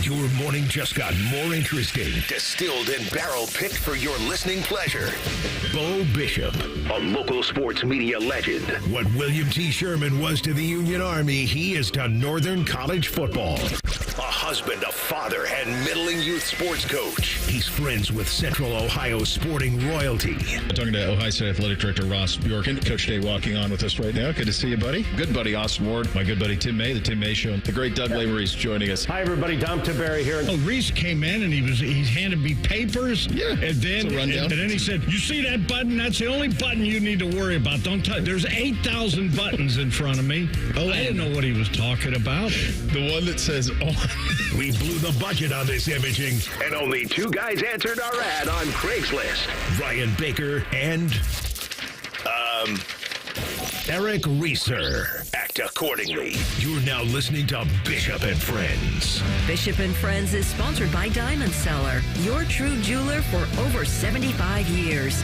Your morning just got more interesting. Distilled and barrel-picked for your listening pleasure. Bo Bishop, a local sports media legend. What William T. Sherman was to the Union Army, he is to Northern College football. A husband, a father, and middling youth sports coach. He's friends with Central Ohio sporting royalty. I'm talking to Ohio State Athletic Director Ross Bjorken. Coach Day walking on with us right now. Good to see you, buddy. Good buddy Austin Ward. My good buddy Tim May, the Tim May Show. The great Doug Lavery's joining us. Hi, everybody. Dom Tiberi here. Oh, Reese came in and he handed me papers. Yeah, and then he said, "You see that button? That's the only button you need to worry about. Don't touch. There's 8,000 buttons in front of me." Oh, I didn't know what he was talking about. The one that says on. We blew the budget on this imaging, and only two guys answered our ad on Craigslist. Ryan Baker and Eric Reeser. Act accordingly. You're now listening to Bishop and Friends. Bishop and Friends is sponsored by Diamond Seller, your true jeweler for over 75 years.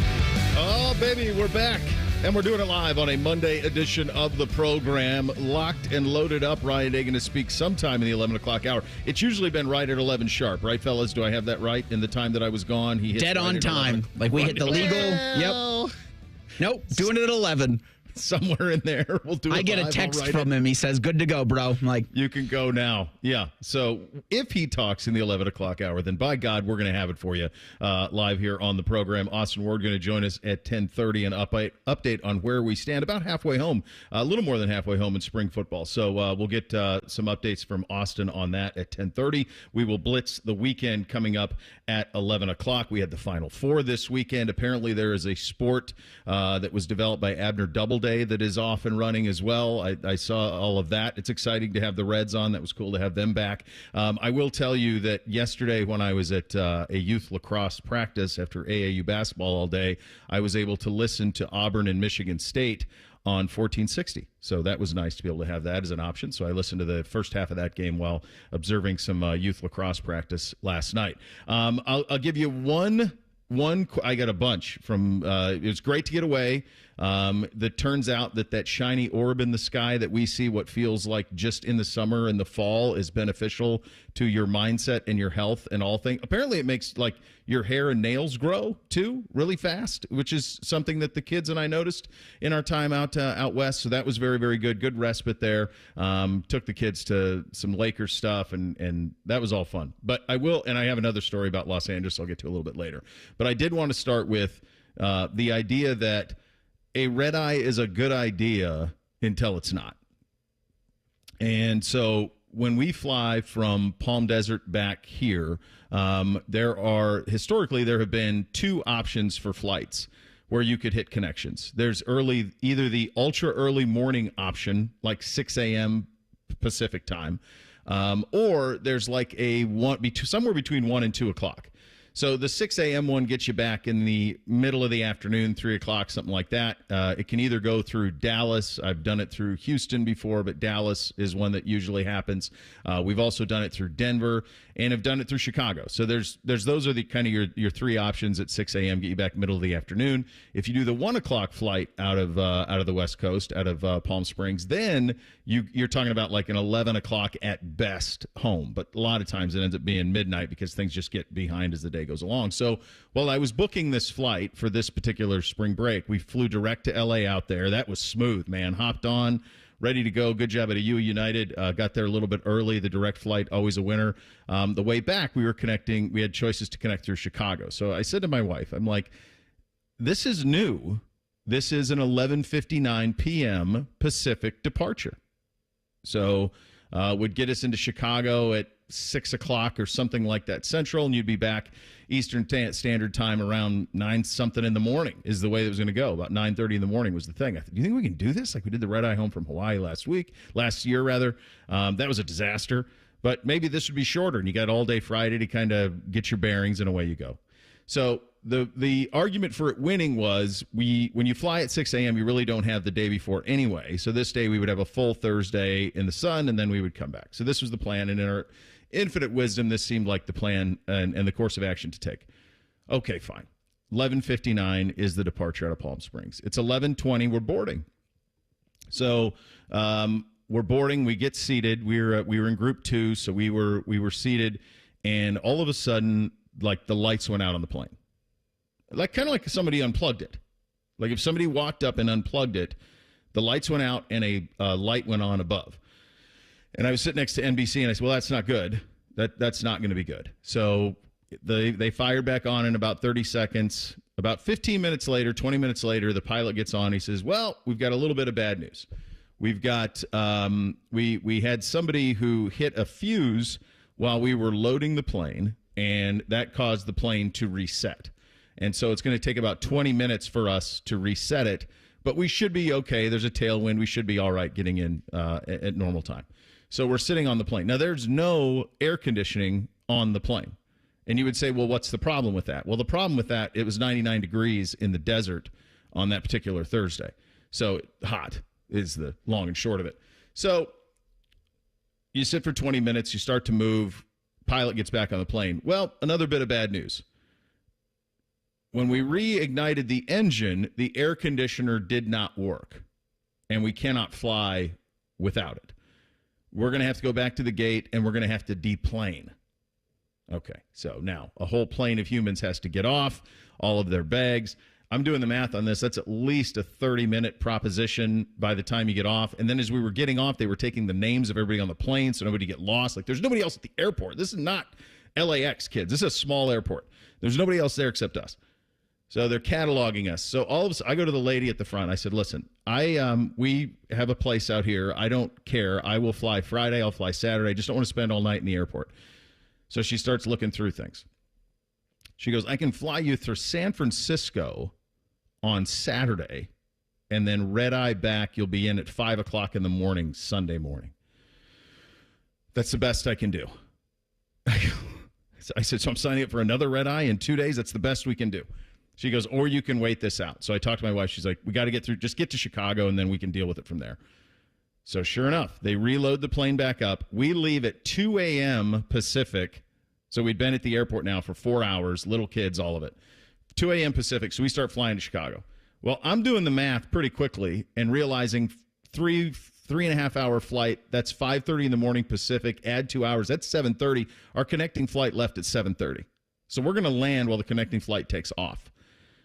Oh, baby, we're back. And we're doing it live on a Monday edition of the program. Locked and loaded up. Ryan Day going to speak sometime in the 11 o'clock hour. It's usually been right at 11 sharp, right, fellas? Do I have that right? In the time that I was gone, he hit dead right on time. 11. Like we hit the legal. Yep. Nope. Doing it at 11. Somewhere in there. We'll do it. I get a text from him. He says, "Good to go, bro." I'm like, you can go now. Yeah. So if he talks in the 11 o'clock hour, then by God, we're going to have it for you live here on the program. Austin Ward going to join us at 10:30 and update on where we stand, about halfway home, a little more than halfway home in spring football. So we'll get some updates from Austin on that at 10:30. We will blitz the weekend coming up at 11 o'clock. We had the Final Four this weekend. Apparently there is a sport that was developed by Abner Doubleday that is off and running as well. I saw all of that. It's exciting to have the Reds on. That was cool to have them back. I will tell you that yesterday when I was at a youth lacrosse practice after AAU basketball all day, I was able to listen to Auburn and Michigan State on 1460. So that was nice to be able to have that as an option. So I listened to the first half of that game while observing some youth lacrosse practice last night. I'll give you one. I got a bunch from. It was great to get away. That turns out that shiny orb in the sky that we see, what feels like just in the summer and the fall, is beneficial to your mindset and your health and all things. Apparently, it makes like your hair and nails grow too really fast, which is something that the kids and I noticed in our time out west. So that was very, very good. Good respite there. Took the kids to some Lakers stuff, and that was all fun. But I have another story about Los Angeles I'll get to a little bit later. But I did want to start with the idea that a red-eye is a good idea until it's not. And so when we fly from Palm Desert back here, there have been two options for flights where you could hit connections. There's either the ultra early morning option, like 6 a.m. Pacific time, or there's like somewhere between 1 and 2 o'clock. So the 6 a.m. one gets you back in the middle of the afternoon, 3 o'clock, something like that. It can either go through Dallas. I've done it through Houston before, but Dallas is one that usually happens. We've also done it through Denver and have done it through Chicago. So those are the kind of your three options at 6 a.m., get you back middle of the afternoon. If you do the 1 o'clock flight out of the West Coast, out of Palm Springs, then you're talking about like an 11 o'clock at best home. But a lot of times it ends up being midnight because things just get behind as the day goes along. So while I was booking this flight for this particular spring break, we flew direct to LA out there. That was smooth, man. Hopped on, ready to go. Good job at UA United. Got there a little bit early. The direct flight, always a winner. The way back, we had choices to connect through Chicago. So I said to my wife, I'm like, this is new. This is an 11:59 p.m. Pacific departure. So would get us into Chicago at 6 o'clock or something like that Central, and you'd be back Eastern Standard Time around 9-something in the morning is the way it was going to go. About 9:30 in the morning was the thing. I thought, do you think we can do this? Like we did the Redeye home from Hawaii last year. That was a disaster. But maybe this would be shorter, and you got all day Friday to kind of get your bearings, and away you go. So the argument for it winning was when you fly at 6 a.m., you really don't have the day before anyway. So this day we would have a full Thursday in the sun, and then we would come back. So this was the plan, and in our infinite wisdom, this seemed like the plan and the course of action to take. Okay, fine. 11:59 is the departure out of Palm Springs. It's 11:20. We're boarding. So we're boarding. We get seated. We were in group 2, so we were seated, and all of a sudden, like the lights went out on the plane, like kind of like somebody unplugged it. Like if somebody walked up and unplugged it, the lights went out and a light went on above. And I was sitting next to NBC, and I said, "Well, that's not good. That's not going to be good." So they fired back on in about 30 seconds. About 15 minutes later, 20 minutes later, the pilot gets on. He says, "Well, we've got a little bit of bad news. We've got we had somebody who hit a fuse while we were loading the plane, and that caused the plane to reset. And so it's going to take about 20 minutes for us to reset it, but we should be okay. There's a tailwind. We should be all right getting in at normal time." So we're sitting on the plane. Now, there's no air conditioning on the plane. And you would say, well, what's the problem with that? Well, the problem with that, it was 99 degrees in the desert on that particular Thursday. So hot is the long and short of it. So you sit for 20 minutes, you start to move, pilot gets back on the plane. Well, another bit of bad news. When we reignited the engine, the air conditioner did not work, and we cannot fly without it. We're going to have to go back to the gate, and we're going to have to deplane. Okay, so now a whole plane of humans has to get off, all of their bags. I'm doing the math on this. That's at least a 30-minute proposition by the time you get off. And then as we were getting off, they were taking the names of everybody on the plane so nobody get lost. Like, there's nobody else at the airport. This is not LAX, kids. This is a small airport. There's nobody else there except us. So they're cataloging us. So all of us, I go to the lady at the front. I said, "Listen, we have a place out here. I don't care. I will fly Friday. I'll fly Saturday. I just don't want to spend all night in the airport." So she starts looking through things. She goes, "I can fly you through San Francisco on Saturday, and then Redeye back. You'll be in at 5 o'clock in the morning, Sunday morning." That's the best I can do. I said, "So I'm signing up for another Redeye in 2 days? That's the best we can do." She goes, "Or you can wait this out." So I talked to my wife. She's like, "We got to get through. Just get to Chicago, and then we can deal with it from there." So sure enough, they reload the plane back up. We leave at 2 a.m. Pacific. So we'd been at the airport now for 4 hours, little kids, all of it. 2 a.m. Pacific, so we start flying to Chicago. Well, I'm doing the math pretty quickly and realizing three and a half hour flight, that's 5:30 in the morning Pacific, add 2 hours, that's 7:30. Our connecting flight left at 7:30. So we're going to land while the connecting flight takes off.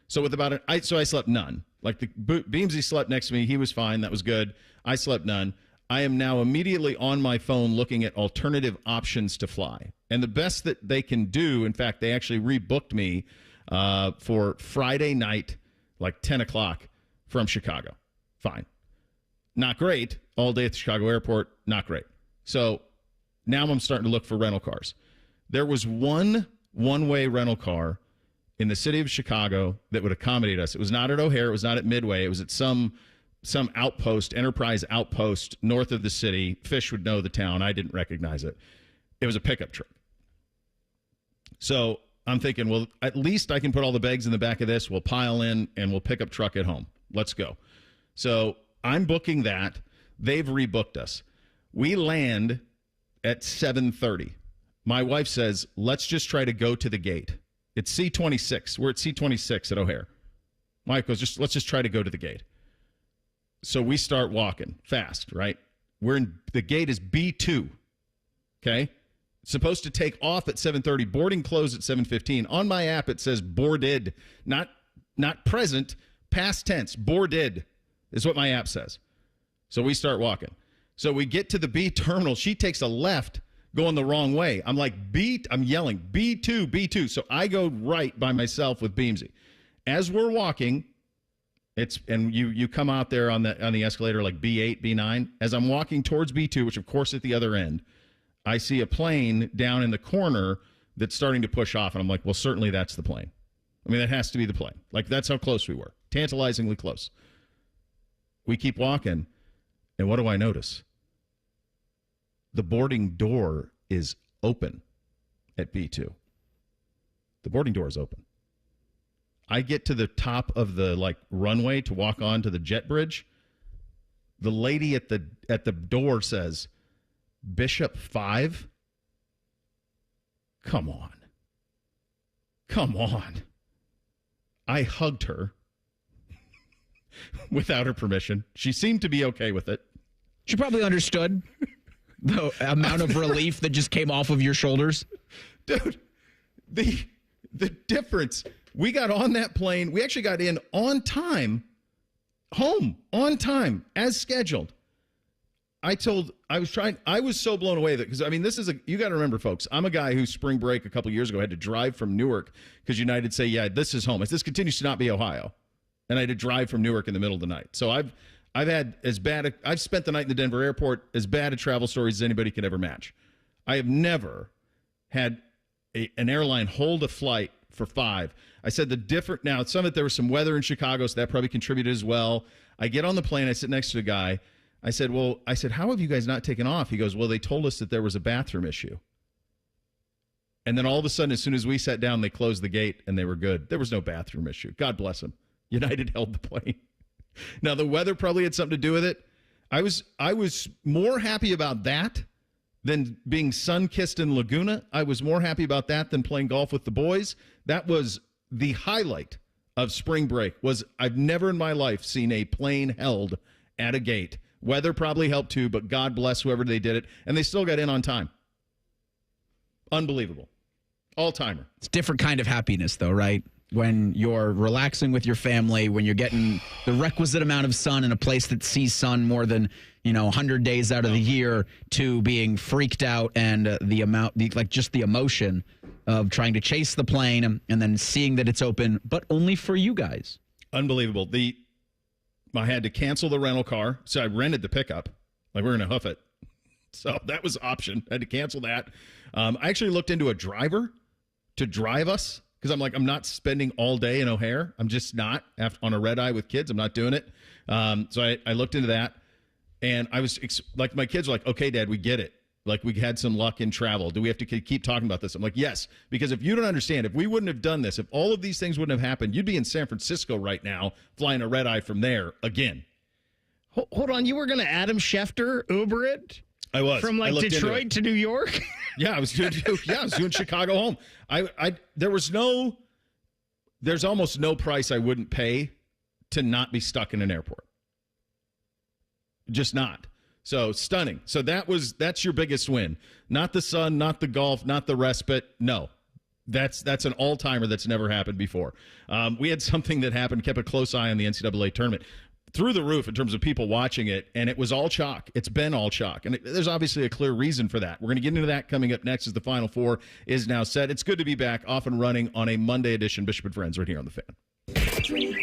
So with about I slept none. Like Beamsy slept next to me. He was fine. That was good. I slept none. I am now immediately on my phone looking at alternative options to fly. And the best that they can do, in fact, they actually rebooked me for Friday night, like 10 o'clock from Chicago. Fine. Not great. All day at the Chicago airport. Not great. So now I'm starting to look for rental cars. There was one-way rental car in the city of Chicago that would accommodate us. It was not at O'Hare. It was not at Midway. It was at some outpost, enterprise outpost north of the city. Fish would know the town. I didn't recognize it. It was a pickup truck. So I'm thinking, well, at least I can put all the bags in the back of this. We'll pile in and we'll pick up truck at home. Let's go. So I'm booking that. They've rebooked us. We land at 7:30. My wife says, let's just try to go to the gate. It's C26. We're at C26 at O'Hare. Mike goes, let's just try to go to the gate. So we start walking fast, right? The gate is B2. Okay? It's supposed to take off at 7:30. Boarding closed at 7:15. On my app, it says boarded, not present, past tense. Boarded is what my app says. So we start walking. So we get to the B terminal. She takes a left going the wrong way. I'm like, I'm yelling, B2, B2. So I go right by myself with Beamsy. As we're walking, and you come out there on the escalator like B8, B9. As I'm walking towards B2, which of course at the other end, I see a plane down in the corner that's starting to push off. And I'm like, well, certainly that's the plane. I mean, that has to be the plane. Like, that's how close we were. Tantalizingly close. We keep walking. And what do I notice? The boarding door is open at B2. The boarding door is open. I get to the top of the runway to walk onto the jet bridge. The lady at the door says, Bishop 5? Come on. Come on. I hugged her without her permission. She seemed to be okay with it. She probably understood the amount of relief that just came off of your shoulders. Dude, the difference. We got on that plane. We actually got in on time, home on time, as scheduled. I was so blown away that, because, I mean, you got to remember, folks, I'm a guy who spring break a couple years ago had to drive from Newark because United say, yeah, this is home. This continues to not be Ohio. And I had to drive from Newark in the middle of the night. So I've spent the night in the Denver airport, as bad a travel stories as anybody could ever match. I have never had an airline hold a flight for 5. I said now, some of it, there was some weather in Chicago, so that probably contributed as well. I get on the plane, I sit next to a guy. I said, how have you guys not taken off? He goes, well, they told us that there was a bathroom issue. And then all of a sudden, as soon as we sat down, they closed the gate and they were good. There was no bathroom issue. God bless them. United held the plane. Now, the weather probably had something to do with it. I was more happy about that than being sun-kissed in Laguna. I was more happy about that than playing golf with the boys. That was the highlight of spring break. I've never in my life seen a plane held at a gate. Weather probably helped too, but God bless whoever they did it. And they still got in on time. Unbelievable. All-timer. It's a different kind of happiness, though, right? When you're relaxing with your family, when you're getting the requisite amount of sun in a place that sees sun more than, 100 days out of the year, to being freaked out and the emotion of trying to chase the plane and then seeing that it's open, but only for you guys. Unbelievable. I had to cancel the rental car, so I rented the pickup. Like, we're going to hoof it. So that was an option. I had to cancel that. I actually looked into a driver to drive us, because I'm not spending all day in O'Hare. I'm just not on a Redeye with kids. I'm not doing it. So I looked into that, and I was like, my kids were like, okay, Dad, we get it. Like, we had some luck in travel. Do we have to keep talking about this? I'm like, yes, because if you don't understand, if we wouldn't have done this, if all of these things wouldn't have happened, you'd be in San Francisco right now flying a Redeye from there again. Hold on. You were going to Adam Schefter Uber it? I was. From Detroit to New York? Yeah, I was doing Chicago home. There's almost no price I wouldn't pay to not be stuck in an airport. Just not. So stunning. So that's your biggest win. Not the sun, not the golf, not the respite. No. That's an all-timer that's never happened before. We had something that happened, kept a close eye on the NCAA tournament. Through the roof in terms of people watching it, and it was all chalk. It's been all chalk. And there's obviously a clear reason for that. We're going to get into that coming up next as the Final Four is now set. It's good to be back off and running on a Monday edition, Bishop and Friends, right here on The Fan.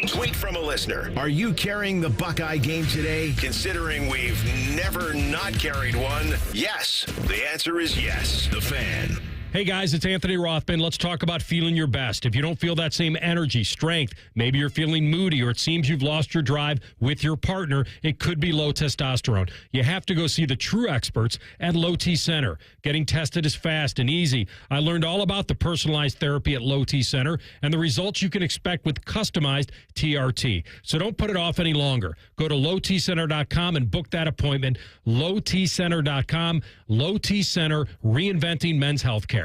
Tweet from a listener. Are you carrying the Buckeye game today? Considering we've never not carried one, yes. The answer is yes. The Fan. Hey guys, it's Anthony Rothman. Let's talk about feeling your best. If you don't feel that same energy, strength, maybe you're feeling moody or it seems you've lost your drive with your partner, it could be low testosterone. You have to go see the true experts at Low T Center. Getting tested is fast and easy. I learned all about the personalized therapy at Low T Center and the results you can expect with customized TRT. So don't put it off any longer. Go to lowtcenter.com and book that appointment. lowtcenter.com. Low T Center, reinventing men's health care.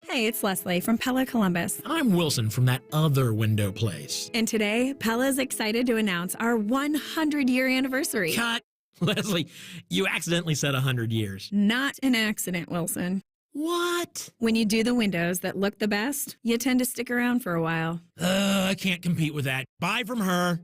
Hey, it's Leslie from Pella Columbus. I'm Wilson from that other window place. And today, Pella is excited to announce our 100-year anniversary. Cut. Leslie, you accidentally said 100 years. Not an accident, Wilson. What? When you do the windows that look the best, you tend to stick around for a while. I can't compete with that. Buy from her.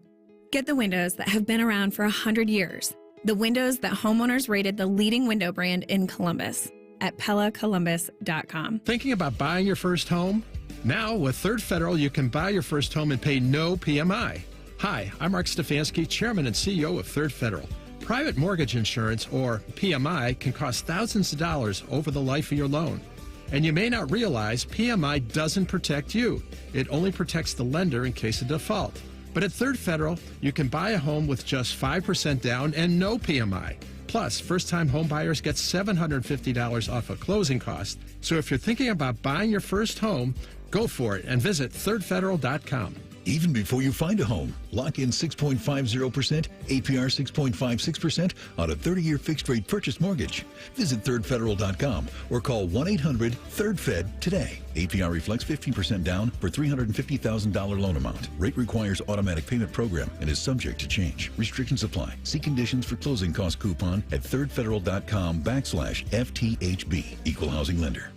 Get the windows that have been around for 100 years. The windows that homeowners rated the leading window brand in Columbus at PellaColumbus.com. Thinking about buying your first home? Now, with Third Federal, you can buy your first home and pay no PMI. Hi, I'm Mark Stefanski, Chairman and CEO of Third Federal. Private mortgage insurance, or PMI, can cost thousands of dollars over the life of your loan. And you may not realize PMI doesn't protect you. It only protects the lender in case of default. But at Third Federal, you can buy a home with just 5% down and no PMI. Plus, first-time home buyers get $750 off a closing cost. So if you're thinking about buying your first home, go for it and visit thirdfederal.com. even before you find a home. Lock in 6.50%, APR 6.56% on a 30-year fixed-rate purchase mortgage. Visit thirdfederal.com or call 1-800-3RD-FED today. APR reflects 15% down for $350,000 loan amount. Rate requires automatic payment program and is subject to change. Restrictions apply. See conditions for closing cost coupon at thirdfederal.com/FTHB. Equal housing lender.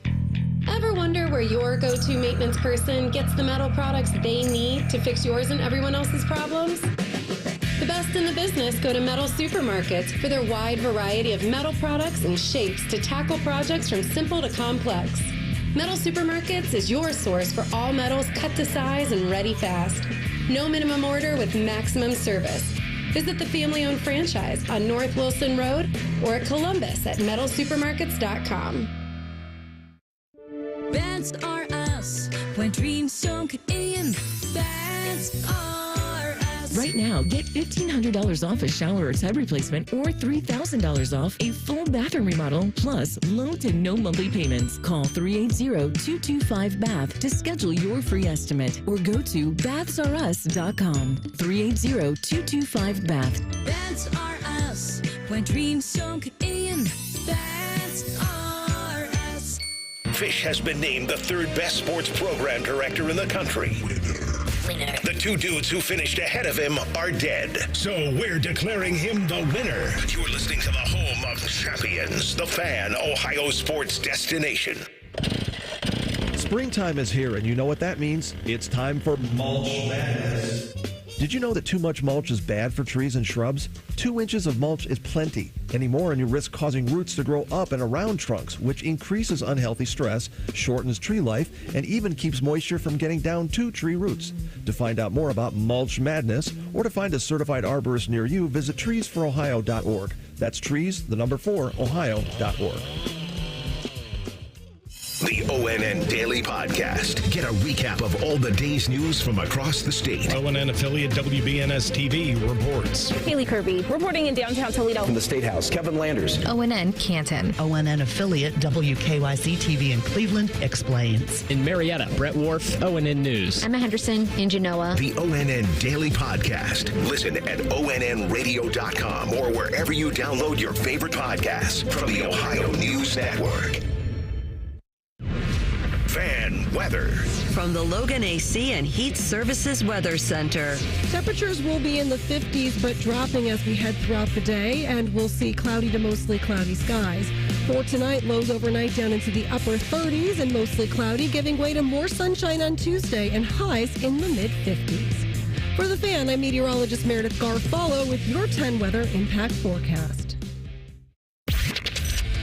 Ever wonder where your go-to maintenance person gets the metal products they need to fix yours and everyone else's problems? The best in the business go to Metal Supermarkets for their wide variety of metal products and shapes to tackle projects from simple to complex. Metal Supermarkets is your source for all metals cut to size and ready fast. No minimum order with maximum service. Visit the family-owned franchise on North Wilson Road or at Columbus at metalsupermarkets.com. Bands are us when dreams don't get in. Bands are us. Right now, get $1,500 off a shower or tub replacement or $3,000 off a full bathroom remodel, plus low to no monthly payments. Call 380-225-BATH to schedule your free estimate or go to bathsareus.com. 380-225-BATH. Bands are us when dreams don't get in. Bands are us. Fish has been named the third best sports program director in the country. Winner. The two dudes who finished ahead of him are dead. So we're declaring him the winner. But you're listening to the home of champions, the Fan, Ohio sports destination. Springtime is here, and you know what that means. It's time for mulch madness. Did you know that too much mulch is bad for trees and shrubs? 2 inches of mulch is plenty. Any more and you risk causing roots to grow up and around trunks, which increases unhealthy stress, shortens tree life, and even keeps moisture from getting down to tree roots. To find out more about mulch madness or to find a certified arborist near you, visit treesforohio.org. That's trees, the number 4, ohio.org. The ONN Daily Podcast. Get a recap of all the day's news from across the state. ONN affiliate WBNS TV reports. Haley Kirby reporting in downtown Toledo. From the State House, Kevin Landers. ONN Canton. ONN affiliate WKYC TV in Cleveland explains. In Marietta, Brett Wharf, ONN News. Emma Henderson in Genoa. The ONN Daily Podcast. Listen at ONNradio.com or wherever you download your favorite podcasts from the Ohio News Network. Fan weather. From the Logan AC and Heat Services Weather Center. Temperatures will be in the 50s, but dropping as we head throughout the day, and we'll see cloudy to mostly cloudy skies. For tonight, lows overnight down into the upper 30s and mostly cloudy, giving way to more sunshine on Tuesday and highs in the mid-50s. For the Fan, I'm meteorologist Meredith Garfalo with your 10 weather impact forecast.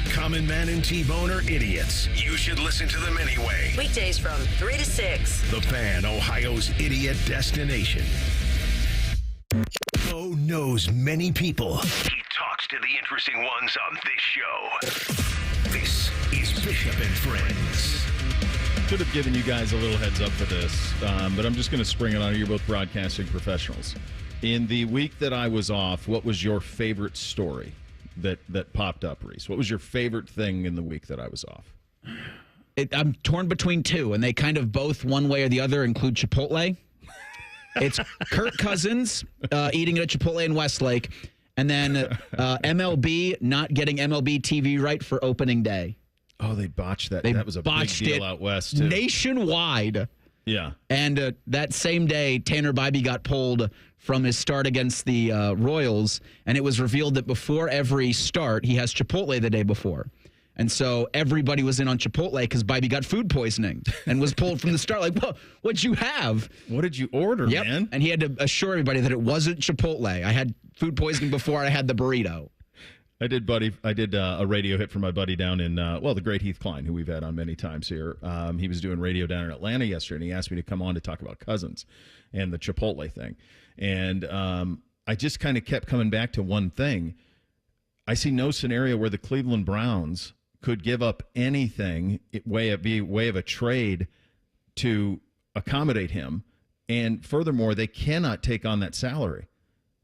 Common Man and T-Bone are idiots. You should listen to them anyway. Weekdays from 3 to 6. The Fan, Ohio's idiot destination. Bo knows many people. He talks to the interesting ones on this show. This is Bishop and Friends. Should have given you guys a little heads up for this, but I'm just going to spring it on you. You're both broadcasting professionals. In the week that I was off, what was your favorite story that popped up, Reese? What was your favorite thing in the week that I was off? I'm torn between two, and they kind of both, one way or the other, include Chipotle. It's Kirk Cousins eating at a Chipotle in Westlake, and then MLB not getting MLB TV right for opening day. Oh, they botched that. That was a big deal out west, too. Nationwide. Yeah. And that same day, Tanner Bybee got pulled from his start against the Royals, and it was revealed that before every start, he has Chipotle the day before. And so everybody was in on Chipotle because Bybee got food poisoning and was pulled from the start. Like, what'd you have? What did you order, man? And he had to assure everybody that it wasn't Chipotle. I had food poisoning before I had the burrito. I did a radio hit for my buddy down in, the great Heath Klein, who we've had on many times here. He was doing radio down in Atlanta yesterday, and he asked me to come on to talk about Cousins and the Chipotle thing. And I just kind of kept coming back to one thing. I see no scenario where the Cleveland Browns could give up anything way of a trade to accommodate him. And furthermore, they cannot take on that salary.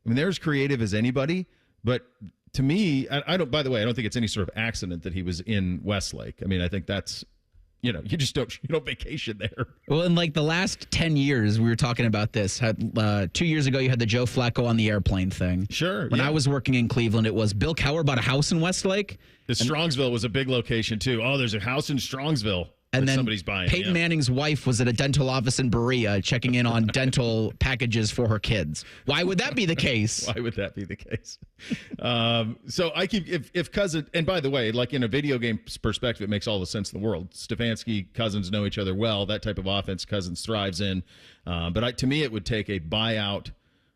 I mean, they're as creative as anybody, but to me, I don't think it's any sort of accident that he was in Westlake. I mean, I think that's you don't vacation there. Well, in like the last 10 years, we were talking about this. 2 years ago, you had the Joe Flacco on the airplane thing. Sure. When I was working in Cleveland, it was Bill Cowher bought a house in Westlake. Strongsville was a big location, too. Oh, there's a house in Strongsville. And then somebody's buying. Peyton Manning's wife was at a dental office in Berea checking in on dental packages for her kids. Why would that be the case? Why would that be the case? So I keep, if Cousins, and by the way, like in a video game perspective, it makes all the sense in the world. Stefanski, Cousins know each other well. That type of offense Cousins thrives in. But to me, it would take a buyout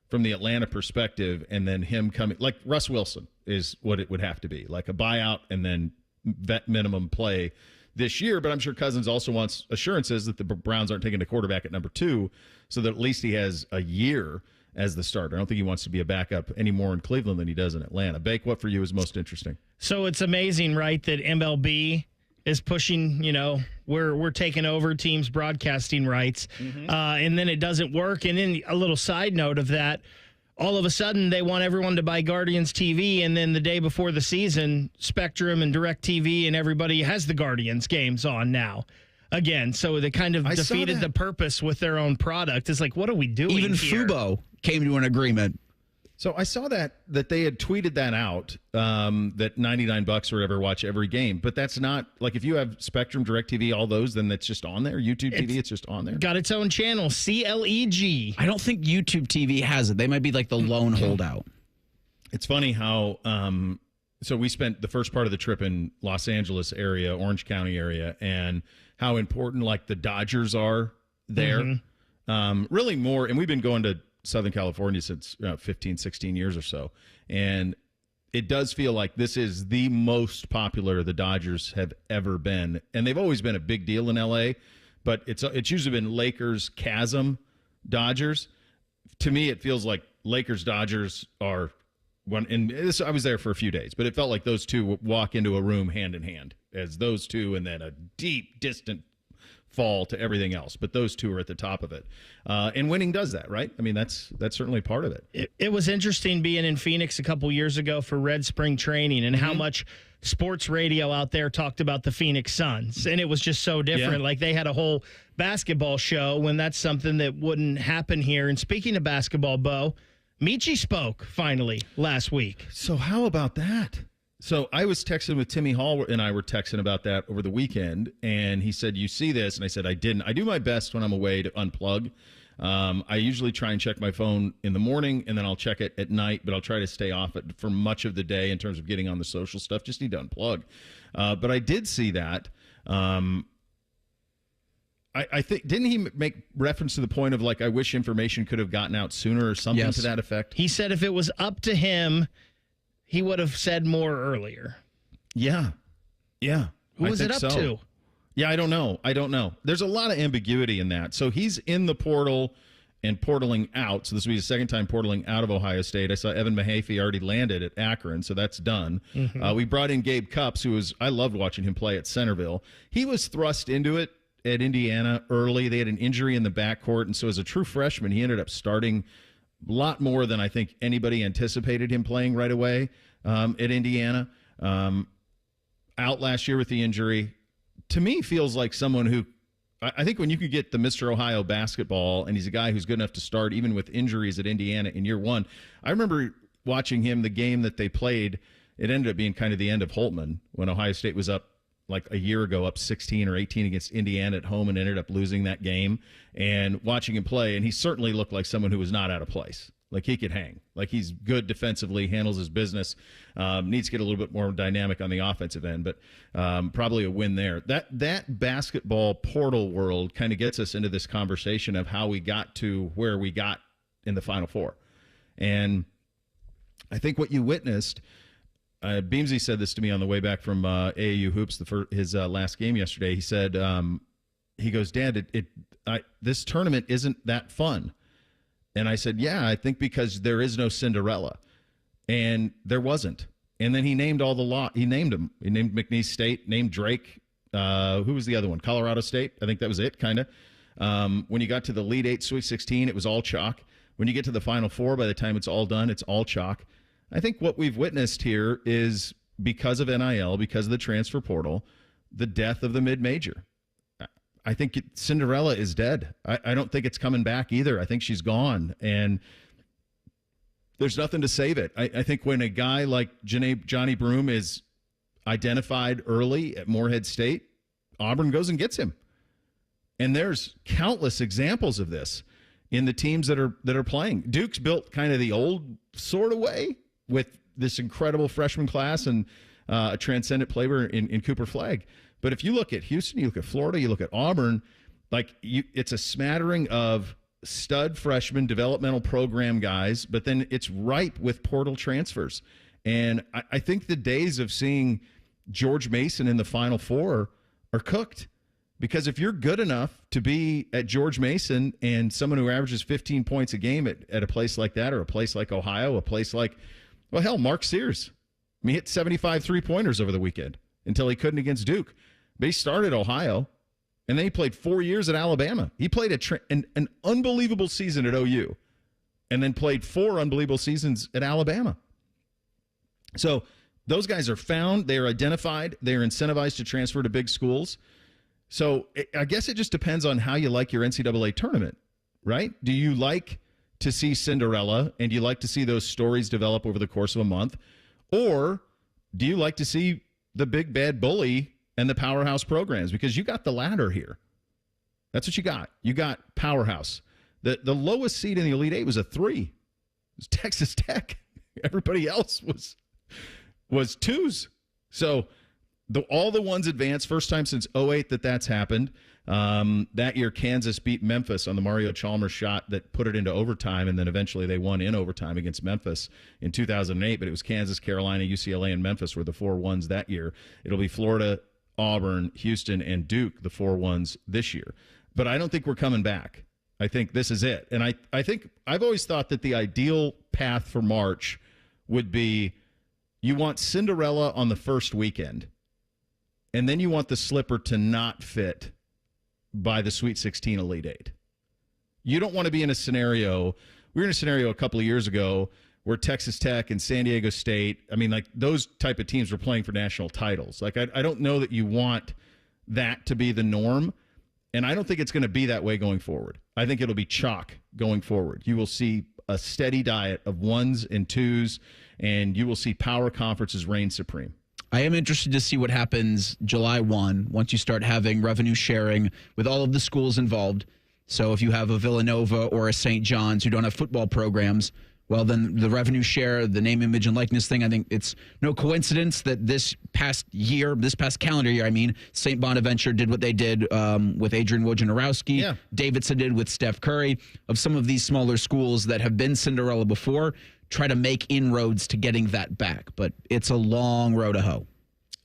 from the Atlanta perspective and then him coming, like Russ Wilson is what it would have to be, like a buyout and then vet minimum play this year. But I'm sure Cousins also wants assurances that the Browns aren't taking a quarterback at number 2, so that at least he has a year as the starter. I don't think he wants to be a backup any more in Cleveland than he does in Atlanta. Bake, what for you is most interesting? So it's amazing, right, that MLB is pushing, we're taking over teams' broadcasting rights, and then it doesn't work. And then a little side note of that, all of a sudden they want everyone to buy Guardians TV, and then the day before the season, Spectrum and DirecTV and everybody has the Guardians games on now. Again, so they kind of defeated the purpose with their own product. It's like, what are we doing Even here? Fubo came to an agreement. So I saw that they had tweeted that out, that $99 or whatever, watch every game. But that's not, like, if you have Spectrum, DirecTV, all those, then that's just on there. YouTube TV, it's just on there. Got its own channel, CLEG. I don't think YouTube TV has it. They might be like the lone holdout. It's funny how, so we spent the first part of the trip in Los Angeles area, Orange County area, and how important, like, the Dodgers are there. Really more, and we've been going to Southern California since 15, 16 years or so. And it does feel like this is the most popular the Dodgers have ever been. And they've always been a big deal in LA, but it's usually been Lakers, Chasm, Dodgers. To me, it feels like Lakers, Dodgers are one. And this, I was there for a few days, but it felt like those two walk into a room hand in hand as those two, and then a deep, distant fall to everything else, but those two are at the top of it, and winning does that, right? I mean, that's certainly part of it. It was interesting being in Phoenix a couple years ago for Red Spring Training, and how much sports radio out there talked about the Phoenix Suns, and it was just so different. Yeah. Like, they had a whole basketball show when that's something that wouldn't happen here. And speaking of basketball, Bo, Michi spoke finally last week. So how about that? So I was texting with Timmy Hall, and I were texting about that over the weekend, and he said, "You see this?" And I said, "I didn't." I do my best when I'm away to unplug. I usually try and check my phone in the morning, and then I'll check it at night, but I'll try to stay off it for much of the day in terms of getting on the social stuff. Just need to unplug. But I did see that. I think, didn't he make reference to the point of, like, I wish information could have gotten out sooner or something to that effect? He said if it was up to him, he would have said more earlier. Yeah. Who was it up to? Yeah, I don't know. There's a lot of ambiguity in that. So he's in the portal and portaling out. So this will be his second time portaling out of Ohio State. I saw Evan Mahaffey already landed at Akron, so that's done. We brought in Gabe Cupps, I loved watching him play at Centerville. He was thrust into it at Indiana early. They had an injury in the backcourt, and so as a true freshman, he ended up starting a lot more than I think anybody anticipated him playing right away at Indiana. Out last year with the injury. To me, feels like someone who, I think when you could get the Mr. Ohio basketball, and he's a guy who's good enough to start even with injuries at Indiana in year one. I remember watching him, the game that they played, it ended up being kind of the end of Holtman when Ohio State was up like a year ago, up 16 or 18 against Indiana at home, and ended up losing that game. And watching him play, and he certainly looked like someone who was not out of place. Like, he could hang. Like, he's good defensively, handles his business, needs to get a little bit more dynamic on the offensive end, but probably a win there. That basketball portal world kind of gets us into this conversation of how we got to where we got in the Final Four. And I think what you witnessed, Beamsy said this to me on the way back from AAU Hoops, his last game yesterday. He said, he goes, "Dad, this tournament isn't that fun." And I said, "Yeah, I think because there is no Cinderella." And there wasn't. And then he named all the lot. He named them. He named McNeese State, named Drake. Who was the other one? Colorado State. I think that was it, kind of. When you got to the Elite 8, Sweet 16, it was all chalk. When you get to the Final Four, by the time it's all done, it's all chalk. I think what we've witnessed here is, because of NIL, because of the transfer portal, the death of the mid-major. I think Cinderella is dead. I don't think it's coming back either. I think she's gone, and there's nothing to save it. I think when a guy like Johnny Broome is identified early at Morehead State, Auburn goes and gets him. And there's countless examples of this in the teams that are playing. Duke's built kind of the old sort of way with this incredible freshman class and a transcendent player in Cooper Flagg. But if you look at Houston, you look at Florida, you look at Auburn, it's a smattering of stud freshmen, developmental program guys, but then it's ripe with portal transfers. And I think the days of seeing George Mason in the Final Four are cooked. Because if you're good enough to be at George Mason and someone who averages 15 points a game at a place like that, or a place like Ohio, a place like, well, hell, Mark Sears. I mean, he hit 75 3-pointers over the weekend until he couldn't against Duke. But he started Ohio, and then he played 4 years at Alabama. He played an unbelievable season at OU, and then played 4 unbelievable seasons at Alabama. So those guys are found. They are identified. They are incentivized to transfer to big schools. So I guess it just depends on how you like your NCAA tournament, right? Do you like to see Cinderella, and do you like to see those stories develop over the course of a month? Or do you like to see the big bad bully and the powerhouse programs? Because you got the latter here. That's what you got. You got powerhouse. The lowest seed in the Elite Eight was a 3. It was Texas Tech. Everybody else was 2s. So all the ones advanced, first time since 2008 that's happened. That year, Kansas beat Memphis on the Mario Chalmers shot that put it into overtime, and then eventually they won in overtime against Memphis in 2008. But it was Kansas, Carolina, UCLA, and Memphis were the 4 ones that year. It'll be Florida, Auburn, Houston, and Duke, the 4 ones this year. But I don't think we're coming back. I think this is it. And I think I've always thought that the ideal path for March would be you want Cinderella on the first weekend, and then you want the slipper to not fit by the Sweet 16 Elite Eight. You don't want to be in a scenario. We were in a scenario a couple of years ago where Texas Tech and San Diego State, I mean, like those type of teams were playing for national titles. Like, I don't know that you want that to be the norm, and I don't think it's going to be that way going forward. I think it'll be chalk going forward. You will see a steady diet of 1s and 2s, and you will see power conferences reign supreme. I am interested to see what happens July 1 once you start having revenue sharing with all of the schools involved. So if you have a Villanova or a St. John's who don't have football programs, well, then the revenue share, the name, image, and likeness thing, I think it's no coincidence that this past calendar year, St. Bonaventure did what they did with Adrian Wojnarowski. Yeah. Davidson did with Steph Curry. Of some of these smaller schools that have been Cinderella before, try to make inroads to getting that back. But it's a long road to hoe.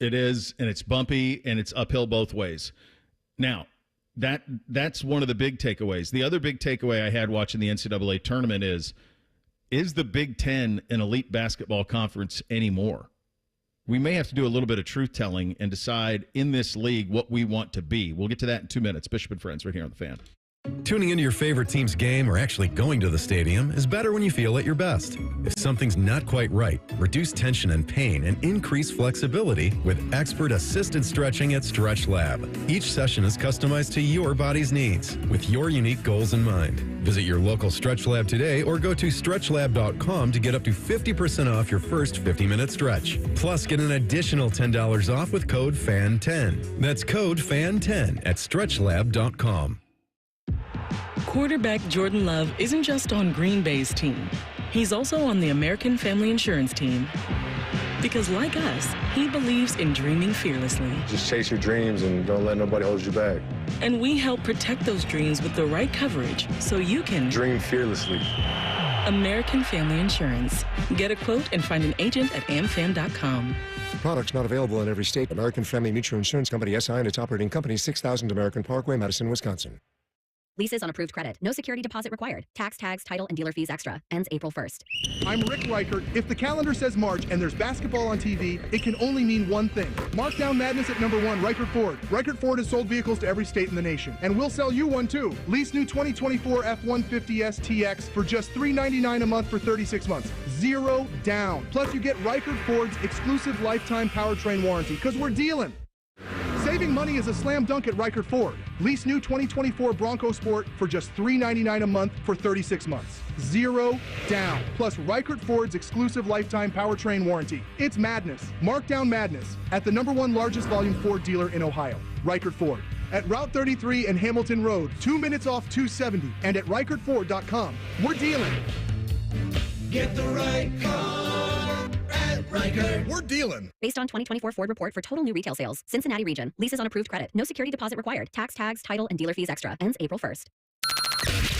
It is, and it's bumpy, and it's uphill both ways. Now, that's one of the big takeaways. The other big takeaway I had watching the NCAA tournament is the Big Ten an elite basketball conference anymore? We may have to do a little bit of truth-telling and decide in this league what we want to be. We'll get to that in 2 minutes. Bishop and Friends right here on The Fan. Tuning into your favorite team's game or actually going to the stadium is better when you feel at your best. If something's not quite right, reduce tension and pain and increase flexibility with expert-assisted stretching at Stretch Lab. Each session is customized to your body's needs with your unique goals in mind. Visit your local Stretch Lab today or go to stretchlab.com to get up to 50% off your first 50-minute stretch. Plus, get an additional $10 off with code FAN10. That's code FAN10 at stretchlab.com. Quarterback Jordan Love isn't just on Green Bay's team. He's also on the American Family Insurance team. Because like us, he believes in dreaming fearlessly. Just chase your dreams and don't let nobody hold you back. And we help protect those dreams with the right coverage so you can dream fearlessly. American Family Insurance. Get a quote and find an agent at amfam.com. Products not available in every state. American Family Mutual Insurance Company, SI, and its operating company, 6000 American Parkway, Madison, Wisconsin. Leases on approved credit. No security deposit required. Tax, tags, title, and dealer fees extra. Ends April 1st. I'm Rick Reichert. If the calendar says March and there's basketball on TV, it can only mean one thing. Mark down madness at number 1, Reichert Ford. Reichert Ford has sold vehicles to every state in the nation. And we'll sell you one too. Lease new 2024 F-150S TX for just $399 a month for 36 months. 0 down. Plus you get Reichert Ford's exclusive lifetime powertrain warranty because we're dealing. Savings Saving money is a slam dunk at Reichert Ford. Lease new 2024 Bronco Sport for just $399 a month for 36 months. 0 down. Plus Reichert Ford's exclusive lifetime powertrain warranty. It's madness. Markdown madness at the #1 largest volume Ford dealer in Ohio, Reichert Ford. At Route 33 and Hamilton Road, 2 minutes off 270, and at ReichertFord.com. We're dealing. Get the right car at Reichert. We're dealing. Based on 2024 Ford report for total new retail sales, Cincinnati region. Leases on approved credit. No security deposit required. Tax, tags, title, and dealer fees extra. Ends April 1st.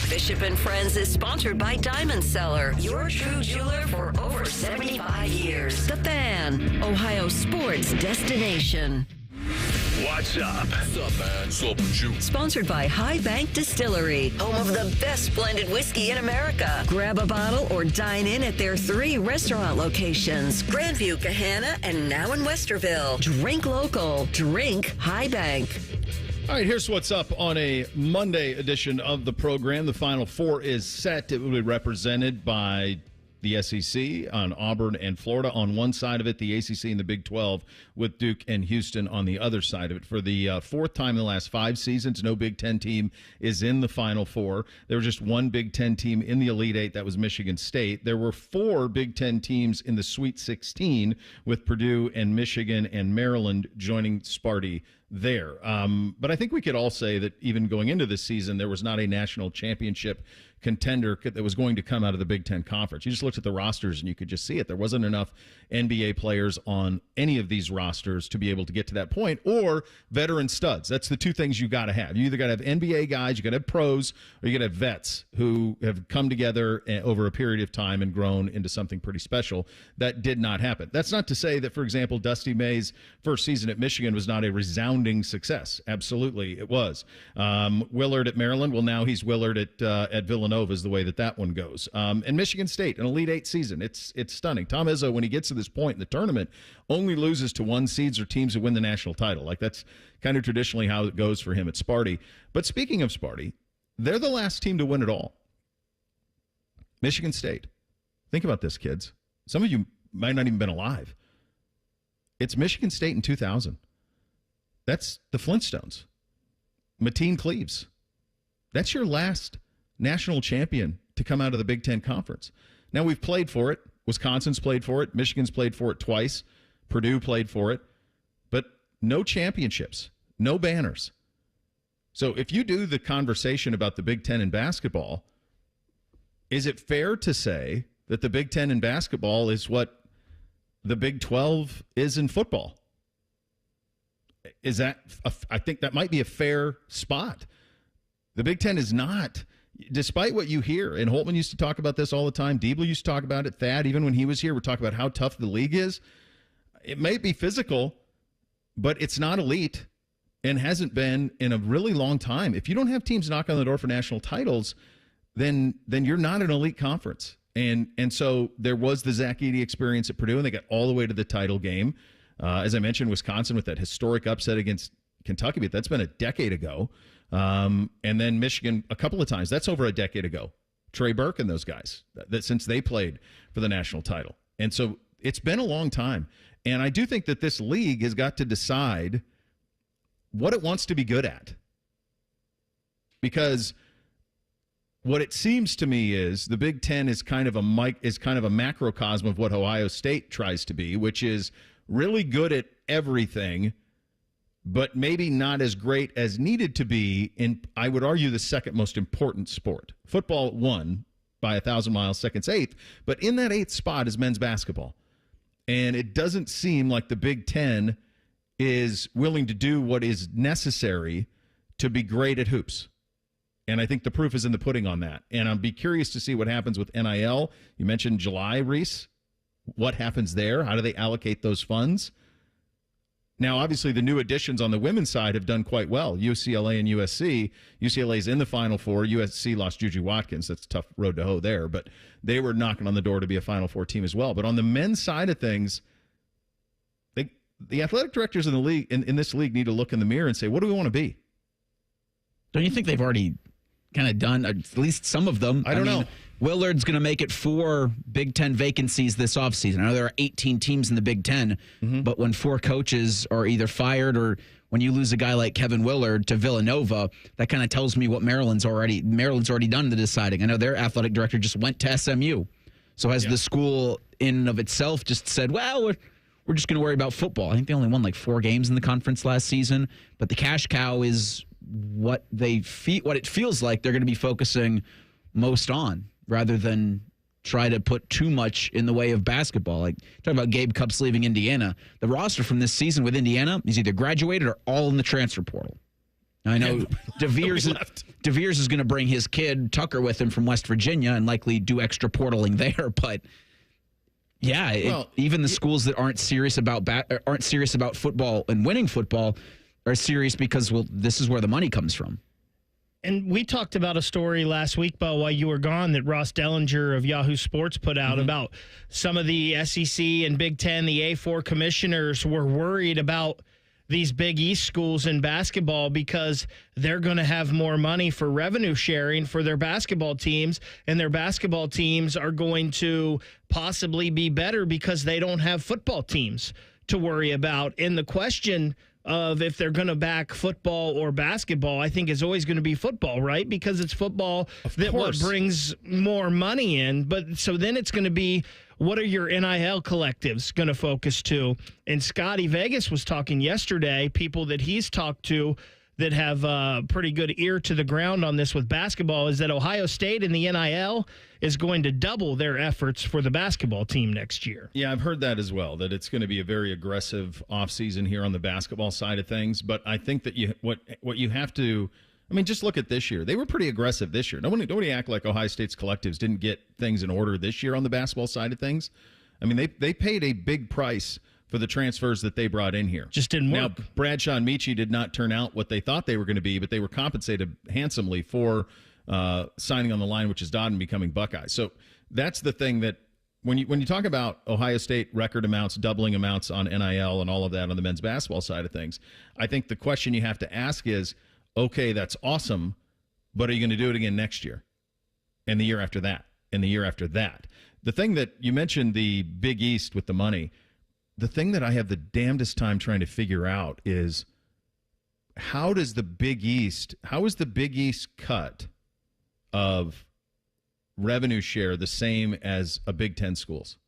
Bishop and Friends is sponsored by Diamond Seller, your true jeweler for over 75 years. The Fan, Ohio sports destination. What's up? What's up, man? Sup with you? Sponsored by High Bank Distillery, home of the best blended whiskey in America. Grab a bottle or dine in at their 3 restaurant locations, Grandview, Gahanna, and now in Westerville. Drink local. Drink High Bank. All right, here's what's up on a Monday edition of the program. The Final Four is set. It will be represented by the SEC on Auburn and Florida on one side of it, the ACC and the Big 12 with Duke and Houston on the other side of it. For the fourth time in the last 5 seasons, no Big Ten team is in the Final Four. There was just one Big Ten team in the Elite Eight. That was Michigan State. There were 4 Big Ten teams in the Sweet 16 with Purdue and Michigan and Maryland joining Sparty there. But I think we could all say that even going into this season, there was not a national championship contender that was going to come out of the Big Ten Conference. You just looked at the rosters and you could just see it. There wasn't enough NBA players on any of these rosters to be able to get to that point, or veteran studs. That's the 2 things you got to have. You either got to have NBA guys, you got to have pros, or you got to have vets who have come together over a period of time and grown into something pretty special. That did not happen. That's not to say that, for example, Dusty May's first season at Michigan was not a resounding success. Absolutely, it was. Willard at Maryland, well, now he's Willard at Villanova is the way that one goes. And Michigan State, an Elite Eight season. It's stunning. Tom Izzo, when he gets to this point in the tournament, only loses to 1 seeds or teams that win the national title. Like, that's kind of traditionally how it goes for him at Sparty. But speaking of Sparty, they're the last team to win it all. Michigan State. Think about this, kids. Some of you might not even been alive. It's Michigan State in 2000. That's the Flintstones. Mateen Cleaves. That's your last national champion to come out of the Big Ten Conference. Now, we've played for it. Wisconsin's played for it. Michigan's played for it twice. Purdue played for it. But no championships, no banners. So if you do the conversation about the Big Ten in basketball, is it fair to say that the Big Ten in basketball is what the Big 12 is in football? Is that I think that might be a fair spot. The Big Ten is not, despite what you hear, and Holtman used to talk about this all the time. Diebler used to talk about it. Thad, even when he was here, we're talking about how tough the league is. It may be physical, but it's not elite and hasn't been in a really long time. If you don't have teams knocking on the door for national titles, then you're not an elite conference. And so there was the Zach Edey experience at Purdue, and they got all the way to the title game. As I mentioned, Wisconsin with that historic upset against Kentucky, but that's been a decade ago. And then Michigan a couple of times. That's over a decade ago. Trey Burke and those guys, that since they played for the national title. And so it's been a long time. And I do think that this league has got to decide what it wants to be good at. Because what it seems to me is the Big Ten is kind of a macrocosm of what Ohio State tries to be, which is really good at everything, but maybe not as great as needed to be in, I would argue, the second most important sport. Football won by 1,000 miles, seconds eighth, but in that 8th spot is men's basketball. And it doesn't seem like the Big Ten is willing to do what is necessary to be great at hoops. And I think the proof is in the pudding on that. And I'll be curious to see what happens with NIL. You mentioned July, Reese. What happens there? How do they allocate those funds? Now, obviously, the new additions on the women's side have done quite well. UCLA and USC. UCLA's in the Final Four. USC lost Juju Watkins. That's a tough road to hoe there. But they were knocking on the door to be a Final Four team as well. But on the men's side of things, the athletic directors in the league, in this league, need to look in the mirror and say, what do we want to be? Don't you think they've already kind of done, at least some of them. I don't know. Willard's going to make it 4 Big Ten vacancies this offseason. I know there are 18 teams in the Big Ten, but when 4 coaches are either fired or when you lose a guy like Kevin Willard to Villanova, that kind of tells me what Maryland's already done the deciding. I know their athletic director just went to SMU. So has the school in and of itself just said, well, we're just going to worry about football? I think they only won like 4 games in the conference last season, but the cash cow is what it feels like they're going to be focusing most on, rather than try to put too much in the way of basketball. Like, talk about Gabe Cupps leaving Indiana. The roster from this season with Indiana is either graduated or all in the transfer portal. Now, I know DeVeers is going to bring his kid Tucker with him from West Virginia and likely do extra portaling there. But even the schools that aren't serious about football and winning football are serious because, well, this is where the money comes from. And we talked about a story last week, Bo, while you were gone, that Ross Dellinger of Yahoo Sports put out about some of the SEC and Big Ten, the A4 commissioners were worried about these Big East schools in basketball because they're going to have more money for revenue sharing for their basketball teams, and their basketball teams are going to possibly be better because they don't have football teams to worry about. And the question of if they're going to back football or basketball, I think is always going to be football, right? Because it's football that what brings more money in. But so then it's going to be, what are your NIL collectives going to focus to? And Scotty Vegas was talking yesterday, people that he's talked to that have a pretty good ear to the ground on this with basketball, is that Ohio State in the NIL is going to double their efforts for the basketball team next year. Yeah, I've heard that as well, that it's going to be a very aggressive offseason here on the basketball side of things. But I think that what you have to, I mean, just look at this year. They were pretty aggressive this year. Nobody act like Ohio State's collectives didn't get things in order this year on the basketball side of things. I mean, they paid a big price for the transfers that they brought in here. Just didn't work. Now, Bradshaw and Michie did not turn out what they thought they were going to be, but they were compensated handsomely for signing on the line, which is Dodd, and becoming Buckeyes. So that's the thing that when you talk about Ohio State record amounts, doubling amounts on NIL and all of that on the men's basketball side of things, I think the question you have to ask is, okay, that's awesome, but are you going to do it again next year and the year after that and the year after that? The thing that you mentioned, the Big East with the money, the thing that I have the damnedest time trying to figure out is how is the Big East cut of revenue share the same as a Big Ten schools?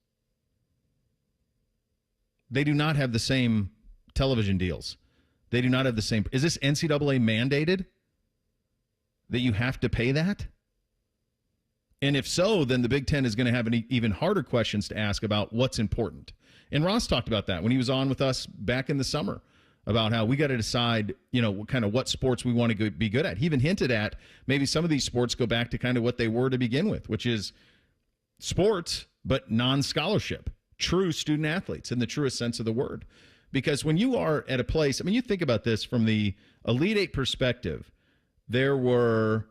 They do not have the same television deals. They do not have the same. Is this NCAA mandated that you have to pay that? And if so, then the Big Ten is going to have even harder questions to ask about what's important. And Ross talked about that when he was on with us back in the summer, about how we got to decide, what sports we want to be good at. He even hinted at maybe some of these sports go back to kind of what they were to begin with, which is sports, but non-scholarship, true student athletes in the truest sense of the word. Because when you are at a place, I mean, you think about this from the Elite Eight perspective, there were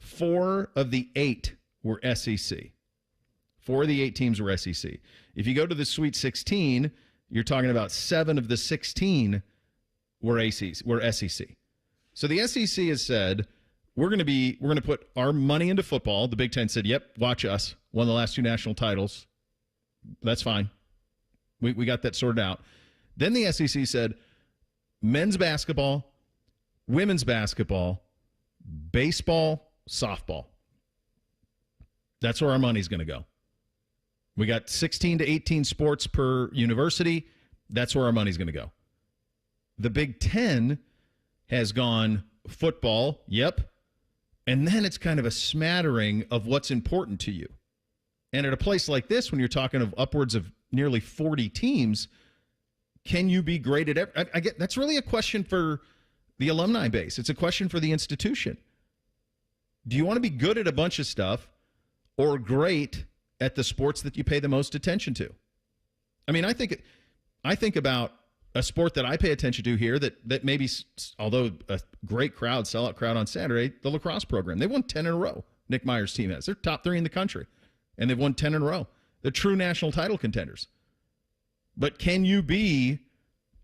4 of the 8 were SEC. 4 of the 8 teams were SEC. If you go to the Sweet 16, you're talking about 7 of the 16 were SEC. So the SEC has said, we're going to put our money into football. The Big Ten said, yep, watch us. Won the last 2 national titles. That's fine. We got that sorted out. Then the SEC said, men's basketball, women's basketball, baseball, softball. That's where our money's going to go. We got 16 to 18 sports per university. That's where our money's going to go. The Big Ten has gone football, yep. And then it's kind of a smattering of what's important to you. And at a place like this, when you're talking of upwards of nearly 40 teams, can you be great at every? I get that's really a question for the alumni base. It's a question for the institution. Do you want to be good at a bunch of stuff or great at the sports that you pay the most attention to? I mean, I think about a sport that I pay attention to here that maybe, although a great crowd, sellout crowd on Saturday, the lacrosse program. They've won 10 in a row. Nick Meyer's team has. They're top 3 in the country, and they've won 10 in a row. They're true national title contenders. But can you be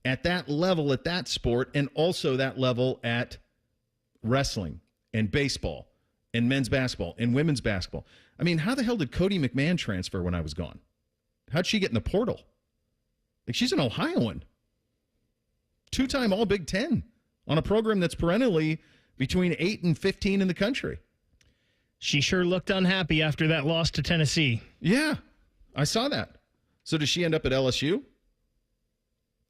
at that level at that sport and also that level at wrestling and baseball in men's basketball, in women's basketball. I mean, how the hell did Cody McMahon transfer when I was gone? How'd she get in the portal? Like, she's an Ohioan. 2-time All Big Ten on a program that's perennially between 8 and 15 in the country. She sure looked unhappy after that loss to Tennessee. Yeah, I saw that. So does she end up at LSU?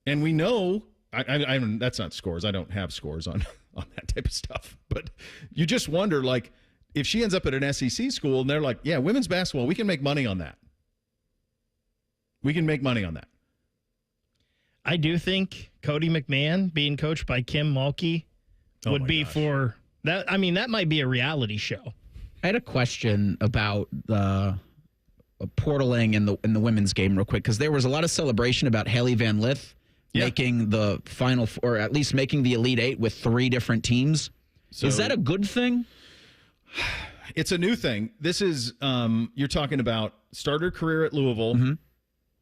And we know, I that's not scores. I don't have scores on that type of stuff. But you just wonder, like, if she ends up at an SEC school and they're like, yeah, women's basketball, we can make money on that. We can make money on that. I do think Cody McMahon being coached by Kim Mulkey would be for that. I mean, that might be a reality show. I had a question about the portaling in the women's game real quick, because there was a lot of celebration about Haley Van Lith making the final, or at least making the Elite Eight with 3 different teams. So, is that a good thing? It's a new thing. This is, you're talking about started her career at Louisville. Mm-hmm.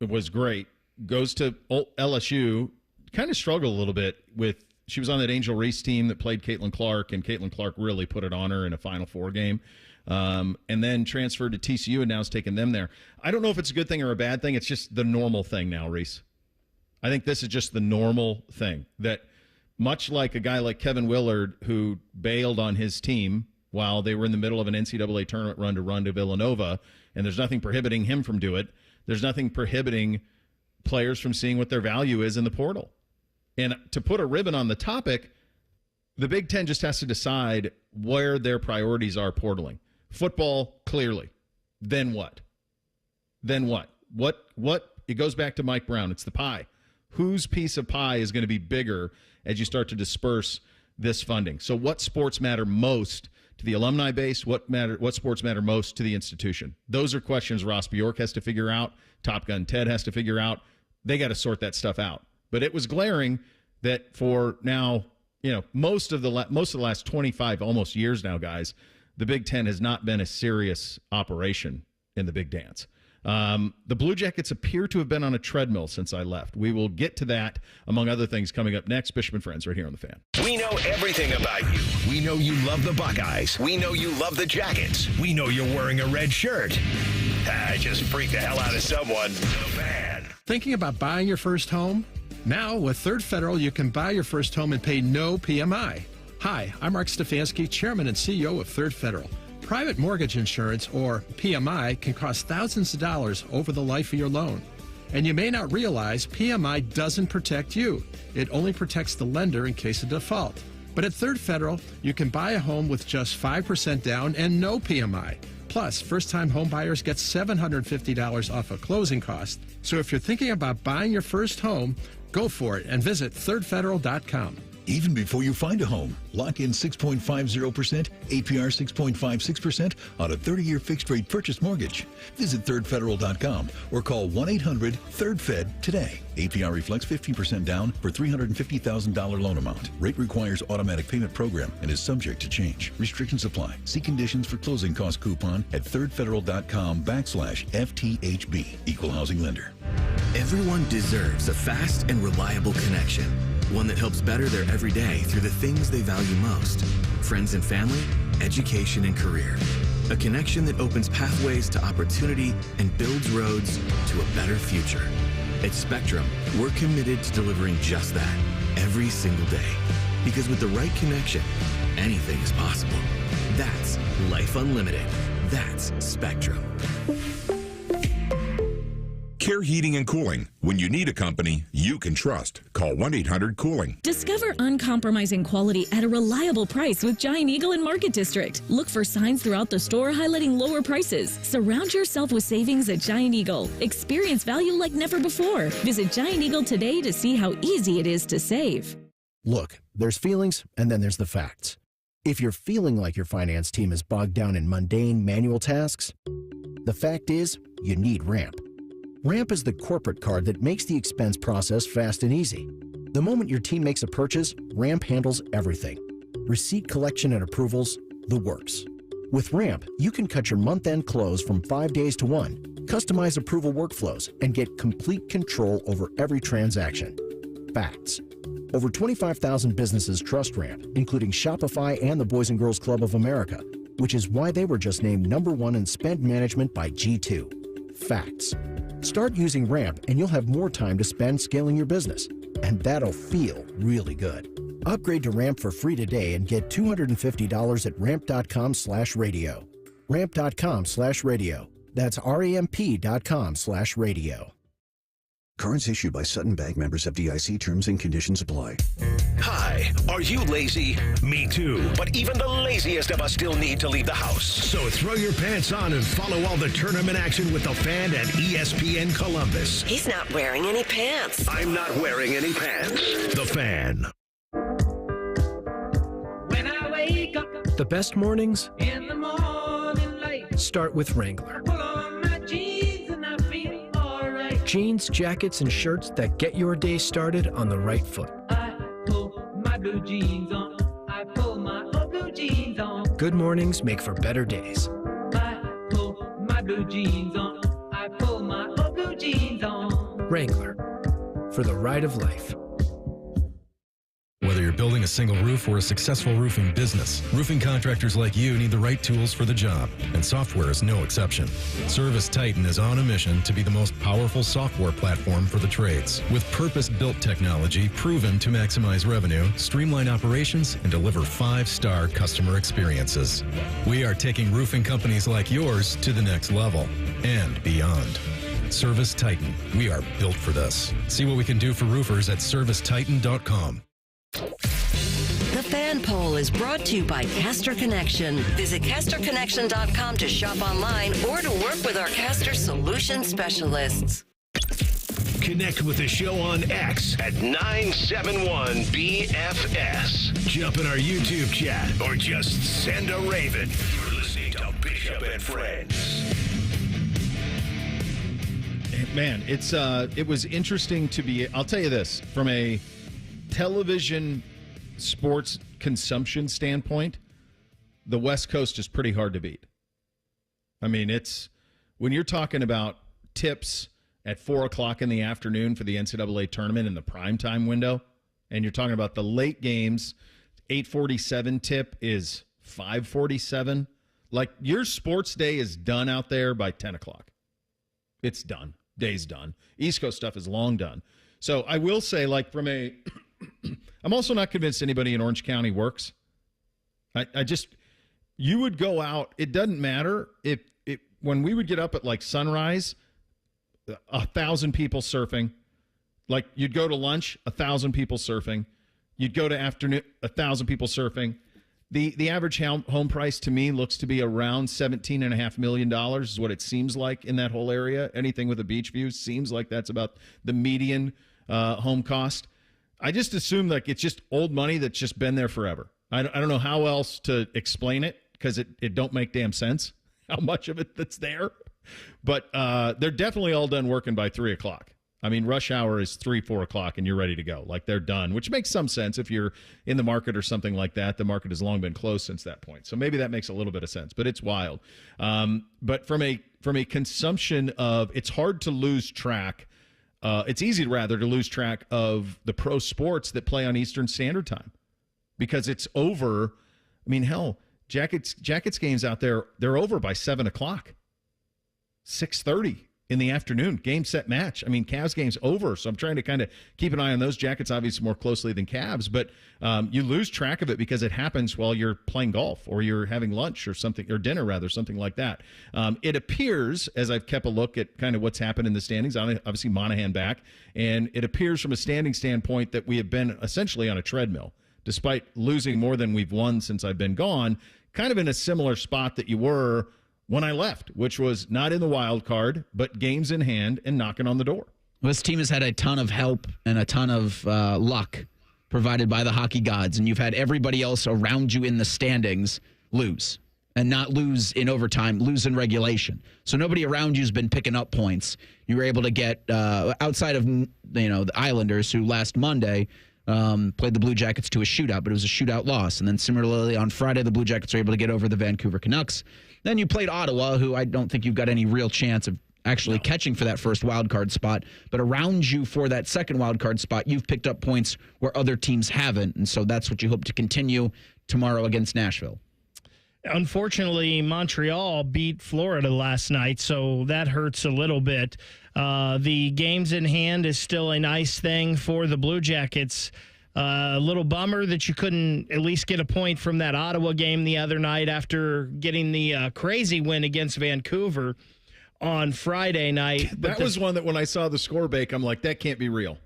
It was great. Goes to LSU, kind of struggled a little bit with, she was on that Angel Reese team that played Caitlin Clark, and Caitlin Clark really put it on her in a Final Four game. And then transferred to TCU, and now has taken them there. I don't know if it's a good thing or a bad thing. It's just the normal thing now, Reese. I think this is just the normal thing, that much like a guy like Kevin Willard, who bailed on his team while they were in the middle of an NCAA tournament run to Villanova, and there's nothing prohibiting him from doing it. There's nothing prohibiting players from seeing what their value is in the portal. And to put a ribbon on the topic, the Big Ten just has to decide where their priorities are portaling. Football, clearly. Then what? What? It goes back to Mike Brown. It's the pie. Whose piece of pie is going to be bigger as you start to disperse this funding? So what sports matter most to the alumni base? What sports matter most to the institution? Those are questions Ross Bjork has to figure out. Top Gun Ted has to figure out. They got to sort that stuff out. But it was glaring that for now, most of the last 25 almost years now, guys, the Big Ten has not been a serious operation in the big dance. The Blue Jackets appear to have been on a treadmill since I left. We will get to that, among other things, coming up next. Bishop and Friends right here on The Fan. We know everything about you. We know you love the Buckeyes. We know you love the Jackets. We know you're wearing a red shirt. I just freaked the hell out of someone. The Fan. Thinking about buying your first home? Now, with Third Federal, you can buy your first home and pay no PMI. Hi, I'm Mark Stefanski, Chairman and CEO of Third Federal. Private mortgage insurance, or PMI, can cost thousands of dollars over the life of your loan. And you may not realize PMI doesn't protect you. It only protects the lender in case of default. But at Third Federal, you can buy a home with just 5% down and no PMI. Plus, first-time home buyers get $750 off a closing cost. So if you're thinking about buying your first home, go for it and visit thirdfederal.com. Even before you find a home, lock in 6.50%, APR 6.56% on a 30-year fixed-rate purchase mortgage. Visit thirdfederal.com or call 1-800-3RD-FED today. APR reflects 15% down for $350,000 loan amount. Rate requires automatic payment program and is subject to change. Restrictions apply. See conditions for closing cost coupon at thirdfederal.com/FTHB. Equal housing lender. Everyone deserves a fast and reliable connection. One that helps better their everyday through the things they value most. Friends and family, education and career. A connection that opens pathways to opportunity and builds roads to a better future. At Spectrum, we're committed to delivering just that every single day. Because with the right connection, anything is possible. That's Life Unlimited. That's Spectrum. Care Heating and Cooling. When you need a company you can trust, call 1-800-COOLING. Discover uncompromising quality at a reliable price with Giant Eagle in Market District. Look for signs throughout the store highlighting lower prices. Surround yourself with savings at Giant Eagle. Experience value like never before. Visit Giant Eagle today to see how easy it is to save. Look, there's feelings and then there's the facts. If you're feeling like your finance team is bogged down in mundane manual tasks, the fact is you need Ramp. Ramp is the corporate card that makes the expense process fast and easy. The moment your team makes a purchase, Ramp handles everything. Receipt collection and approvals, the works. With Ramp, you can cut your month-end close from 5 days to 1, customize approval workflows, and get complete control over every transaction. Facts. Over 25,000 businesses trust Ramp, including Shopify and the Boys and Girls Club of America. which is why they were just named #1 in spend management by G2. Facts. Start using Ramp and you'll have more time to spend scaling your business. And that'll feel really good. Upgrade to Ramp for free today and get $250 at ramp.com/radio. Ramp.com/radio. That's ramp.com/radio. Cards issued by Sutton Bank, members of FDIC. Terms and conditions apply. Hi, are you lazy? Me too. But even the laziest of us still need to leave the house. So throw your pants on and follow all the tournament action with the Fan at ESPN Columbus. He's not wearing any pants. I'm not wearing any pants. The Fan. When I wake up, the best mornings in the morning light, start with Wrangler. pull on my jeans and I feel alright. Jeans, jackets, and shirts that get your day started on the right foot. I pull my blue jeans on. I pull my old blue jeans on. Good mornings make for better days. I pull my blue jeans on. I pull my old blue jeans on. Wrangler, for the ride of life. Whether you're building a single roof or a successful roofing business, roofing contractors like you need the right tools for the job, and software is no exception. Service Titan is on a mission to be the most powerful software platform for the trades, with purpose-built technology proven to maximize revenue, streamline operations, and deliver 5-star customer experiences. We are taking roofing companies like yours to the next level and beyond. Service Titan. We are built for this. See what we can do for roofers at servicetitan.com. The Fan Poll is brought to you by Caster Connection. Visit casterconnection.com to shop online or to work with our Caster Solution Specialists. Connect with the show on X at 971BFS. Jump in our YouTube chat or just send a raven. You're listening to Bishop and Friends. Man, it was interesting to be. I'll tell you this, from a television sports consumption standpoint, the West Coast is pretty hard to beat. I mean, it's when you're talking about tips at 4:00 in the afternoon for the NCAA tournament in the primetime window, and you're talking about the late games, 8:47 tip is 5:47. Like, your sports day is done out there by 10:00. It's done. Day's done. East Coast stuff is long done. So I will say, like, from a I'm also not convinced anybody in Orange County works. I just, you would go out. It doesn't matter if when we would get up at like sunrise, 1,000 people surfing. Like, you'd go to lunch, 1,000 people surfing. You'd go to afternoon, 1,000 people surfing. The average home price to me looks to be around $17.5 million is what it seems like in that whole area. Anything with a beach view seems like that's about the median home cost. I just assume like it's just old money that's just been there forever. I don't know how else to explain it, because it don't make damn sense how much of it that's there. But they're definitely all done working by 3:00. I mean, rush hour is 3-4 o'clock and you're ready to go. Like, they're done, which makes some sense if you're in the market or something like that. The market has long been closed since that point. So maybe that makes a little bit of sense, but it's wild. But from a consumption of, it's hard to lose track. It's easy rather to lose track of the pro sports that play on Eastern Standard Time, because it's over. I mean, hell, Jackets games out there, they're over by 7:00, 6:30 in the afternoon, game, set, match. I mean, Cavs game's over, so I'm trying to kind of keep an eye on those Jackets, obviously more closely than Cavs, but you lose track of it because it happens while you're playing golf or you're having lunch or something, or dinner rather, something like that. It appears, as I've kept a look at kind of what's happened in the standings, obviously Monahan back, and it appears from a standing standpoint that we have been essentially on a treadmill, despite losing more than we've won since I've been gone, kind of in a similar spot that you were when I left, which was not in the wild card, but games in hand and knocking on the door. Well, this team has had a ton of help and a ton of luck provided by the hockey gods, and you've had everybody else around you in the standings lose, and not lose in overtime, lose in regulation. So nobody around you's been picking up points. You were able to get, outside of the Islanders, who last Monday played the Blue Jackets to a shootout, but it was a shootout loss. And then similarly on Friday, the Blue Jackets were able to get over the Vancouver Canucks. Then you played Ottawa, who I don't think you've got any real chance of actually catching for that first wild card spot. But around you for that second wild card spot, you've picked up points where other teams haven't. And so that's what you hope to continue tomorrow against Nashville. Unfortunately, Montreal beat Florida last night, so that hurts a little bit. The games in hand is still a nice thing for the Blue Jackets. A little bummer that you couldn't at least get a point from that Ottawa game the other night after getting the crazy win against Vancouver on Friday night. That was one that when I saw the score, Bake, I'm like, that can't be real.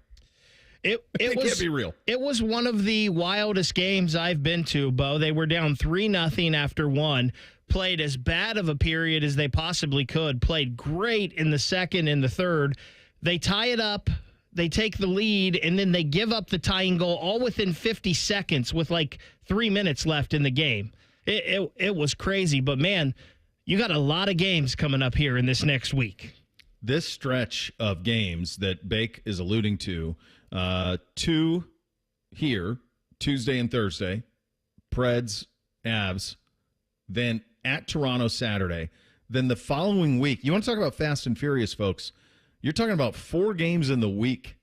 It can't be real. It was one of the wildest games I've been to, Bo. They were down 3-0 after one, played as bad of a period as they possibly could, played great in the second and the third. They tie it up, they take the lead, and then they give up the tying goal all within 50 seconds with like 3 minutes left in the game. It was crazy, but man, you got a lot of games coming up here in this next week. This stretch of games that Bake is alluding to, 2 here, Tuesday and Thursday, Preds, Avs, then at Toronto Saturday, then the following week. You want to talk about fast and furious, folks? You're talking about 4 games in the week.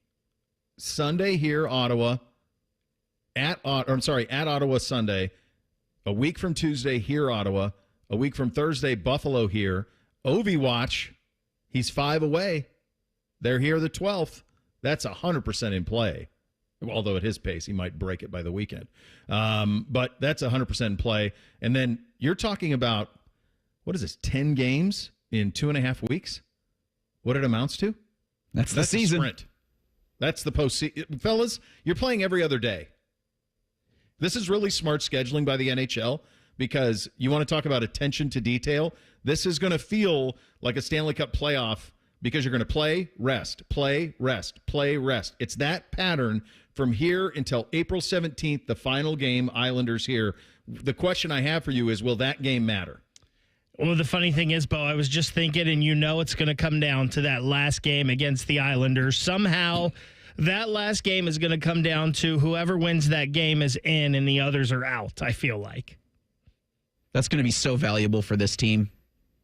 Sunday here, Ottawa, at Ottawa Sunday, a week from Tuesday here, Ottawa, a week from Thursday, Buffalo here. Ovi watch, he's 5 away. They're here the 12th. That's 100% in play. Although at his pace, he might break it by the weekend. But that's 100% in play. And then you're talking about, what is this, 10 games in 2.5 weeks? What it amounts to? That's the season. A sprint. That's the postseason. Fellas, you're playing every other day. This is really smart scheduling by the NHL because you want to talk about attention to detail. This is going to feel like a Stanley Cup playoff because you're going to play, rest, play, rest, play, rest. It's that pattern from here until April 17th, the final game, Islanders here. The question I have for you is, will that game matter? Well, the funny thing is, Bo, I was just thinking, and it's going to come down to that last game against the Islanders. Somehow, that last game is going to come down to whoever wins that game is in and the others are out, I feel like. That's going to be so valuable for this team.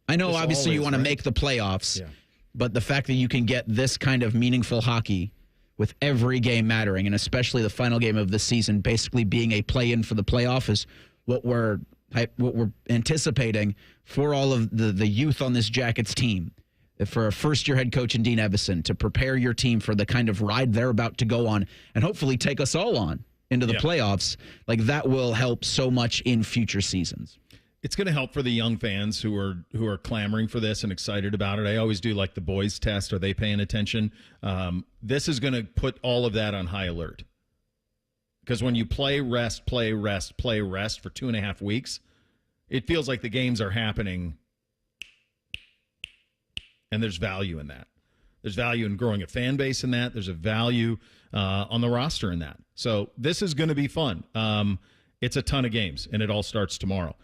I know, obviously, you want to make the playoffs. Yeah. But the fact that you can get this kind of meaningful hockey with every game mattering, and especially the final game of the season basically being a play-in for the playoff is what we're anticipating for all of the youth on this Jackets team. For a first-year head coach in Dean Evison to prepare your team for the kind of ride they're about to go on and hopefully take us all on into the playoffs, like that will help so much in future seasons. It's going to help for the young fans who are clamoring for this and excited about it. I always do like the boys test. Are they paying attention? This is going to put all of that on high alert. Because when you play, rest, play, rest, play, rest for 2.5 weeks, it feels like the games are happening, and there's value in that. There's value in growing a fan base in that. There's a value on the roster in that. So this is going to be fun. It's a ton of games, and it all starts tomorrow.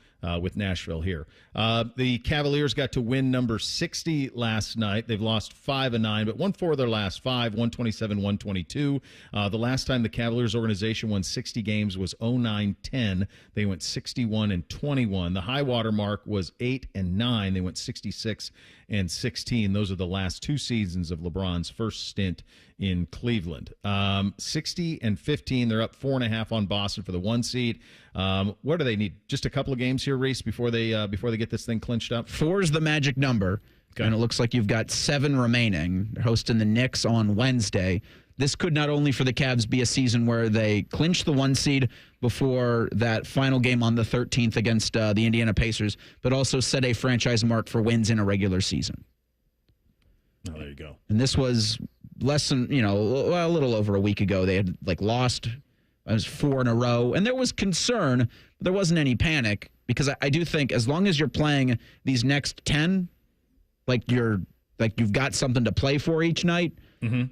With Nashville here. The Cavaliers got to win number 60 last night. They've lost 5 of 9, but won 4 of their last 5, 127-122. The last time the Cavaliers organization won 60 games was 09-10. They went 61-21. The high water mark was 8-9. They went 66-16. Those are the last 2 seasons of LeBron's first stint in Cleveland. 60-15. They're up 4.5 on Boston for the 1 seed. What do they need? Just a couple of games here, Reese, before they get this thing clinched up? 4 is the magic number, and it looks like you've got 7 remaining. They're hosting the Knicks on Wednesday. This could not only for the Cavs be a season where they clinch the 1 seed before that final game on the 13th against the Indiana Pacers, but also set a franchise mark for wins in a regular season. Oh, there you go. And this was less than, a little over a week ago. They had lost. It was 4 in a row, and there was concern, but there wasn't any panic because I do think as long as you're playing these next 10, you've got something to play for each night,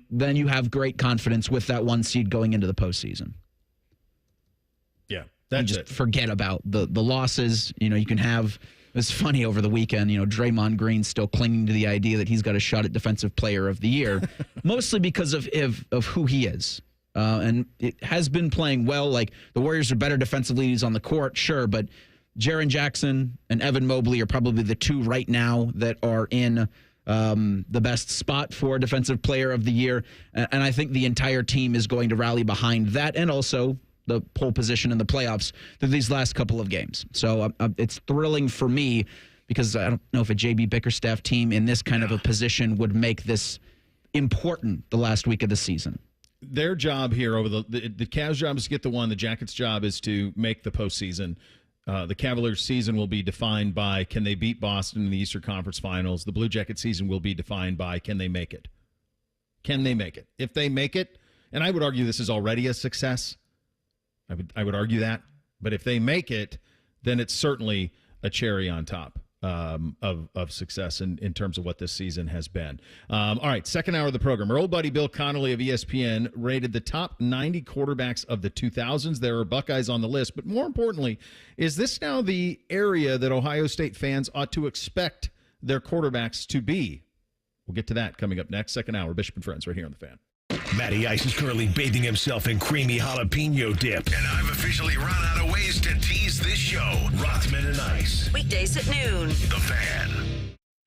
then you have great confidence with that 1 seed going into the postseason. Yeah, that's it. Forget about the losses. You can have. It was funny over the weekend. Draymond Green still clinging to the idea that he's got a shot at Defensive Player of the Year, mostly because of who he is. And it has been playing well. Like, the Warriors are better defensively. He's on the court, sure, but Jaren Jackson and Evan Mobley are probably the 2 right now that are in the best spot for Defensive Player of the Year. And I think the entire team is going to rally behind that and also the pole position in the playoffs through these last couple of games. So it's thrilling for me because I don't know if a JB Bickerstaff team in this kind of a position would make this important the last week of the season. Their job here over the Cavs' job is to get the one. The Jackets' job is to make the postseason. The Cavaliers' season will be defined by can they beat Boston in the Eastern Conference Finals. The Blue Jackets' season will be defined by can they make it. Can they make it? If they make it, and I would argue this is already a success. I would argue that. But if they make it, then it's certainly a cherry on top of success in terms of what this season has been. All right, second hour of the program. Our old buddy Bill Connolly of ESPN rated the top 90 quarterbacks of the 2000s. There are Buckeyes on the list. But more importantly, is this now the area that Ohio State fans ought to expect their quarterbacks to be? We'll get to that coming up next. Second hour, Bishop and Friends right here on The Fan. Matty Ice is currently bathing himself in creamy jalapeno dip. And I've officially run out of ways to tease this show. Rothman and Ice. Weekdays at noon. The Fan.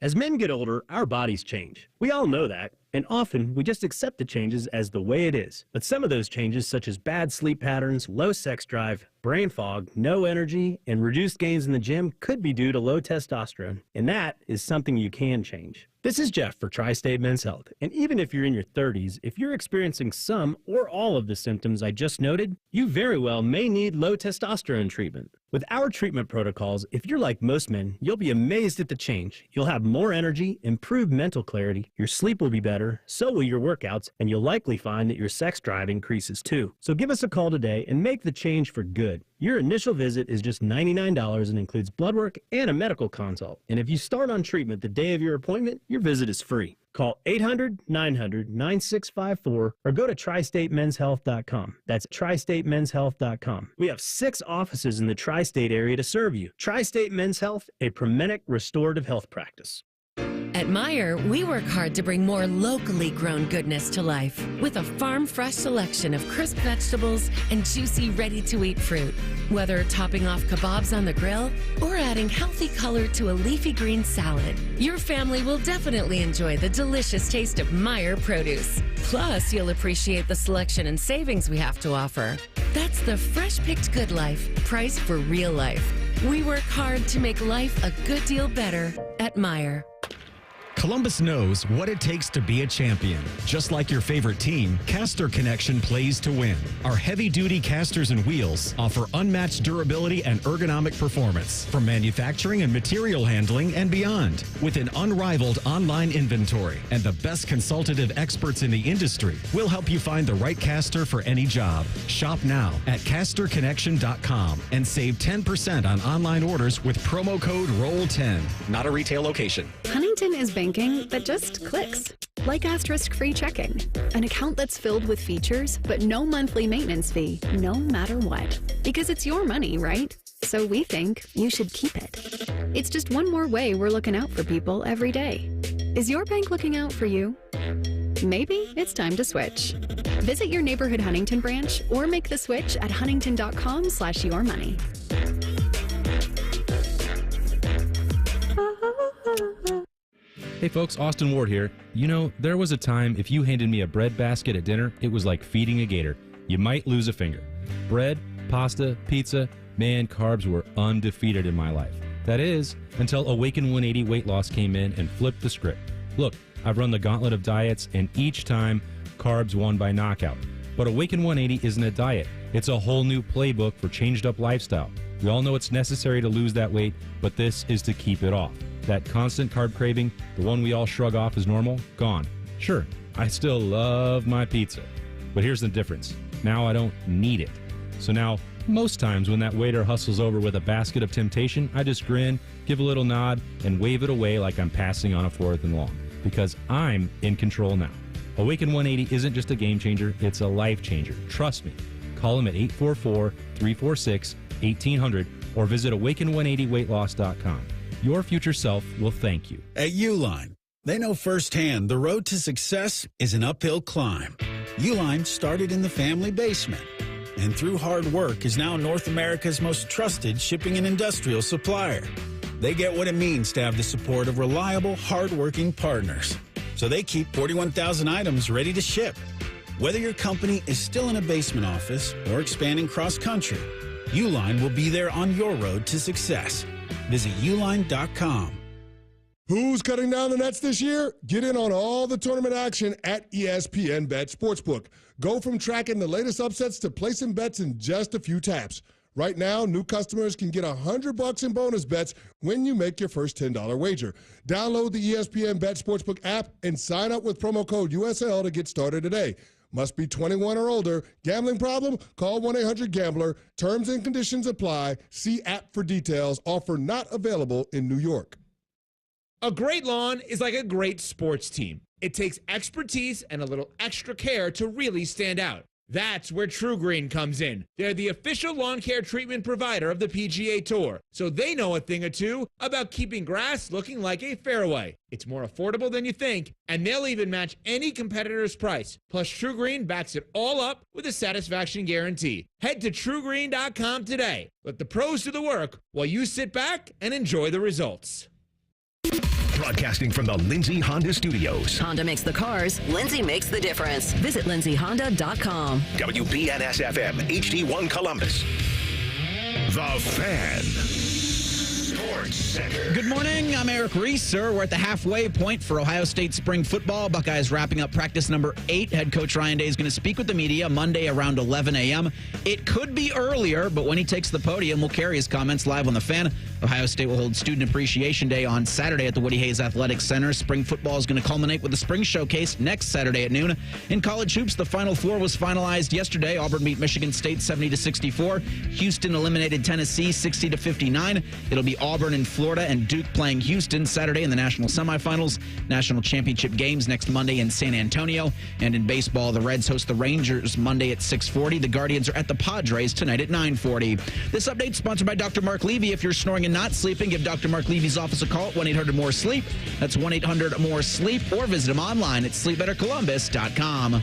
As men get older, our bodies change. We all know that, and often we just accept the changes as the way it is. But some of those changes, such as bad sleep patterns, low sex drive, brain fog, no energy, and reduced gains in the gym, could be due to low testosterone. And that is something you can change. This is Jeff for Tri-State Men's Health, and even if you're in your 30s, if you're experiencing some or all of the symptoms I just noted, you very well may need low testosterone treatment. With our treatment protocols, if you're like most men, you'll be amazed at the change. You'll have more energy, improved mental clarity, your sleep will be better, so will your workouts, and you'll likely find that your sex drive increases too. So give us a call today and make the change for good. Your initial visit is just $99 and includes blood work and a medical consult. And if you start on treatment the day of your appointment, your visit is free. Call 800-900-9654 or go to tristatemenshealth.com. That's tristatemenshealth.com. We have 6 offices in the tri-state area to serve you. Tri-State Men's Health, a Promenic restorative health practice. At Meijer, we work hard to bring more locally grown goodness to life with a farm-fresh selection of crisp vegetables and juicy, ready-to-eat fruit. Whether topping off kebabs on the grill or adding healthy color to a leafy green salad, your family will definitely enjoy the delicious taste of Meijer produce. Plus, you'll appreciate the selection and savings we have to offer. That's the fresh-picked good life, priced for real life. We work hard to make life a good deal better at Meijer. Columbus knows what it takes to be a champion. Just like your favorite team, Caster Connection plays to win. Our heavy-duty casters and wheels offer unmatched durability and ergonomic performance from manufacturing and material handling and beyond. With an unrivaled online inventory and the best consultative experts in the industry, we'll help you find the right caster for any job. Shop now at casterconnection.com and save 10% on online orders with promo code ROLL10. Not a retail location. Huntington is banking that just clicks. Like asterisk-free checking, an account that's filled with features, but no monthly maintenance fee, no matter what. Because it's your money, right? So we think you should keep it. It's just one more way we're looking out for people every day. Is your bank looking out for you? Maybe it's time to switch. Visit your neighborhood Huntington branch or make the switch at huntington.com/yourmoney. Hey folks, Austin Ward here. You know, there was a time if you handed me a bread basket at dinner, it was like feeding a gator. You might lose a finger. Bread, pasta, pizza, man, carbs were undefeated in my life. That is, until Awaken 180 weight loss came in and flipped the script. Look, I've run the gauntlet of diets, and each time, carbs won by knockout. But Awaken 180 isn't a diet. It's a whole new playbook for changed up lifestyle. We all know it's necessary to lose that weight, but this is to keep it off. That constant carb craving, the one we all shrug off as normal, gone. Sure, I still love my pizza, but here's the difference. Now I don't need it. So now, most times when that waiter hustles over with a basket of temptation, I just grin, give a little nod, and wave it away like I'm passing on a 4th and long, because I'm in control now. Awaken 180 isn't just a game changer, it's a life changer. Trust me. Call them at 844-346-1800 or visit awaken180weightloss.com. Your future self will thank you. At Uline, they know firsthand the road to success is an uphill climb. Uline started in the family basement and through hard work is now North America's most trusted shipping and industrial supplier. They get what it means to have the support of reliable, hardworking partners. So they keep 41,000 items ready to ship. Whether your company is still in a basement office or expanding cross-country, Uline will be there on your road to success. Visit uline.com. Who's cutting down the nets this year? Get in on all the tournament action at ESPN Bet Sportsbook. Go from tracking the latest upsets to placing bets in just a few taps. Right now, new customers can get $100 in bonus bets when you make your first $10 wager. Download the ESPN Bet Sportsbook app and sign up with promo code USL to get started today. Must be 21 or older. Gambling problem? Call 1-800-GAMBLER. Terms and conditions apply. See app for details. Offer not available in New York. A great lawn is like a great sports team. It takes expertise and a little extra care to really stand out. That's where True Green comes in. They're the official lawn care treatment provider of the PGA Tour, so they know a thing or two about keeping grass looking like a fairway. It's more affordable than you think, and they'll even match any competitor's price. Plus, True Green backs it all up with a satisfaction guarantee. Head to TrueGreen.com today. Let the pros do the work while you sit back and enjoy the results. Broadcasting from the Lindsay Honda Studios. Honda makes the cars. Lindsay makes the difference. Visit lindsayhonda.com. WBNS-FM, HD1 Columbus. The Fan. Sports Center. Good morning. I'm Eric Reeser. We're at the halfway point for Ohio State spring football. Buckeyes wrapping up practice number 8. Head coach Ryan Day is going to speak with the media Monday around 11 a.m. It could be earlier, but when he takes the podium, we'll carry his comments live on the Fan. Ohio State will hold Student Appreciation Day on Saturday at the Woody Hayes Athletic Center. Spring football is going to culminate with the Spring Showcase next Saturday at noon. In college hoops, the Final Four was finalized yesterday. Auburn beat Michigan State 70-64. Houston eliminated Tennessee 60-59. It'll be Auburn and Florida and Duke playing Houston Saturday in the national semifinals. National championship games next Monday in San Antonio. And in baseball, the Reds host the Rangers Monday at 6:40. The Guardians are at the Padres tonight at 9:40. This update sponsored by Dr. Mark Levy. If you're snoring and not sleeping, give Dr. Mark Levy's office a call at 1-800-MORE-SLEEP. That's 1-800-MORE-SLEEP, or visit him online at sleepbettercolumbus.com.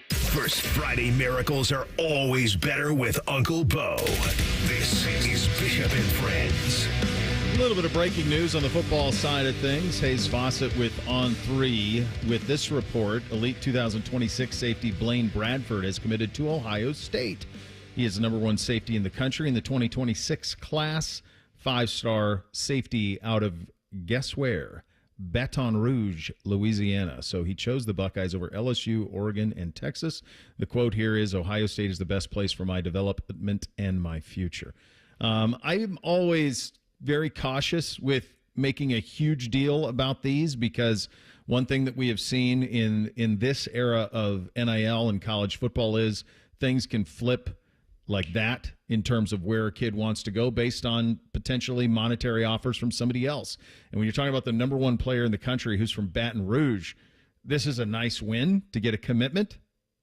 First Friday miracles are always better with Uncle Bo. This is Bishop and Friends. A little bit of breaking news on the football side of things. Hayes Fawcett with On 3 with this report. Elite 2026 safety Blaine Bradford has committed to Ohio State. He is the number 1 safety in the country in the 2026 class. 5-star safety out of, guess where? Baton Rouge, Louisiana. So he chose the Buckeyes over LSU, Oregon, and Texas. The quote here is, Ohio State is the best place for my development and my future. I'm always very cautious with making a huge deal about these because one thing that we have seen in this era of NIL and college football is things can flip like that in terms of where a kid wants to go based on potentially monetary offers from somebody else. And when you're talking about the number 1 player in the country who's from Baton Rouge, this is a nice win to get a commitment,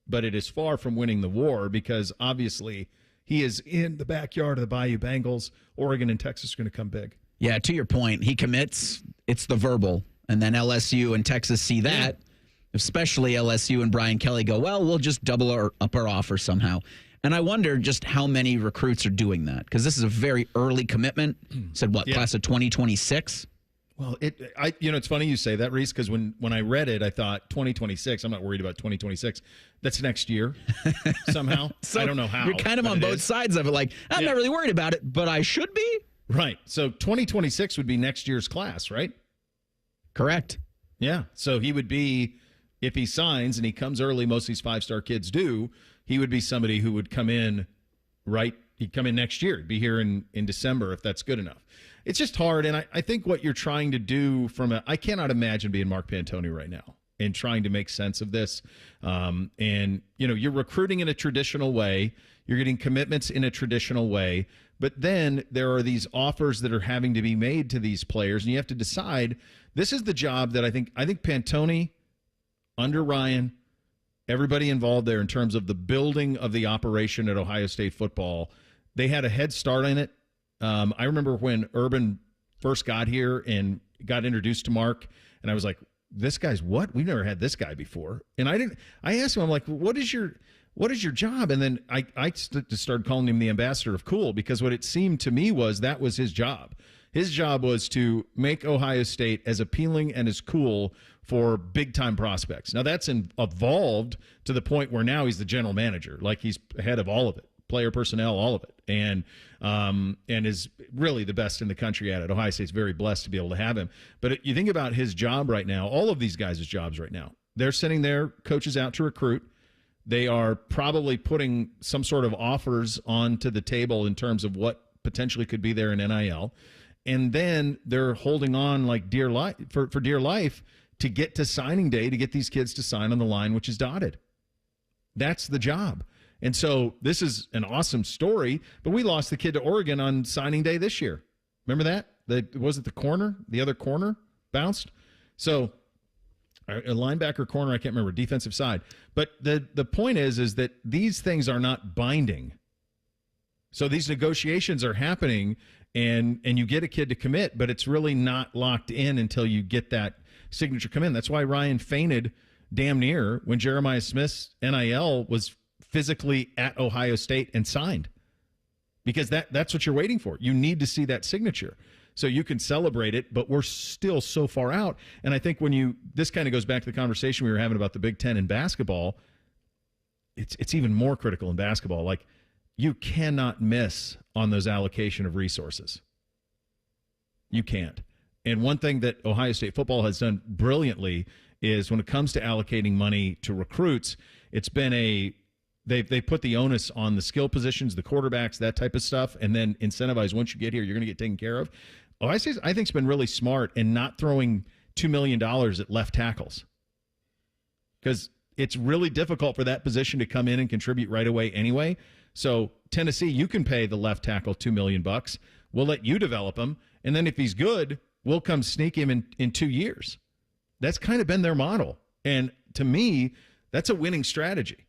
but it is far from winning the war because obviously he is in the backyard of the Bayou Bengals. Oregon and Texas are going to come big. Yeah, to your point, he commits, it's the verbal, and then LSU and Texas see that, especially LSU and Brian Kelly go, well, we'll just double up our offer somehow. And I wonder just how many recruits are doing that because this is a very early commitment. Said what, class of 2026? Well, it's funny you say that, Reese, because when I read it, I thought 2026. I'm not worried about 2026. That's next year somehow. So I don't know how. You're kind of on both sides of it. Like, I'm not really worried about it, but I should be. Right. So 2026 would be next year's class, right? Correct. Yeah. So he would be, if he signs and he comes early, most of these 5-star kids do, he would be somebody who would come in, right? He'd come in next year. He'd be here in December if that's good enough. It's just hard, and I think what you're trying to do I cannot imagine being Mark Pantoni right now and trying to make sense of this. And, you're recruiting in a traditional way. You're getting commitments in a traditional way. But then there are these offers that are having to be made to these players, and you have to decide, this is the job that I think Pantoni, under Ryan, everybody involved there in terms of the building of the operation at Ohio State football, they had a head start in it. I remember when Urban first got here and got introduced to Mark, and I was like, this guy's what? We've never had this guy before. And I asked him, I'm like, what is your job? And then I started calling him the ambassador of cool because what it seemed to me was that was his job. His job was to make Ohio State as appealing and as cool for big-time prospects. Now, that's evolved to the point where now he's the general manager. Like, he's head of all of it, player personnel, all of it, and is really the best in the country at it. Ohio State's very blessed to be able to have him. But you think about his job right now, all of these guys' jobs right now. They're sending their coaches out to recruit. They are probably putting some sort of offers onto the table in terms of what potentially could be there in NIL. And then they're holding on like dear life for dear life to get to signing day, to get these kids to sign on the line, which is dotted. That's the job. And so this is an awesome story, but we lost the kid to Oregon on signing day this year. Remember that? Was it the corner? The other corner bounced? So a linebacker, corner, I can't remember, defensive side. But the point is that these things are not binding. So these negotiations are happening, and you get a kid to commit, but it's really not locked in until you get that signature come in. That's why Ryan fainted damn near when Jeremiah Smith's NIL was physically at Ohio State and signed, because that's what you're waiting for. You need to see that signature so you can celebrate it, but we're still so far out. And I think this kind of goes back to the conversation we were having about the Big Ten in basketball. It's even more critical in basketball. Like, you cannot miss on those allocation of resources. You can't. And one thing that Ohio State football has done brilliantly is when it comes to allocating money to recruits, it's been they put the onus on the skill positions, the quarterbacks, that type of stuff, and then incentivize once you get here, you're going to get taken care of. Ohio State, I think, has been really smart in not throwing $2 million at left tackles, because it's really difficult for that position to come in and contribute right away anyway. So Tennessee, you can pay the left tackle $2 million. We'll let you develop him, and then if he's good, we'll come sneak him in 2 years. That's kind of been their model, and to me, that's a winning strategy.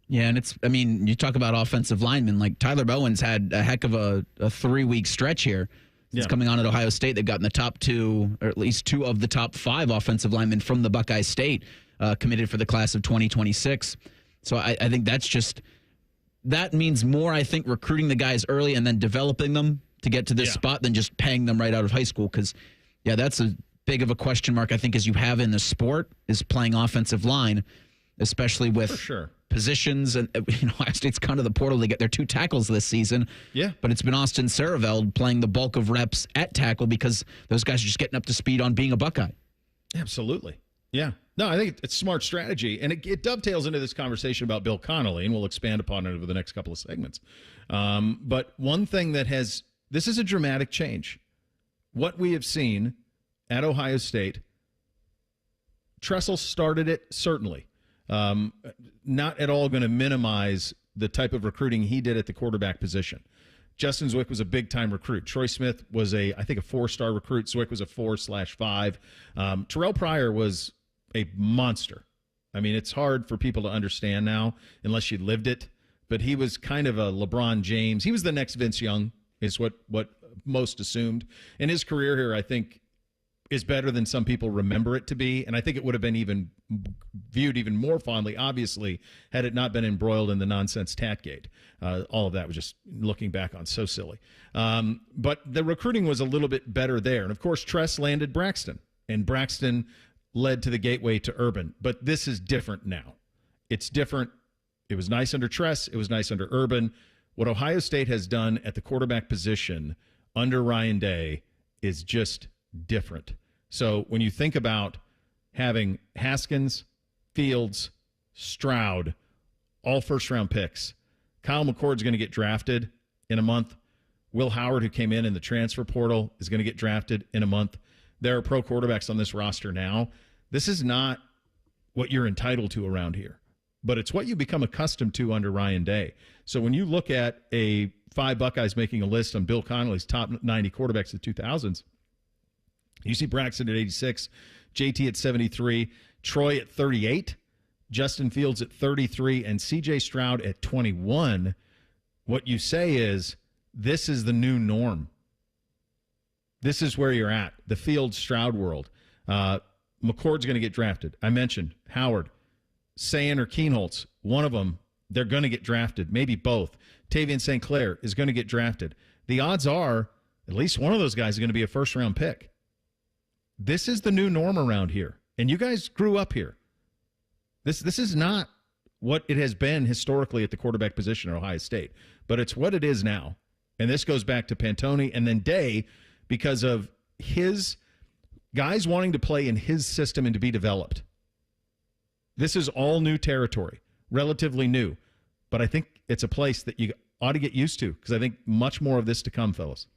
Yeah, and you talk about offensive linemen. Like, Tyler Bowen's had a heck of a 3-week stretch here. Since coming on at Ohio State, they've gotten the top 2, or at least 2 of the top 5 offensive linemen from the Buckeye State committed for the class of 2026. So I think that means more, I think, recruiting the guys early and then developing them to get to this spot than just paying them right out of high school. Because, that's a big of a question mark, I think, as you have in the sport, is playing offensive line, especially with positions. And Ohio State's kind of the portal to get their 2 tackles this season. Yeah. But it's been Austin Sareveld playing the bulk of reps at tackle because those guys are just getting up to speed on being a Buckeye. Absolutely. Yeah. No, I think it's smart strategy. And it dovetails into this conversation about Bill Connolly, and we'll expand upon it over the next couple of segments. But one thing this is a dramatic change. What we have seen at Ohio State, Tressel started it, certainly. Not at all going to minimize the type of recruiting he did at the quarterback position. Justin Zwick was a big-time recruit. Troy Smith was I think a 4-star recruit. Zwick was a 4/5. Terrell Pryor was a monster. I mean, it's hard for people to understand now unless you lived it, but he was kind of a LeBron James. He was the next Vince Young, is what most assumed. And his career here, I think, is better than some people remember it to be. And I think it would have been even viewed even more fondly, obviously, had it not been embroiled in the nonsense Tatgate. All of that was just looking back on so silly. But the recruiting was a little bit better there. And, of course, Tress landed Braxton, and Braxton led to the gateway to Urban. But this is different now. It's different. It was nice under Tress. It was nice under Urban. What Ohio State has done at the quarterback position under Ryan Day is just different. So when you think about having Haskins, Fields, Stroud, all first-round picks, Kyle McCord's going to get drafted in a month. Will Howard, who came in the transfer portal, is going to get drafted in a month. There are pro quarterbacks on this roster now. This is not what you're entitled to around here, but it's what you become accustomed to under Ryan Day. So when you look at 5 Buckeyes making a list on Bill Connolly's top 90 quarterbacks of the 2000s, you see Braxton at 86, JT at 73, Troy at 38, Justin Fields at 33, and CJ Stroud at 21. What you say is, this is the new norm. This is where you're at, the Fields-Stroud world. McCord's going to get drafted. I mentioned Howard, Sayin or Keenholz, one of them, they're going to get drafted, maybe both. Tavian St. Clair is going to get drafted. The odds are At least one of those guys is going to be a first-round pick. This is the new norm around here, and you guys grew up here. This is not what it has been historically at the quarterback position at Ohio State, but it's what it is now. And this goes back to Pantone and then Day because of his guys wanting to play in his system and to be developed. This is all new territory, relatively new, but I think it's a place that you ought to get used to because I think much more of this to come, fellas.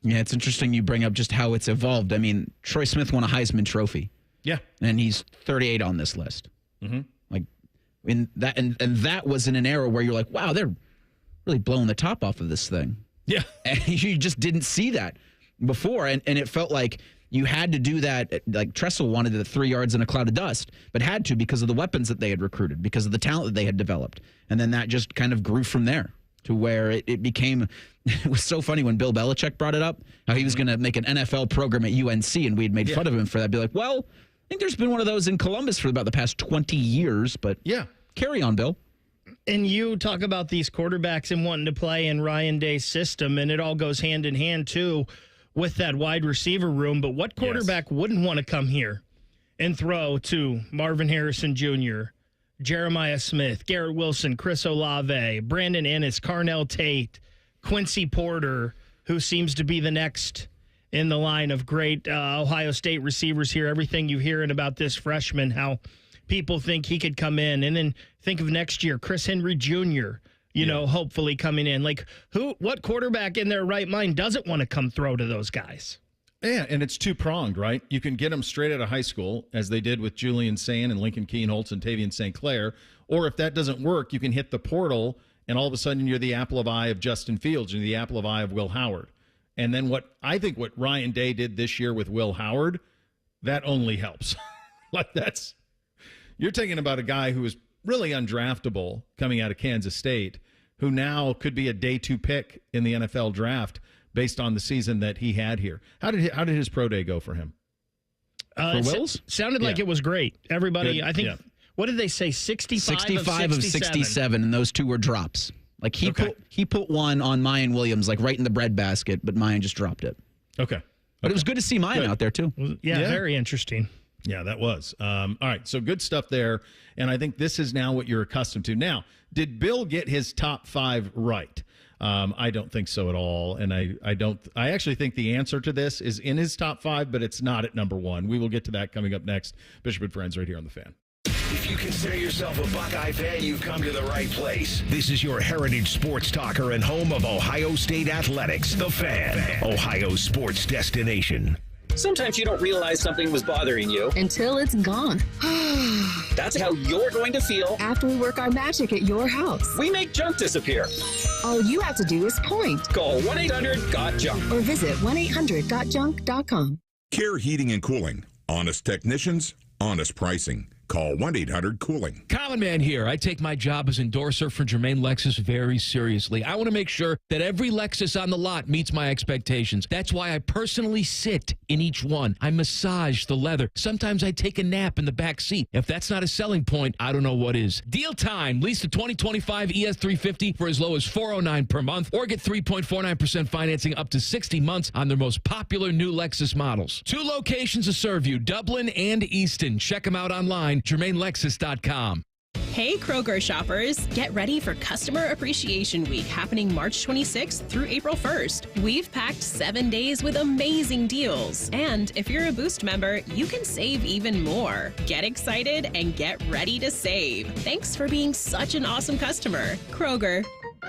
Yeah, it's interesting you bring up just how it's evolved. I mean, Troy Smith won a Heisman Trophy. Yeah. And he's 38 on this list. Mm-hmm. Like, in that, and that was in an era where you're like, wow, they're really blowing the top off of this thing. Yeah. And you just didn't see that before. And it felt like you had to do that. Like Tressel wanted the 3 yards in a cloud of dust, but had to because of the weapons that they had recruited, because of the talent that they had developed. And then that just kind of grew from there to where it became, it was so funny when Bill Belichick brought it up, how he was going to make an NFL program at UNC, and we'd made fun of him for that. Be like, well, I think there's been one of those in Columbus for about the past 20 years, but yeah, carry on, Bill. And you talk about these quarterbacks and wanting to play in Ryan Day's system, and it all goes hand in hand, too, with that wide receiver room. But what quarterback wouldn't want to come here and throw to Marvin Harrison Jr., Jeremiah Smith, Garrett Wilson, Chris Olave, Brandon Ennis, Carnell Tate, Quincy Porter, who seems to be the next in the line of great Ohio State receivers here. Everything you're hearing about this freshman, how people think he could come in. And then think of next year, Chris Henry Jr., you know, hopefully coming in. Like, what quarterback in their right mind doesn't want to come throw to those guys? Yeah, and it's two-pronged, right? You can get them straight out of high school, as they did with Julian Sand and Lincoln Keenholz and Tavian St. Clair. Or if that doesn't work, you can hit the portal, and all of a sudden you're the apple of eye of Justin Fields, you're the apple of eye of Will Howard. And then what Ryan Day did this year with Will Howard, that only helps. You're talking about a guy who was really undraftable coming out of Kansas State, who now could be a day 2 pick in the NFL draft based on the season that he had here. How did his pro day go for him? For Wills? Sounded like it was great. Everybody, good. I think, what did they say? 65 of 67, and those 2 were drops. Like he put one on Mayan Williams, like right in the breadbasket, but Mayan just dropped it. Okay. But it was good to see Mayan out there too. Yeah, very interesting. Yeah, that was. All right, so good stuff there, and I think this is now what you're accustomed to. Now, did Bill get his top 5 right? I don't think so at all, and I actually think the answer to this is in his top 5, but it's not at number 1. We will get to that coming up next. Bishop and Friends right here on The Fan. If you consider yourself a Buckeye fan, you've come to the right place. This is your heritage sports talker and home of Ohio State Athletics, The Fan, Ohio's sports destination. Sometimes you don't realize something was bothering you until it's gone. That's how you're going to feel after we work our magic at your house. We make junk disappear. All you have to do is point. Call 1-800-GOT-JUNK or visit 1-800-GOT-JUNK.com. Care Heating and Cooling. Honest technicians, honest pricing. Call 1-800-COOLING. Common Man here. I take my job as endorser for Germain Lexus very seriously. I want to make sure that every Lexus on the lot meets my expectations. That's why I personally sit in each one. I massage the leather. Sometimes I take a nap in the back seat. If that's not a selling point, I don't know what is. Deal time. Lease the 2025 ES350 for as low as $409 per month, or get 3.49% financing up to 60 months on their most popular new Lexus models. 2 locations to serve you, Dublin and Easton. Check them out online. GermainLexus.com. Hey, Kroger shoppers, get ready for Customer Appreciation Week happening March 26th through April 1st. We've packed 7 days with amazing deals. And if you're a Boost member, you can save even more. Get excited and get ready to save. Thanks for being such an awesome customer. Kroger,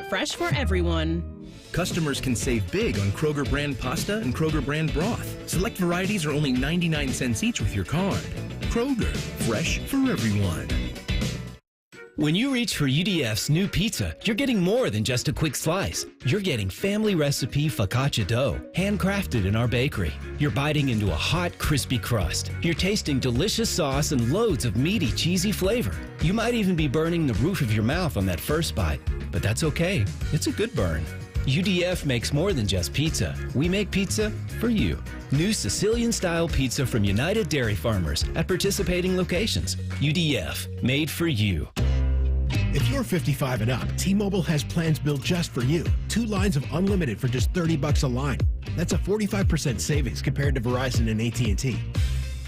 fresh for everyone. Customers can save big on Kroger brand pasta and Kroger brand broth. Select varieties are only 99 cents each with your card. Kroger, fresh for everyone. When you reach for UDF's new pizza, you're getting more than just a quick slice. You're getting family recipe focaccia dough, handcrafted in our bakery. You're biting into a hot, crispy crust. You're tasting delicious sauce and loads of meaty, cheesy flavor. You might even be burning the roof of your mouth on that first bite, but that's okay. It's a good burn. UDF makes more than just pizza. We make pizza for you. New Sicilian-style pizza from United Dairy Farmers at participating locations. UDF, made for you. If you're 55 and up, T-Mobile has plans built just for you. 2 lines of unlimited for just $30 a line. That's a 45% savings compared to Verizon and AT&T.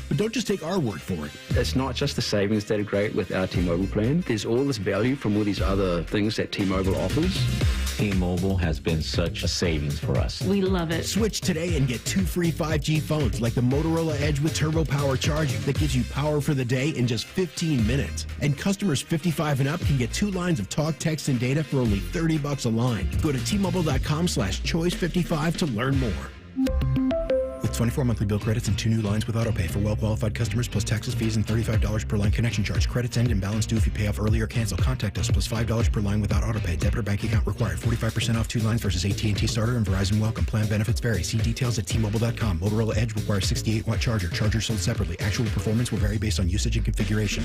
But don't just take our word for it. It's not just the savings that are great with our T-Mobile plan. There's all this value from all these other things that T-Mobile offers. T-Mobile has been such a savings for us. We love it. Switch today and get 2 free 5G phones like the Motorola Edge with Turbo Power charging that gives you power for the day in just 15 minutes. And customers 55 and up can get 2 lines of talk, text, and data for only $30 a line. Go to T-Mobile.com/choice55 to learn more. With 24 monthly bill credits and 2 new lines with autopay for well-qualified customers plus taxes, fees, and $35 per line connection charge. Credits end and balance due if you pay off early or cancel. Contact us plus $5 per line without autopay. Debit or bank account required. 45% off 2 lines versus AT&T Starter and Verizon Welcome. Plan benefits vary. See details at T-Mobile.com. Motorola Edge requires 68-watt charger. Charger sold separately. Actual performance will vary based on usage and configuration.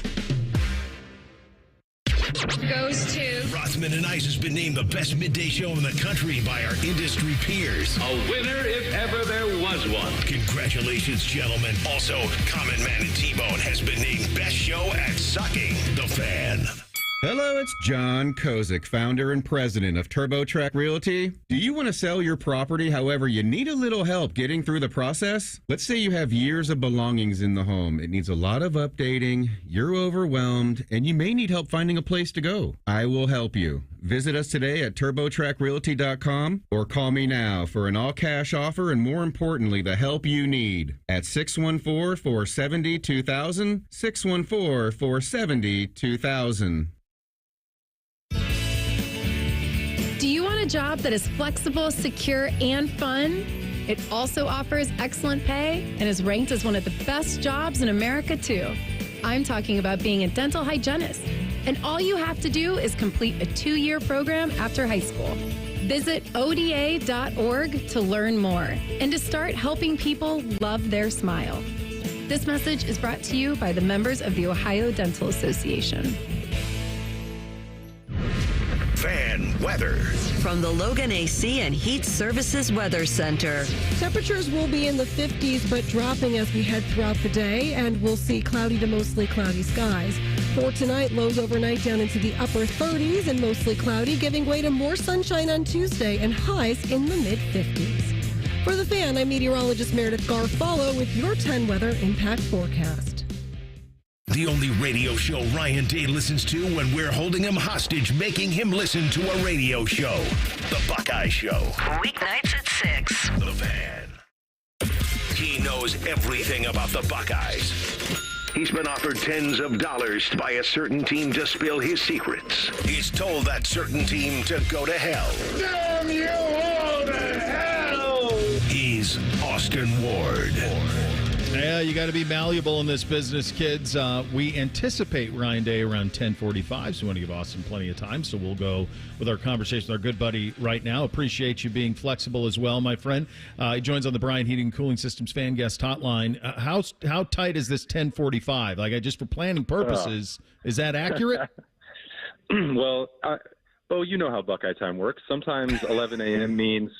Goes to Rothman and Ice has been named the best midday show in the country by our industry peers. A winner if ever there was one. Congratulations, gentlemen. Also, Common Man and T-Bone has been named best show at Sucking the Fan. Hello, it's John Kozik, founder and president of TurboTrack Realty. Do you want to sell your property, however, you need a little help getting through the process? Let's say you have years of belongings in the home. It needs a lot of updating, you're overwhelmed, and you may need help finding a place to go. I will help you. Visit us today at TurboTrackRealty.com or call me now for an all-cash offer and, more importantly, the help you need at 614-470-2000, 614-470-2000. Do you want a job that is flexible, secure, and fun? It also offers excellent pay and is ranked as one of the best jobs in America, too. I'm talking about being a dental hygienist. And all you have to do is complete a 2-year program after high school. Visit ODA.org to learn more and to start helping people love their smile. This message is brought to you by the members of the Ohio Dental Association. Fan weather. From the Logan AC and Heat Services Weather Center. Temperatures will be in the 50s, but dropping as we head throughout the day, and we'll see cloudy to mostly cloudy skies. For tonight, lows overnight down into the upper 30s and mostly cloudy, giving way to more sunshine on Tuesday and highs in the mid-50s. For The Fan, I'm meteorologist Meredith Garfalo with your 10 weather impact forecast. The only radio show Ryan Day listens to when we're holding him hostage, making him listen to a radio show. The Buckeye Show. Weeknights at 6. The Fan. He knows everything about the Buckeyes. He's been offered tens of dollars by a certain team to spill his secrets. He's told that certain team to go to hell. Damn you all to hell! He's Austin Ward. Yeah, you got to be malleable in this business, kids. We anticipate Ryan Day around 10:45, so we want to give Austin plenty of time. So we'll go with our conversation with our good buddy right now. Appreciate you being flexible as well, my friend. He joins on the Bryant Heating and Cooling Systems fan guest hotline. How tight is this 10:45? Like, just for planning purposes, is that accurate? Well, you know how Buckeye time works. Sometimes 11 a.m. means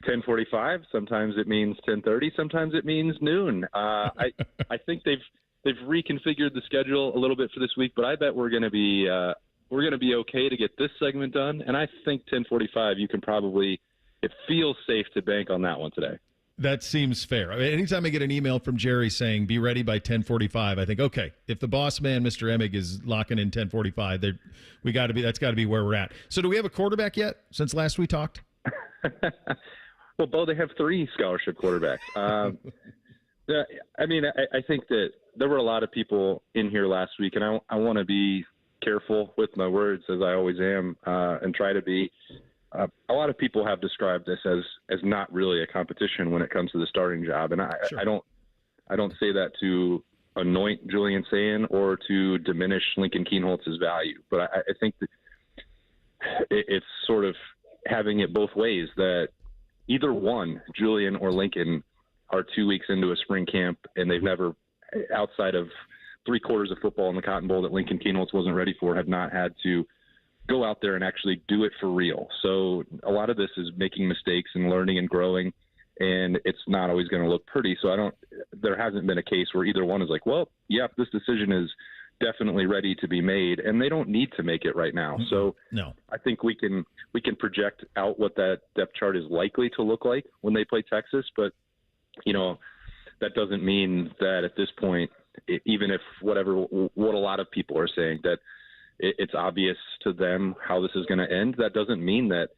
10:45. Sometimes it means 10:30. Sometimes it means noon. I think they've reconfigured the schedule a little bit for this week, but I bet we're going to be okay to get this segment done. And I think 10:45. You can probably. It feels safe to bank on that one today. That seems fair. I mean, anytime I get an email from Jerry saying "be ready by 10:45," I think, okay, if the boss man, Mr. Emig, is locking in 10:45, that's got to be where we're at. So, do we have a quarterback yet since last we talked? Well, Bo, they have 3 scholarship quarterbacks. I think that there were a lot of people in here last week, and I want to be careful with my words, as I always am, and try to be. A lot of people have described this as not really a competition when it comes to the starting job, and Sure. I don't say that to anoint Julian Sayin or to diminish Lincoln Kienholz's value, but I think that it's sort of having it both ways, that either one, Julian or Lincoln, are 2 weeks into a spring camp, and they've never, outside of 3 quarters of football in the Cotton Bowl that Lincoln Kienholz wasn't ready for, have not had to go out there and actually do it for real. So a lot of this is making mistakes and learning and growing, and it's not always going to look pretty. So there hasn't been a case where either one is like, well, yeah, this decision is definitely ready to be made, and they don't need to make it right now. So no, I think we can project out what that depth chart is likely to look like when they play Texas, but that doesn't mean that at this point, even if what a lot of people are saying, that it's obvious to them how this is going to end, that doesn't mean that.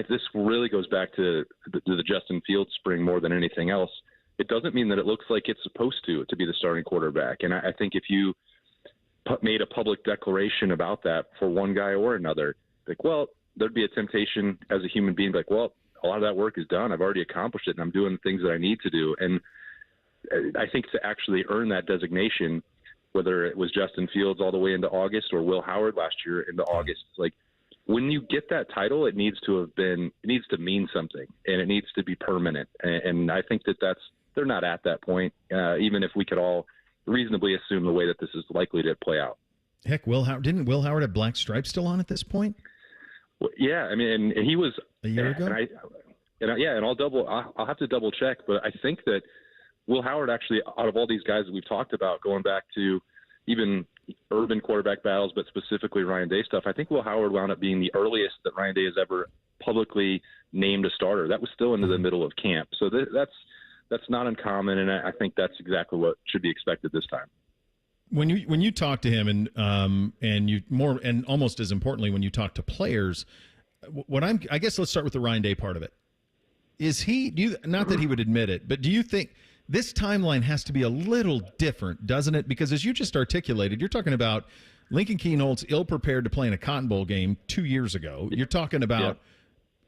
This really goes back to the Justin Fields spring more than anything else. It doesn't mean that it looks like it's supposed to be the starting quarterback. And I think if you made a public declaration about that for one guy or another, there'd be a temptation as a human being, a lot of that work is done. I've already accomplished it, and I'm doing the things that I need to do. And I think to actually earn that designation, whether it was Justin Fields all the way into August or Will Howard last year into August, when you get that title, it needs to mean something, and it needs to be permanent. And I think they're not at that point, even if we could all reasonably assume the way that this is likely to play out. Heck, didn't Will Howard have black stripes still on at this point? Well, yeah, I mean, and he was a year ago. And I'll have to double check, but I think that Will Howard actually, out of all these guys that we've talked about, going back to even urban quarterback battles, but specifically Ryan Day stuff, I think Will Howard wound up being the earliest that Ryan Day has ever publicly named a starter. That was still into the middle of camp, so that's not uncommon, and I think that's exactly what should be expected this time. When you talk to him, and almost as importantly, when you talk to players, I guess let's start with the Ryan Day part of it. Not that he would admit it, but do you think this timeline has to be a little different, doesn't it? Because as you just articulated, you're talking about Lincoln Kienholz ill-prepared to play in a Cotton Bowl game 2 years ago. You're talking about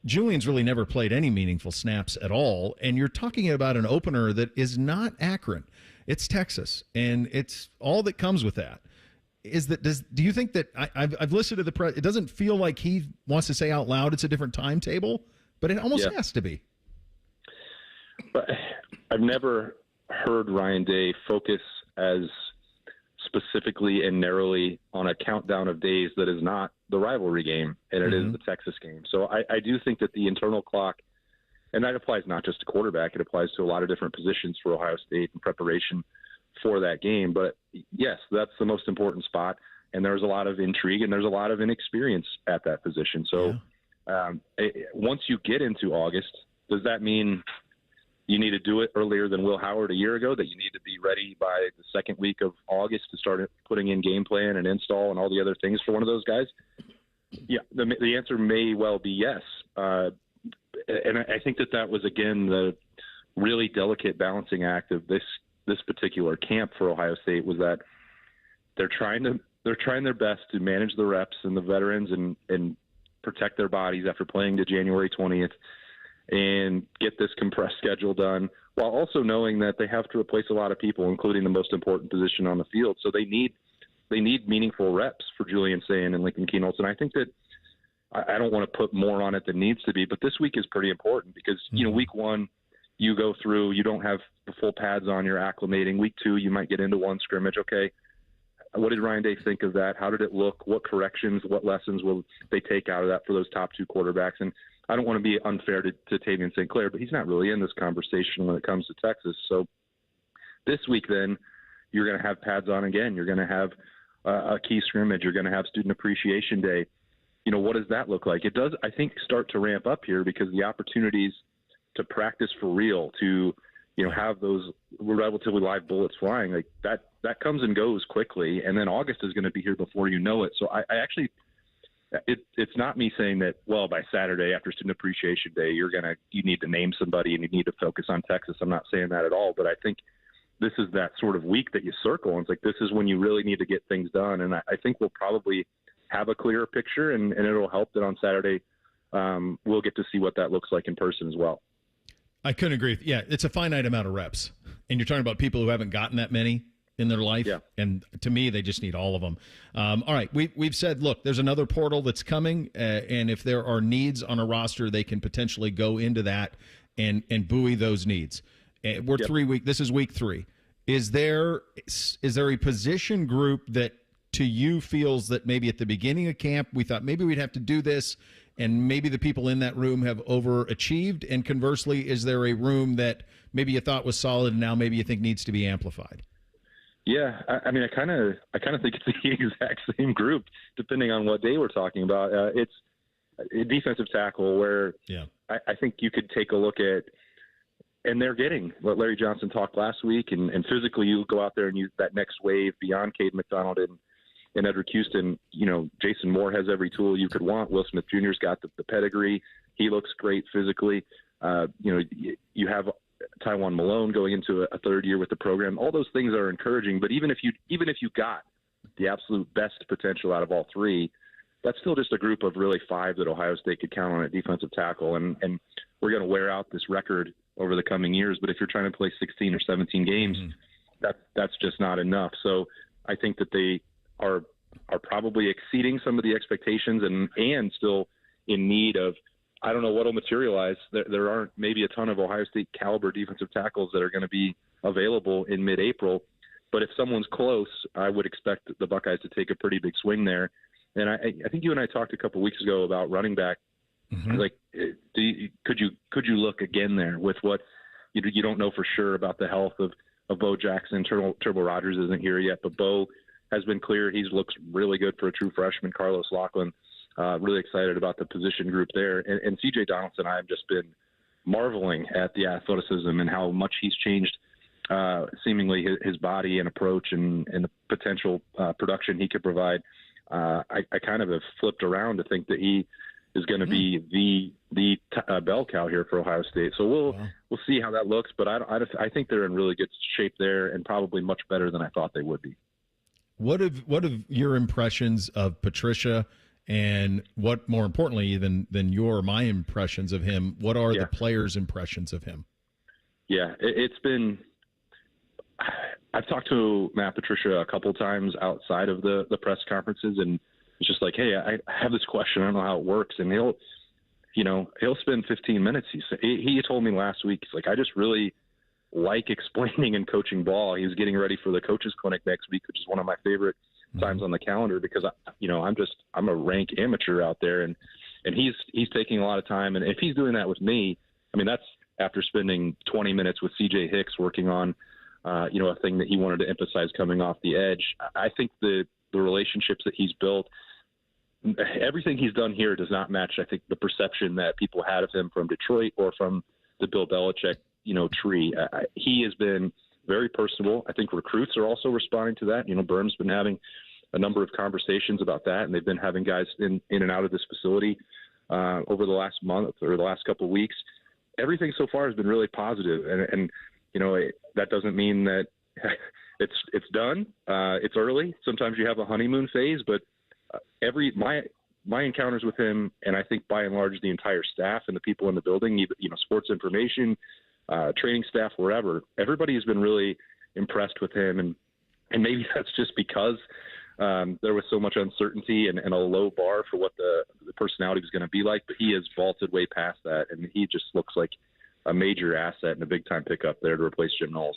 Julian's really never played any meaningful snaps at all, and you're talking about an opener that is not Akron. It's Texas, and it's all that comes with that. Do you think that I've listened to the press? It doesn't feel like he wants to say out loud it's a different timetable, but it almost has to be. But I've never heard Ryan Day focus as specifically and narrowly on a countdown of days that is not the rivalry game, and it is the Texas game. So I do think that the internal clock, and that applies not just to quarterback, it applies to a lot of different positions for Ohio State in preparation for that game. But yes, that's the most important spot, and there's a lot of intrigue and there's a lot of inexperience at that position. So once you get into August, does that mean you need to do it earlier than Will Howard a year ago, that you need to be ready by the second week of August to start putting in game plan and install and all the other things for one of those guys? Yeah, the answer may well be yes. And I think that was, again, the really delicate balancing act of this particular camp for Ohio State, was that they're trying their best to manage the reps and the veterans and protect their bodies after playing to January 20th and get this compressed schedule done, while also knowing that they have to replace a lot of people, including the most important position on the field. So they need meaningful reps for Julian Sayin and Lincoln Kienholz. And I think that I don't want to put more on it than needs to be, but this week is pretty important because, week one, you go through, you don't have the full pads on, you're acclimating. Week two, you might get into one scrimmage. Okay, what did Ryan Day think of that? How did it look? What corrections, what lessons will they take out of that for those top two quarterbacks? And I don't want to be unfair to Tavian St. Clair, but he's not really in this conversation when it comes to Texas. So this week, then, you're going to have pads on again. You're going to have a key scrimmage. You're going to have Student Appreciation Day. What does that look like? It does, I think, start to ramp up here because the opportunities to practice for real, to have those relatively live bullets flying, like that comes and goes quickly. And then August is going to be here before you know it. So I actually – it's not me saying that, well, by Saturday after Student Appreciation Day, you need to name somebody and you need to focus on Texas. I'm not saying that at all, but I think this is that sort of week that you circle. And it's like, this is when you really need to get things done. And I think we'll probably have a clearer picture, and it'll help that on Saturday we'll get to see what that looks like in person as well. I couldn't agree. Yeah, it's a finite amount of reps. And you're talking about people who haven't gotten that many in their life. Yeah. And to me, they just need all of them. All right. We've said, look, there's another portal that's coming. And if there are needs on a roster, they can potentially go into that and buoy those needs. We're 3 weeks. This is week 3. Is there a position group that to you feels that maybe at the beginning of camp, we thought maybe we'd have to do this, and maybe the people in that room have overachieved? And conversely, is there a room that maybe you thought was solid and now maybe you think needs to be amplified? Yeah, I mean, I kind of think it's the exact same group, depending on what day we're talking about. It's a defensive tackle where I think you could take a look at, and they're getting what Larry Johnson talked last week, and physically you go out there and use that next wave beyond Cade McDonald and Edric Houston. You know, Jason Moore has every tool you could want. Will Smith Jr.'s got the pedigree. He looks great physically. You have Taiwan Malone going into a third year with the program. All those things are encouraging, but even if you got the absolute best potential out of all three, that's still just a group of really five that Ohio State could count on at defensive tackle. And we're going to wear out this record over the coming years. But if you're trying to play 16 or 17 games, that's just not enough. So I think that they are probably exceeding some of the expectations and still in need of, I don't know what will materialize. There aren't maybe a ton of Ohio State caliber defensive tackles that are going to be available in mid-April. But if someone's close, I would expect the Buckeyes to take a pretty big swing there. And I think you and I talked a couple weeks ago about running back. Like, could you look again there with what you don't know for sure about the health of Bo Jackson? Turbo Rogers isn't here yet, but Bo has been clear. He looks really good for a true freshman. Carlos Lachlan, really excited about the position group there. And C.J. Donaldson, I have just been marveling at the athleticism and how much he's changed seemingly his body and approach and the potential production he could provide. I kind of have flipped around to think that he is going to be the bell cow here for Ohio State. So we'll see how that looks, but I think they're in really good shape there and probably much better than I thought they would be. What have your impressions of Patricia, and what, more importantly even than my impressions of him, what are the players' impressions of him? Yeah, it's been. I've talked to Matt Patricia a couple times outside of the press conferences, and it's just like, hey, I have this question. I don't know how it works, and he'll spend 15 minutes. He told me last week, he's like, I just really like explaining and coaching ball. He's getting ready for the coaches clinic next week, which is one of my favorite times on the calendar because I'm a rank amateur out there, and he's taking a lot of time. And if he's doing that with me, I mean, that's after spending 20 minutes with CJ Hicks working on a thing that he wanted to emphasize coming off the edge. I think the relationships that he's built, everything he's done here does not match, I think, the perception that people had of him from Detroit or from the Bill Belichick, tree. He has been very personable. I think recruits are also responding to that. Berm's been having a number of conversations about that, and they've been having guys in and out of this facility over the last month or the last couple of weeks. Everything so far has been really positive, and that doesn't mean that it's done. It's early. Sometimes you have a honeymoon phase, but my encounters with him, and I think by and large the entire staff and the people in the building, sports information, training staff, wherever, everybody has been really impressed with him, and maybe that's just because there was so much uncertainty and a low bar for what the personality was going to be like, but he has vaulted way past that, and he just looks like a major asset and a big time pickup there to replace Jim Knowles.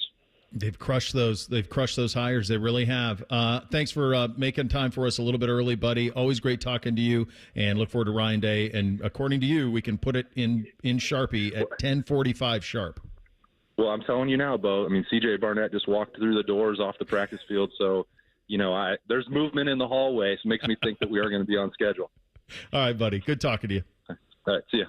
They've crushed those hires. They really have. Thanks for making time for us a little bit early, buddy. Always great talking to you, and look forward to Ryan Day. And according to you, we can put it in Sharpie at 10:45 sharp. Well, I'm telling you now, Bo. I mean, C.J. Barnett just walked through the doors off the practice field, so there's movement in the hallway. So it makes me think that we are going to be on schedule. All right, buddy. Good talking to you. All right, see ya.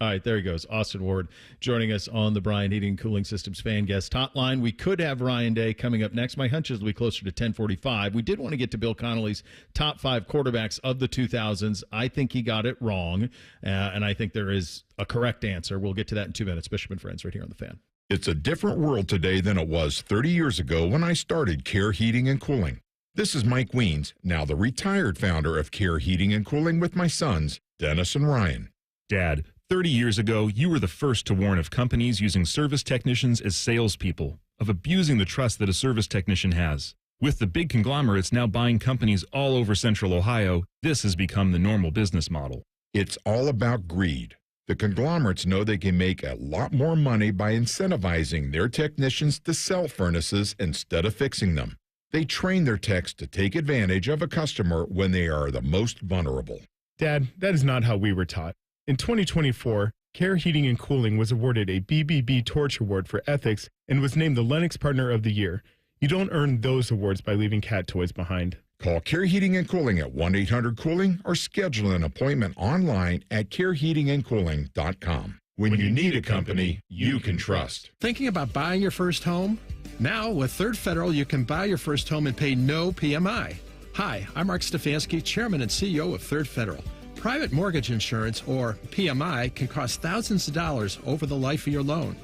All right, there he goes. Austin Ward joining us on the Brian Heating and Cooling Systems fan guest hotline. We could have Ryan Day coming up next. My hunch is it'll be closer to 10:45. We did want to get to Bill Connolly's top 5 quarterbacks of the 2000s. I think he got it wrong, and I think there is a correct answer. We'll get to that in 2 minutes. Bishop and Friends right here on The Fan. It's a different world today than it was 30 years ago when I started Care Heating and Cooling. This is Mike Weens, now the retired founder of Care Heating and Cooling with my sons, Dennis and Ryan. Dad, 30 years ago, you were the first to warn of companies using service technicians as salespeople, of abusing the trust that a service technician has. With the big conglomerates now buying companies all over Central Ohio, this has become the normal business model. It's all about greed. The conglomerates know they can make a lot more money by incentivizing their technicians to sell furnaces instead of fixing them. They train their techs to take advantage of a customer when they are the most vulnerable. Dad, that is not how we were taught. In 2024, Care Heating and Cooling was awarded a BBB Torch Award for ethics and was named the Lennox Partner of the Year. You don't earn those awards by leaving cat toys behind. Call Care Heating and Cooling at 1-800-COOLING or schedule an appointment online at careheatingandcooling.com. When you need a company you can trust. Thinking about buying your first home? Now, with Third Federal, you can buy your first home and pay no PMI. Hi, I'm Mark Stefanski, Chairman and CEO of Third Federal. Private mortgage insurance, or PMI, can cost thousands of dollars over the life of your loan.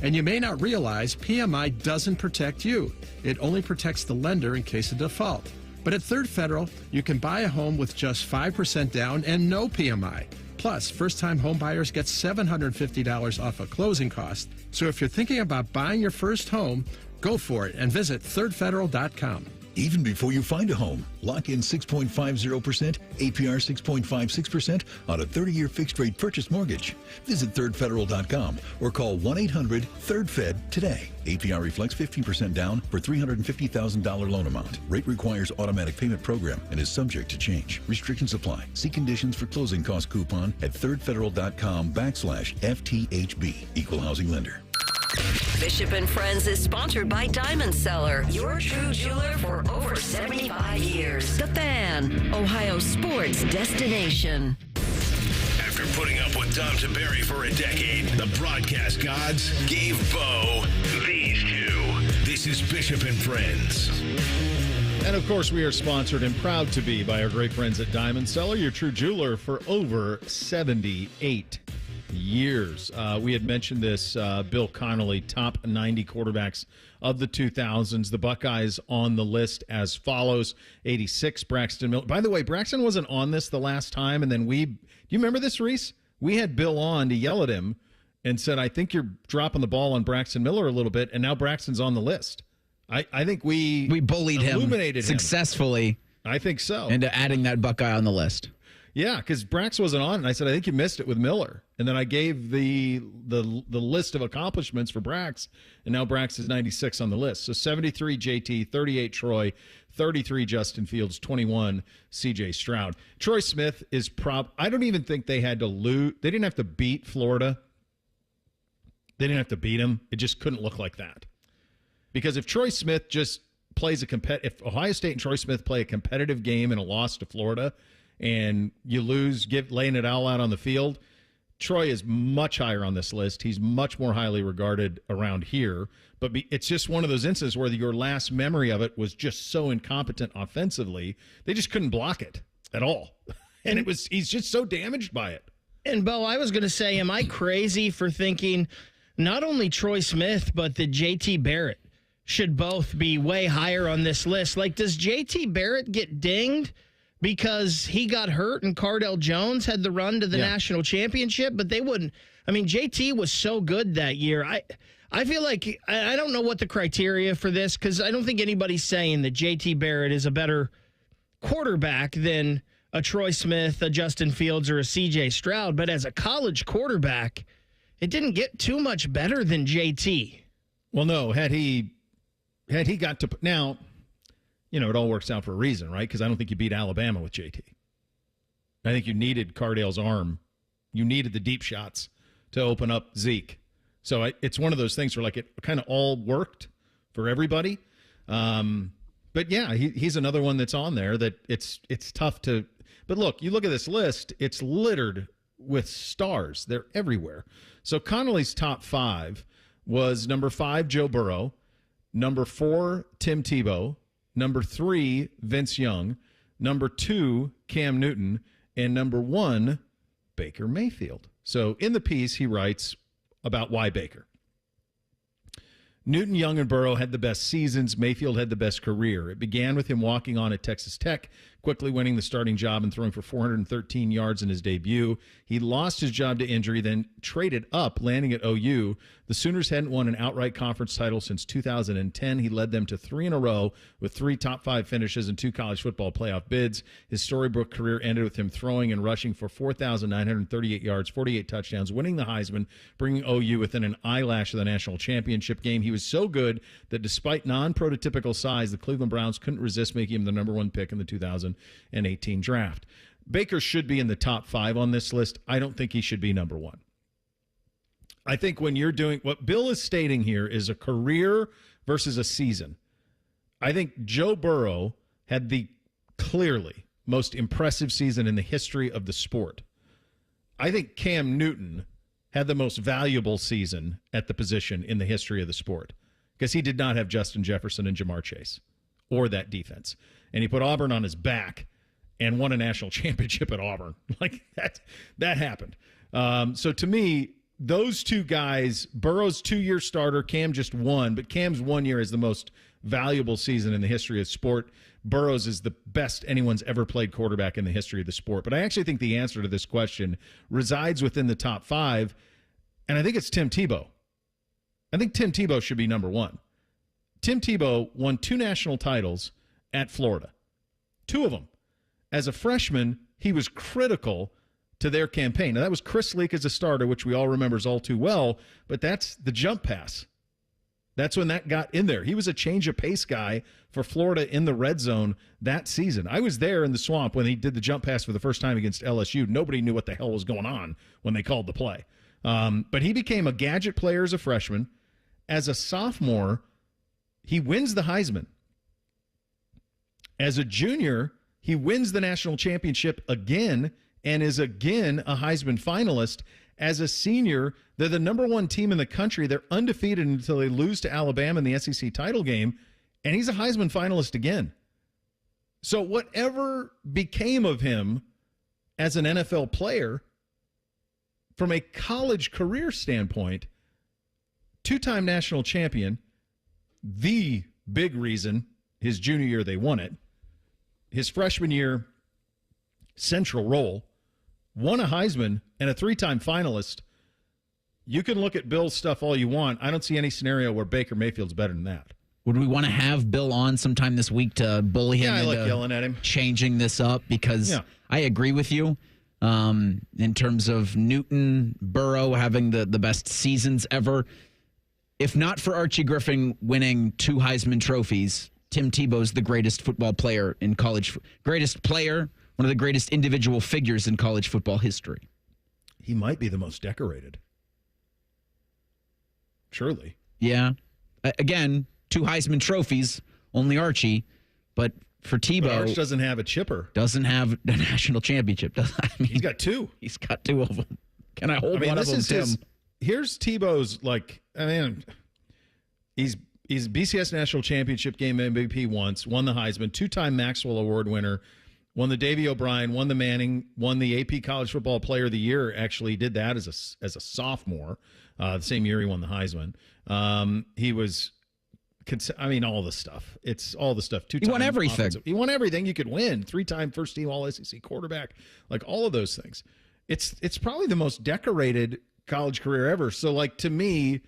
And you may not realize PMI doesn't protect you. It only protects the lender in case of default. But at Third Federal, you can buy a home with just 5% down and no PMI. Plus, first-time home buyers get $750 off a closing cost. So if you're thinking about buying your first home, go for it and visit thirdfederal.com. Even before you find a home, lock in 6.50%, APR 6.56% on a 30-year fixed-rate purchase mortgage. Visit thirdfederal.com or call 1-800-THIRD-FED today. APR reflects 15% down for $350,000 loan amount. Rate requires automatic payment program and is subject to change. Restrictions apply. See conditions for closing cost coupon at thirdfederal.com/FTHB. Equal housing lender. Bishop and Friends is sponsored by Diamond Seller, your true jeweler for over 75 years. The Fan, Ohio sports destination. After putting up with Tom Tiberi for a decade, the broadcast gods gave Bo these two. This is Bishop and Friends. And of course, we are sponsored and proud to be by our great friends at Diamond Seller, your true jeweler for over 78 years. We had mentioned this, Bill Connolly, top 90 quarterbacks of the 2000s. The Buckeyes on the list as follows: 86, Braxton Miller. By the way, Braxton wasn't on this the last time, and then do you remember this, Reese? We had Bill on to yell at him and said, I think you're dropping the ball on Braxton Miller a little bit, and now Braxton's on the list. I think we bullied him him. successfully. I think so. Into adding that Buckeye on the list. Yeah, because Brax wasn't on, and I said, I think you missed it with Miller. And then I gave the list of accomplishments for Brax, and now Brax is 96 on the list. So 73 JT, 38 Troy, 33 Justin Fields, 21 CJ Stroud. Troy Smith is I don't even think they had to lose. They didn't have to beat Florida. They didn't have to beat them. It just couldn't look like that. Because if Troy Smith just plays if Ohio State and Troy Smith play a competitive game in a loss to Florida, and you lose, laying it all out on the field, Troy is much higher on this list. He's much more highly regarded around here. But it's just one of those instances where your last memory of it was just so incompetent offensively, they just couldn't block it at all. And he's just so damaged by it. And, Bo, I was going to say, am I crazy for thinking not only Troy Smith, but that JT Barrett should both be way higher on this list? Like, does JT Barrett get dinged because he got hurt and Cardell Jones had the run to the national championship? But they wouldn't. I mean, JT was so good that year. I feel like I don't know what the criteria for this, because I don't think anybody's saying that JT Barrett is a better quarterback than a Troy Smith, a Justin Fields, or a CJ Stroud. But as a college quarterback, it didn't get too much better than JT. Well, no, had he got to now, it all works out for a reason, right? Because I don't think you beat Alabama with JT. I think you needed Cardale's arm. You needed the deep shots to open up Zeke. So it's one of those things where it kind of all worked for everybody. But yeah, he's another one that's on there that it's tough to. But look, you look at this list; it's littered with stars. They're everywhere. So Connolly's top 5 was number 5, Joe Burrow, number 4, Tim Tebow, number 3, Vince Young, number 2, Cam Newton, and number 1, Baker Mayfield. So in the piece, he writes about why Baker. Newton, Young, and Burrow had the best seasons. Mayfield had the best career. It began with him walking on at Texas Tech, quickly winning the starting job and throwing for 413 yards in his debut. He lost his job to injury, then traded up, landing at OU. The Sooners hadn't won an outright conference title since 2010. He led them to 3 in a row with 3 top 5 finishes and 2 college football playoff bids. His storybook career ended with him throwing and rushing for 4,938 yards, 48 touchdowns, winning the Heisman, bringing OU within an eyelash of the national championship game. He was so good that despite non-prototypical size, the Cleveland Browns couldn't resist making him the number 1 pick in the 2018 draft. Baker should be in the top 5 on this list. I don't think he should be number 1. I think when you're doing what Bill is stating here is a career versus a season. I think Joe Burrow had the clearly most impressive season in the history of the sport. I think Cam Newton had the most valuable season at the position in the history of the sport because he did not have Justin Jefferson and Jamar Chase or that defense. And he put Auburn on his back and won a national championship at Auburn. Like that happened. So to me, those two guys, Burrow's 2-year starter, Cam just won, but Cam's 1 year is the most valuable season in the history of sport. Burrow's is the best anyone's ever played quarterback in the history of the sport. But I actually think the answer to this question resides within the top 5, and I think it's Tim Tebow. I think Tim Tebow should be number 1. Tim Tebow won 2 national titles at Florida, 2 of them. As a freshman, he was critical to their campaign. Now, that was Chris Leak as a starter, which we all remember all too well, but that's the jump pass. That's when that got in there. He was a change of pace guy for Florida in the red zone that season. I was there in the swamp when he did the jump pass for the first time against LSU. Nobody knew what the hell was going on when they called the play. But he became a gadget player as a freshman. As a sophomore, he wins the Heisman. As a junior, he wins the national championship again and is again a Heisman finalist. As a senior, they're the number 1 team in the country. They're undefeated until they lose to Alabama in the SEC title game, and he's a Heisman finalist again. So whatever became of him as an NFL player, from a college career standpoint, 2-time national champion, the big reason his junior year they won it, his freshman year central role, won a Heisman, and a 3-time finalist. You can look at Bill's stuff all you want. I don't see any scenario where Baker Mayfield's better than that. Would we want to have Bill on sometime this week to bully him into like yelling at him, changing this up? Because I agree with you in terms of Newton, Burrow having the best seasons ever. If not for Archie Griffin winning 2 Heisman trophies, Tim Tebow's the greatest football player in college. Greatest player, one of the greatest individual figures in college football history. He might be the most decorated. Surely. Yeah. Again, 2 Heisman trophies, only Archie. But for Tebow... But Arch doesn't have a chipper. Doesn't have a national championship. He's got 2. He's got 2 of them. Can I hold one of them, Tim? Here's Tebow's, he's BCS National Championship game MVP once, won the Heisman, 2-time Maxwell Award winner, won the Davey O'Brien, won the Manning, won the AP College Football Player of the Year. Actually did that as a sophomore. The same year he won the Heisman. He was, all the stuff. It's all the stuff. He won everything. He won everything you could win. 3-time first-team All-SEC quarterback. Like all of those things. It's probably the most decorated college career ever. So, to me,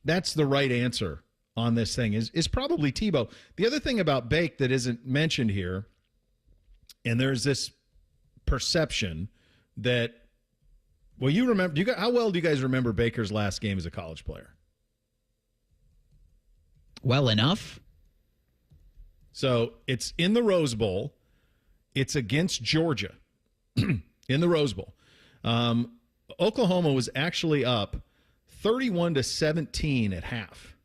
that's the right answer on this thing is probably Tebow. The other thing about Bake that isn't mentioned here, and there's this perception that, you remember, how well do you guys remember Baker's last game as a college player? Well enough. So it's in the Rose Bowl. It's against Georgia in the Rose Bowl. Oklahoma was actually up 31-17 at half.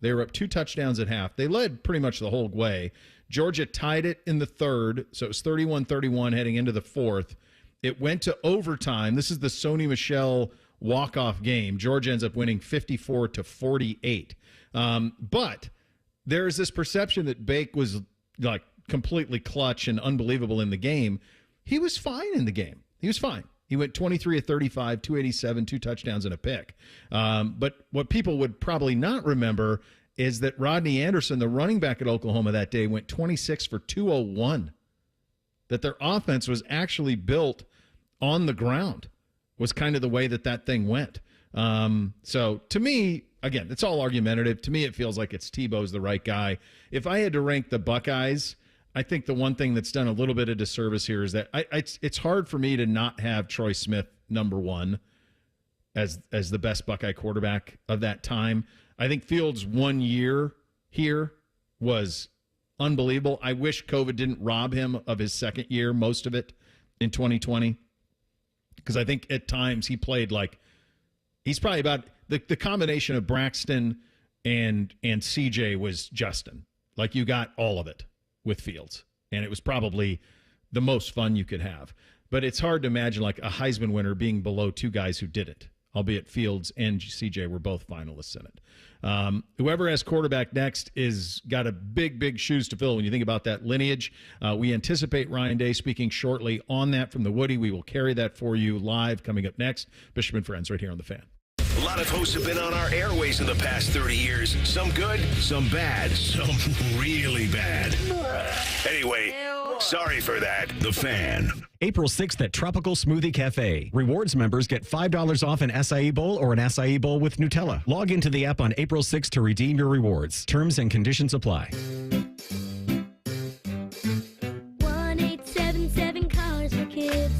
They were up 2 touchdowns at half. They led pretty much the whole way. Georgia tied it in the third, so it was 31-31 heading into the fourth. It went to overtime. This is the Sony Michel walk-off game. Georgia ends up winning 54-48. But there is this perception that Bake was completely clutch and unbelievable in the game. He was fine in the game. He was fine. He went 23 of 35, 287, 2 touchdowns and a pick. But what people would probably not remember is that Rodney Anderson, the running back at Oklahoma that day, went 26 for 201. That their offense was actually built on the ground was kind of the way that thing went. So to me, again, it's all argumentative. To me, it feels like it's Tebow's the right guy. If I had to rank the Buckeyes, I think the one thing that's done a little bit of disservice here is that it's hard for me to not have Troy Smith number 1 as the best Buckeye quarterback of that time. I think Fields' 1 year here was unbelievable. I wish COVID didn't rob him of his second year, most of it, in 2020. Because I think at times he played he's probably about the combination of Braxton and CJ was Justin. Like, you got all of it with Fields, and it was probably the most fun you could have. But it's hard to imagine like a Heisman winner being below two guys who did it, albeit Fields and CJ were both finalists in it. Whoever has quarterback next is got a big shoes to fill when you think about that lineage. We anticipate Ryan Day speaking shortly on that from the Woody. We will carry that for you live coming up next. Bishop and Friends right here on The Fan. A lot of hosts have been on our airways in the past 30 years. Some good, some bad, some really bad. Anyway, sorry for that. The Fan. April 6th at Tropical Smoothie Cafe. Rewards members get $5 off an acai bowl or an acai bowl with Nutella. Log into the app on April 6th to redeem your rewards. Terms and conditions apply. 1877 Cars for Kids.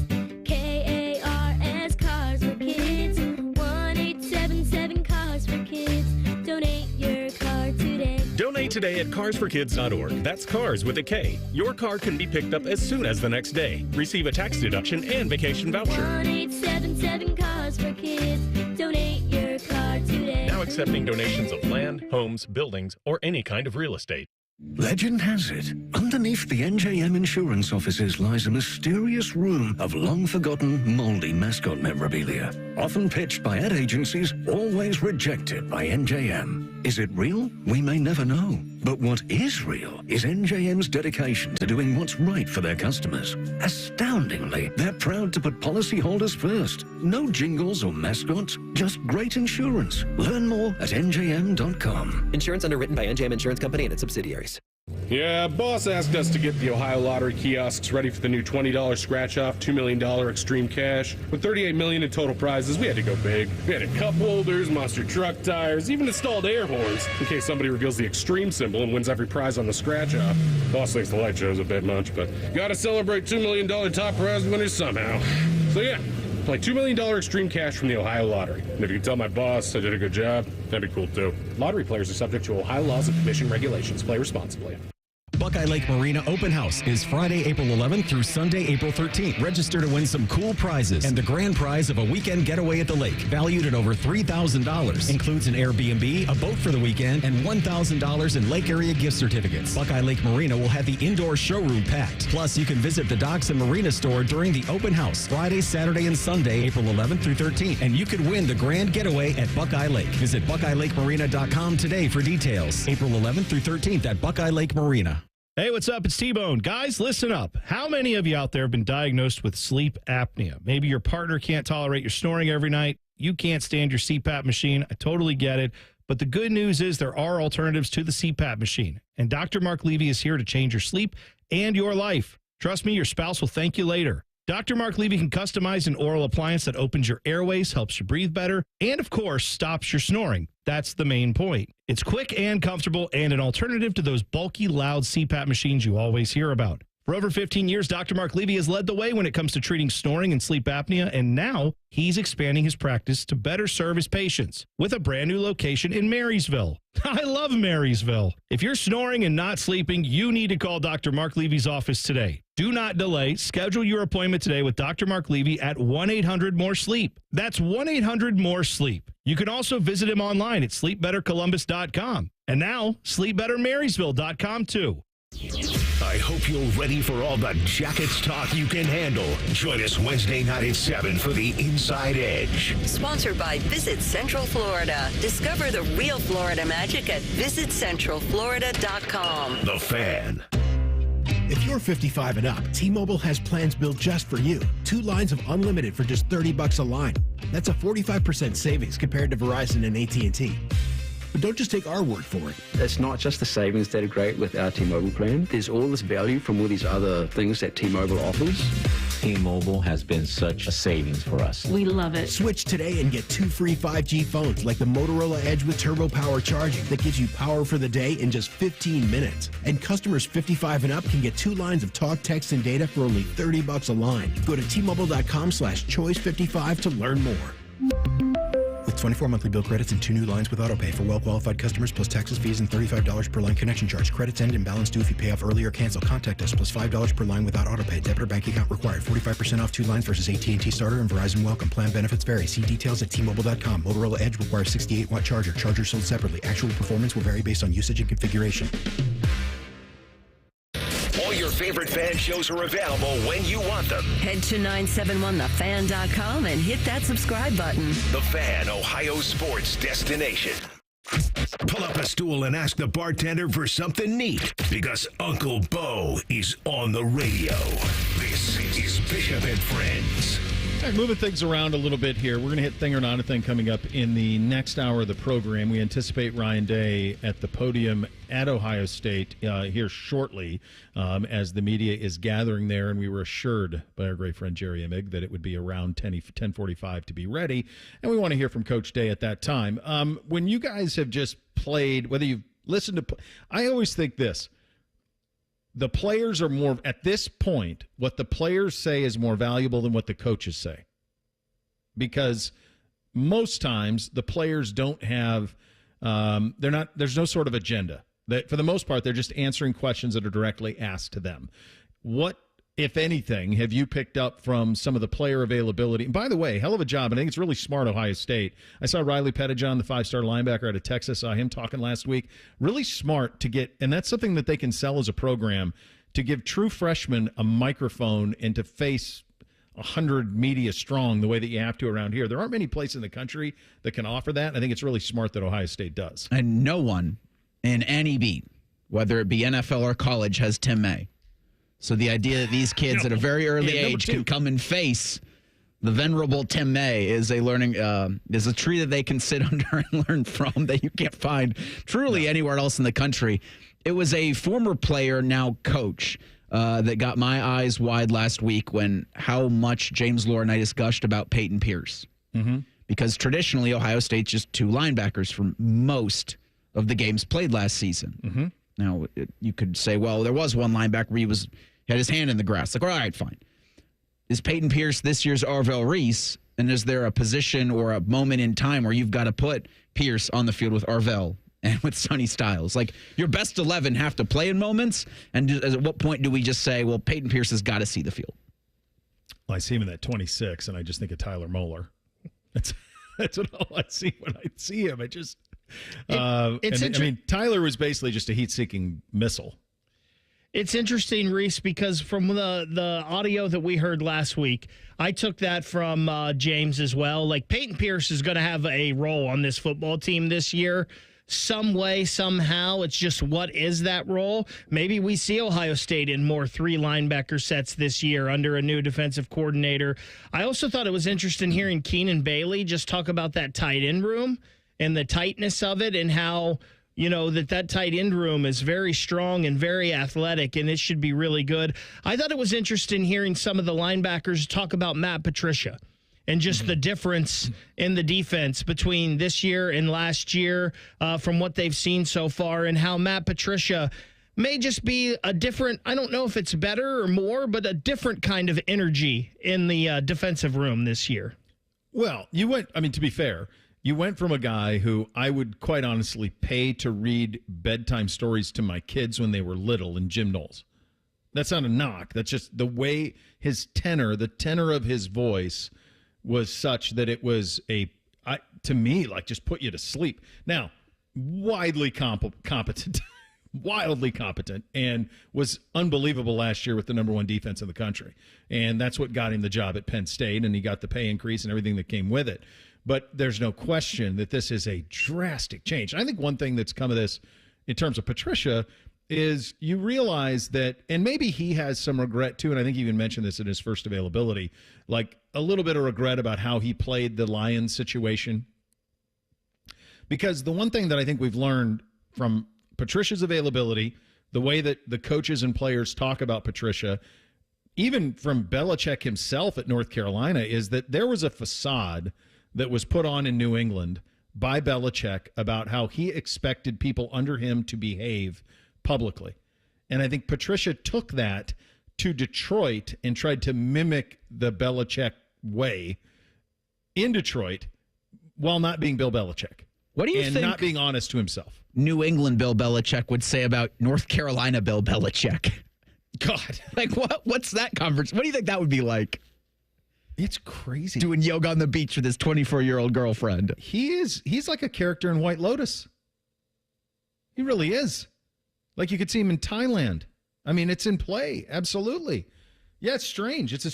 KARS Cars for Kids. 1877 Cars for Kids. Donate your car today. Donate today at carsforkids.org. That's cars with a K. Your car can be picked up as soon as the next day. Receive a tax deduction and vacation voucher. 1877 Cars for Kids. Donate your car today. Now accepting donations of land, homes, buildings, or any kind of real estate. Legend has it, underneath the NJM insurance offices lies a mysterious room of long-forgotten, moldy mascot memorabilia. Often pitched by ad agencies, always rejected by NJM. Is it real? We may never know. But what is real is NJM's dedication to doing what's right for their customers. Astoundingly, they're proud to put policyholders first. No jingles or mascots, just great insurance. Learn more at njm.com. Insurance underwritten by NJM Insurance Company and its subsidiaries. Yeah, boss asked us to get the Ohio Lottery kiosks ready for the new $20 scratch-off, $2 million extreme cash. With $38 million in total prizes, we had to go big. We had cup holders, monster truck tires, even installed air horns, in case somebody reveals the extreme symbol and wins every prize on the scratch-off. Boss thinks the light show's a bit much, but gotta celebrate $2 million top prize winners somehow. So yeah, play $2 million extreme cash from the Ohio Lottery. And if you can tell my boss I did a good job, that'd be cool too. Lottery players are subject to Ohio laws and commission regulations. Play responsibly. Buckeye Lake Marina Open House is Friday, April 11th through Sunday, April 13th. Register to win some cool prizes and the grand prize of a weekend getaway at the lake, valued at over $3,000. Includes an Airbnb, a boat for the weekend, and $1,000 in lake area gift certificates. Buckeye Lake Marina will have the indoor showroom packed. Plus, you can visit the Docks and Marina store during the open house, Friday, Saturday, and Sunday, April 11th through 13th. And you could win the grand getaway at Buckeye Lake. Visit BuckeyeLakeMarina.com today for details. April 11th through 13th at Buckeye Lake Marina. Hey, what's up? It's T-Bone. Guys, listen up. How many of you out there have been diagnosed with sleep apnea? Maybe your partner can't tolerate your snoring every night. You can't stand your CPAP machine. I totally get it. But the good news is there are alternatives to the CPAP machine. And Dr. Mark Levy is here to change your sleep and your life. Trust me, your spouse will thank you later. Dr. Mark Levy can customize an oral appliance that opens your airways, helps you breathe better, and of course, stops your snoring. That's the main point. It's quick and comfortable and an alternative to those bulky, loud CPAP machines you always hear about. For over 15 years, Dr. Mark Levy has led the way when it comes to treating snoring and sleep apnea, and now he's expanding his practice to better serve his patients with a brand new location in Marysville. I love Marysville. If you're snoring and not sleeping, you need to call Dr. Mark Levy's office today. Do not delay. Schedule your appointment today with Dr. Mark Levy at 1-800-MORE-SLEEP. That's 1-800-MORE-SLEEP. You can also visit him online at sleepbettercolumbus.com. And now, sleepbettermarysville.com too. I hope you're ready for all the Jackets talk you can handle. Join us Wednesday night at 7 for the Inside Edge. Sponsored by Visit Central Florida. Discover the real Florida magic at visitcentralflorida.com. The Fan. If you're 55 and up, T-Mobile has plans built just for you. 2 lines of unlimited for just $30 a line. That's a 45% savings compared to Verizon and AT&T. But don't just take our word for it. It's not just the savings that are great with our T-Mobile plan. There's all this value from all these other things that T-Mobile offers. T-Mobile has been such a savings for us. We love it. Switch today and get 2 free 5G phones like the Motorola Edge with Turbo Power charging that gives you power for the day in just 15 minutes. And customers 55 and up can get 2 lines of talk, text, and data for only $30 a line. Go to T-Mobile.com/choice55 to learn more. With 24 monthly bill credits and 2 new lines with autopay for well-qualified customers plus taxes, fees, and $35 per line connection charge. Credits end and balance due if you pay off early or cancel. Contact us plus $5 per line without autopay. Debit or bank account required. 45% off 2 lines versus AT&T Starter and Verizon Welcome. Plan benefits vary. See details at T-Mobile.com. Motorola Edge requires 68-watt charger. Charger sold separately. Actual performance will vary based on usage and configuration. favorite fan shows are available when you want them. Head to 971thefan.com and hit that subscribe button. The Fan, Ohio sports destination. Pull up a stool and ask the bartender for something neat, because Uncle Bo is on the radio. This is Bishop and Friends. All right, moving things around a little bit here. We're going to hit Thing or Not a Thing coming up in the next hour of the program. We anticipate Ryan Day at the podium at Ohio State here shortly as the media is gathering there, and we were assured by our great friend Jerry Emig that it would be around 10:45 to be ready, and we want to hear from Coach Day at that time. When you guys have just played, whether you've listened to, I always think this. The players are more, at this point, what the players say is more valuable than what the coaches say. Because most times the players don't have, there's no sort of agenda. For the most part, they're just answering questions that are directly asked to them. What, if anything, have you picked up from some of the player availability? And by the way, hell of a job. And I think it's really smart, Ohio State. I saw Riley Pettijohn, the 5-star linebacker out of Texas. Saw him talking last week. Really smart to get, and that's something that they can sell as a program, to give true freshmen a microphone and to face 100 media strong the way that you have to around here. There aren't many places in the country that can offer that. I think it's really smart that Ohio State does. And no one in any beat, whether it be NFL or college, has Tim May. So the idea that these kids at a very early age can come and face the venerable Tim May is a learning, is a tree that they can sit under and learn from that you can't find truly anywhere else in the country. It was a former player, now coach, that got my eyes wide last week when how much James Laurinaitis gushed about Peyton Pierce. Mm-hmm. Because traditionally, Ohio State's just two linebackers for most of the games played last season. Mm-hmm. Now, you could say, well, there was one linebacker where he had his hand in the grass. Like, all right, fine. Is Peyton Pierce this year's Arvell Reese? And is there a position or a moment in time where you've got to put Pierce on the field with Arvell and with Sonny Styles? Like, your best 11 have to play in moments. And at what point do we just say, well, Peyton Pierce has got to see the field? Well, I see him in that 26, and I just think of Tyler Moeller. That's what all I see when I see him. I just... Tyler was basically just a heat-seeking missile. It's interesting, Reese, because from the audio that we heard last week, I took that from James as well. Like, Peyton Pierce is going to have a role on this football team this year. Some way, somehow. It's just, what is that role? Maybe we see Ohio State in more 3 linebacker sets this year under a new defensive coordinator. I also thought it was interesting hearing Keenan Bailey just talk about that tight end room and the tightness of it, and how, that tight end room is very strong and very athletic, and it should be really good. I thought it was interesting hearing some of the linebackers talk about Matt Patricia and just the difference in the defense between this year and last year from what they've seen so far, and how Matt Patricia may just be a different, I don't know if it's better or more, but a different kind of energy in the defensive room this year. Well, to be fair, you went from a guy who I would quite honestly pay to read bedtime stories to my kids when they were little, and Jim Knowles. That's not a knock. That's just the way the tenor of his voice was such that it was to me, like, just put you to sleep. Now, wildly competent, and was unbelievable last year with the number 1 defense in the country. And that's what got him the job at Penn State, and he got the pay increase and everything that came with it. But there's no question that this is a drastic change. I think one thing that's come of this in terms of Patricia is you realize that, and maybe he has some regret too, and I think he even mentioned this in his first availability, like a little bit of regret about how he played the Lions situation. Because the one thing that I think we've learned from Patricia's availability, the way that the coaches and players talk about Patricia, even from Belichick himself at North Carolina, is that there was a facade that was put on in New England by Belichick about how he expected people under him to behave publicly. And I think Patricia took that to Detroit and tried to mimic the Belichick way in Detroit while not being Bill Belichick. What do you think? And not being honest to himself. New England Bill Belichick would say about North Carolina Bill Belichick. God. Like, what's that conversation? What do you think that would be like? It's crazy. Doing yoga on the beach with his 24-year-old girlfriend. He's like a character in White Lotus. He really is. Like, you could see him in Thailand. I mean, it's in play. Absolutely. Yeah, it's strange. It's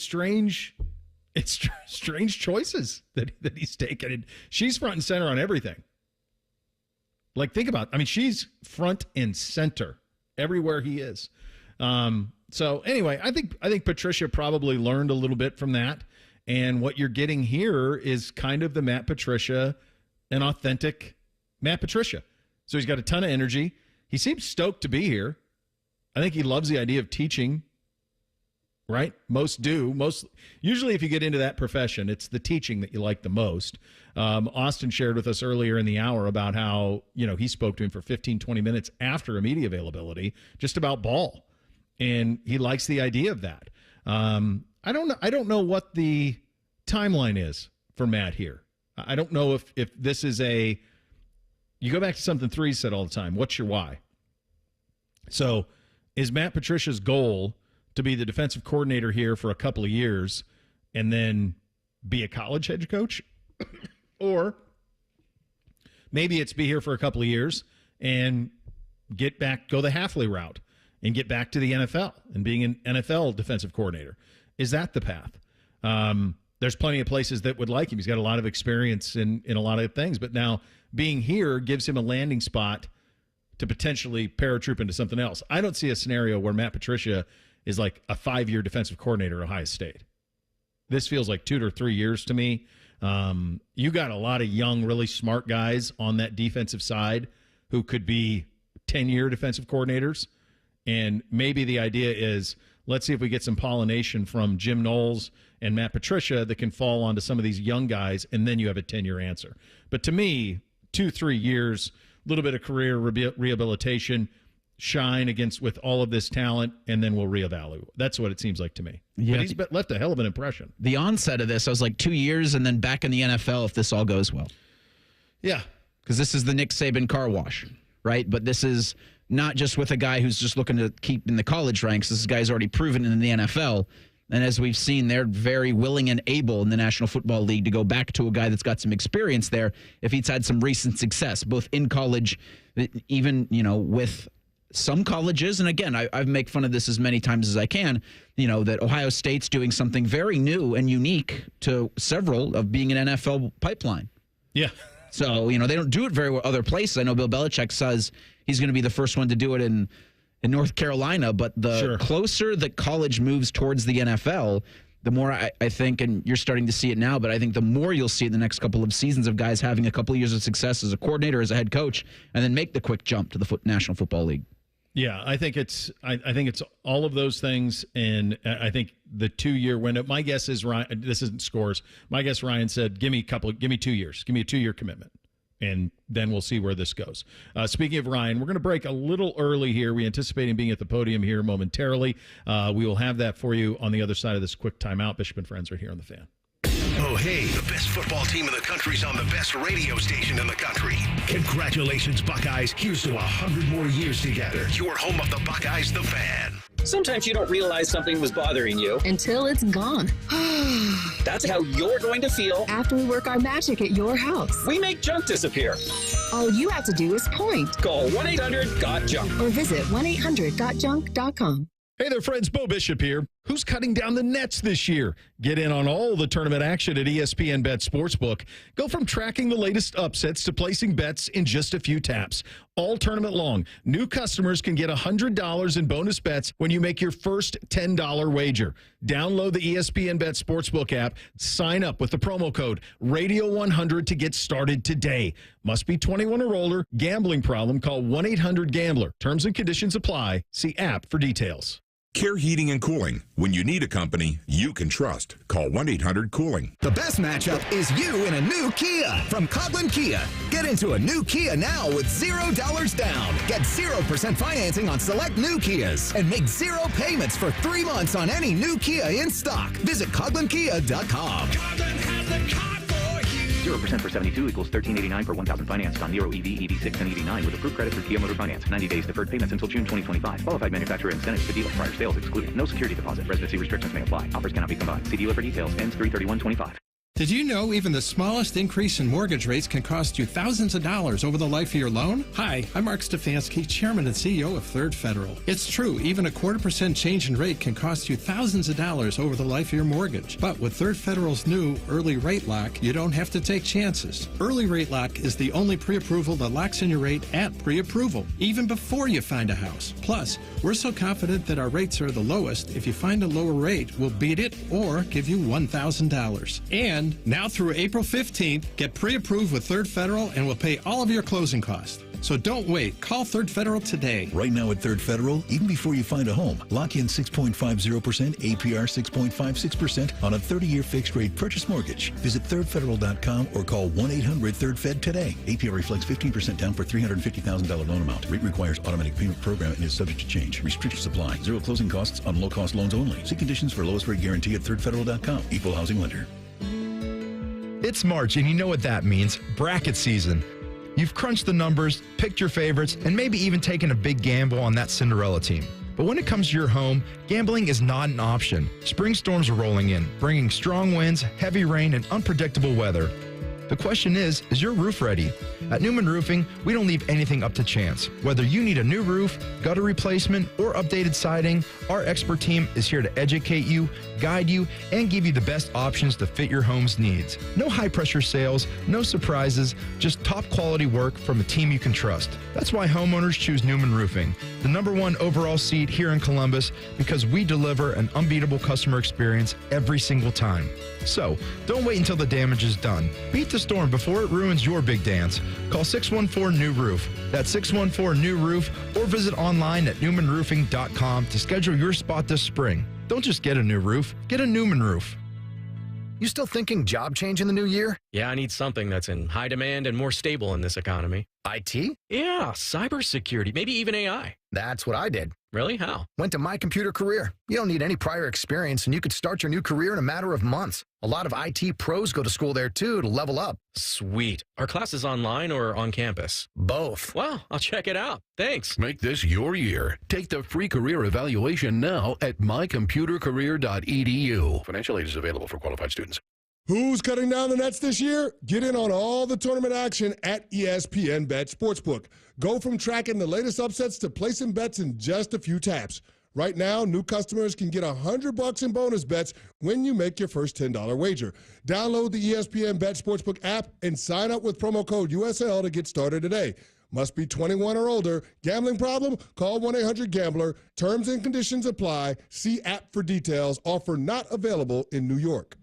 strange choices that he's taken. And she's front and center on everything. Like, think about, I mean, she's front and center everywhere he is. So anyway, I think Patricia probably learned a little bit from that. And what you're getting here is kind of the Matt Patricia, an authentic Matt Patricia. So he's got a ton of energy. He seems stoked to be here. I think he loves the idea of teaching, right? Most do. Usually if you get into that profession, it's the teaching that you like the most. Austin shared with us earlier in the hour about how, he spoke to him for 15, 20 minutes after a media availability, just about ball. And he likes the idea of that. I don't know what the timeline is for Matt here. I don't know if this is you go back to something Three said all the time. What's your why? So is Matt Patricia's goal to be the defensive coordinator here for a couple of years and then be a college head coach? Or maybe it's be here for a couple of years and go the Hafley route and get back to the NFL and being an NFL defensive coordinator. Is that the path? There's plenty of places that would like him. He's got a lot of experience in a lot of things, but now being here gives him a landing spot to potentially paratroop into something else. I don't see a scenario where Matt Patricia is like a 5-year defensive coordinator at Ohio State. This feels like 2 to 3 years to me. You got a lot of young, really smart guys on that defensive side who could be 10-year defensive coordinators. And maybe the idea is, let's see if we get some pollination from Jim Knowles and Matt Patricia that can fall onto some of these young guys, and then you have a 10-year answer. But to me, 2-3 years, a little bit of career rehabilitation, shine with all of this talent, and then we'll reevaluate. That's what it seems like to me. Yeah. But he's left a hell of an impression. The onset of this, I was like 2 years and then back in the NFL if this all goes well. Yeah. Because this is the Nick Saban car wash, right? But this is not just with a guy who's just looking to keep in the college ranks. This guy's already proven it in the NFL. And as we've seen, they're very willing and able in the National Football League to go back to a guy that's got some experience there if he's had some recent success, both in college, even, with some colleges. And again, I make fun of this as many times as I can, that Ohio State's doing something very new and unique to several of being an NFL pipeline. Yeah. So, they don't do it very well other places. I know Bill Belichick says he's going to be the first one to do it in North Carolina, but the closer that college moves towards the NFL, the more I think, and you're starting to see it now, but I think the more you'll see in the next couple of seasons of guys having a couple of years of success as a coordinator, as a head coach, and then make the quick jump to the National Football League. Yeah, I think it's all of those things, and I think the 2-year window. My guess is Ryan. This isn't scores. My guess, Ryan said, "Give me 2 years. Give me a 2-year commitment." And then we'll see where this goes. Speaking of Ryan, we're going to break a little early here. We anticipate him being at the podium here momentarily. We will have that for you on the other side of this quick timeout. Bishop and Friends are here on The Fan. Oh, hey, the best football team in the country's on the best radio station in the country. Congratulations, Buckeyes. Here's to 100 more years together. Your home of the Buckeyes, The Fan. Sometimes you don't realize something was bothering you until it's gone. That's how you're going to feel after we work our magic at your house. We make junk disappear. All you have to do is point. Call 1-800-GOT-JUNK or visit 1-800-GOT-JUNK.com. Hey there, friends. Bo Bishop here. Who's cutting down the nets this year? Get in on all the tournament action at ESPN Bet Sportsbook. Go from tracking the latest upsets to placing bets in just a few taps. All tournament long, new customers can get $100 in bonus bets when you make your first $10 wager. Download the ESPN Bet Sportsbook app. Sign up with the promo code Radio100 to get started today. Must be 21 or older. Gambling problem? Call 1-800-GAMBLER. Terms and conditions apply. See app for details. Care Heating and Cooling. When you need a company you can trust, call 1-800-COOLING. The best matchup is you in a new Kia from Coughlin Kia. Get into a new Kia now with $0 down. Get 0% financing on select new Kias and make 0 payments for 3 months on any new Kia in stock. Visit CoughlinKia.com. Coughlin has the car for you. 0% for 72 equals $1,389 per 1,000 financed on Nero EV, EV6, and EV9 with approved credit through Kia Motor Finance. 90 days deferred payments until June 2025. Qualified manufacturer incentives to dealer. Prior sales excluded. No security deposit. Residency restrictions may apply. Offers cannot be combined. See dealer for details. Ends 3/31/25. Did you know even the smallest increase in mortgage rates can cost you thousands of dollars over the life of your loan? Hi, I'm Mark Stefanski, Chairman and CEO of Third Federal. It's true, even a 0.25% change in rate can cost you thousands of dollars over the life of your mortgage. But with Third Federal's new Early Rate Lock, you don't have to take chances. Early Rate Lock is the only pre-approval that locks in your rate at pre-approval, even before you find a house. Plus, we're so confident that our rates are the lowest, if you find a lower rate, we'll beat it or give you $1,000. And now through April 15th, get pre-approved with Third Federal and we'll pay all of your closing costs. So don't wait. Call Third Federal today. Right now at Third Federal, even before you find a home, lock in 6.50%, APR 6.56% on a 30-year fixed-rate purchase mortgage. Visit thirdfederal.com or call 1-800-3RD-FED today. APR reflects 15% down for $350,000 loan amount. Rate requires automatic payment program and is subject to change. Restrictions apply. Zero closing costs on low-cost loans only. See conditions for lowest rate guarantee at thirdfederal.com. Equal housing lender. It's March, and you know what that means. Bracket season. You've crunched the numbers, picked your favorites, and maybe even taken a big gamble on that Cinderella team. But when it comes to your home, gambling is not an option. Spring storms are rolling in, bringing strong winds, heavy rain, and unpredictable weather. The question is your roof ready? At Newman Roofing, we don't leave anything up to chance. Whether you need a new roof, gutter replacement, or updated siding, our expert team is here to educate you, guide you, and give you the best options to fit your home's needs. No high-pressure sales, no surprises, just top-quality work from a team you can trust. That's why homeowners choose Newman Roofing, the #1 overall seed here in Columbus, because we deliver an unbeatable customer experience every single time. So, don't wait until the damage is done. Beat the storm before it ruins your big dance. Call 614-NEW-ROOF. That's 614-NEW-ROOF, or visit online at newmanroofing.com to schedule your spot this spring. Don't just get a new roof, get a Newman roof. You still thinking job change in the new year? Yeah, I need something that's in high demand and more stable in this economy. IT? Yeah, cybersecurity, maybe even AI. That's what I did. Really? How? Went to My Computer Career. You don't need any prior experience, and you could start your new career in a matter of months. A lot of IT pros go to school there, too, to level up. Sweet. Are classes online or on campus? Both. Well, I'll check it out. Thanks. Make this your year. Take the free career evaluation now at mycomputercareer.edu. Financial aid is available for qualified students. Who's cutting down the nets this year? Get in on all the tournament action at ESPN Bet Sportsbook. Go from tracking the latest upsets to placing bets in just a few taps. Right now, new customers can get $100 in bonus bets when you make your first $10 wager. Download the ESPN Bet Sportsbook app and sign up with promo code USL to get started today. Must be 21 or older. Gambling problem? Call 1-800-GAMBLER. Terms and conditions apply. See app for details. Offer not available in New York.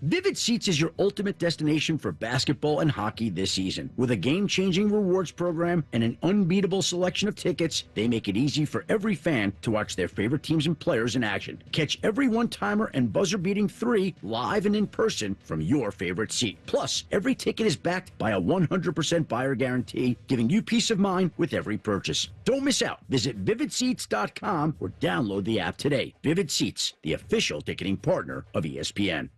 Vivid Seats is your ultimate destination for basketball and hockey this season. With a game-changing rewards program and an unbeatable selection of tickets, they make it easy for every fan to watch their favorite teams and players in action. Catch every one-timer and buzzer-beating 3 live and in person from your favorite seat. Plus, every ticket is backed by a 100% buyer guarantee, giving you peace of mind with every purchase. Don't miss out. Visit vividseats.com or download the app today. Vivid Seats, the official ticketing partner of ESPN.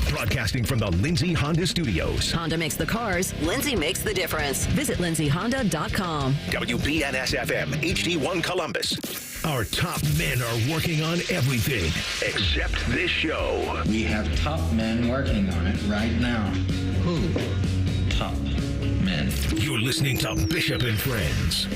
Broadcasting from the Lindsay Honda Studios. Honda makes the cars. Lindsay makes the difference. Visit lindsayhonda.com. WBNS-FM, HD1 Columbus. Our top men are working on everything except this show. We have top men working on it right now. Who? Top men. You're listening to Bishop and Friends.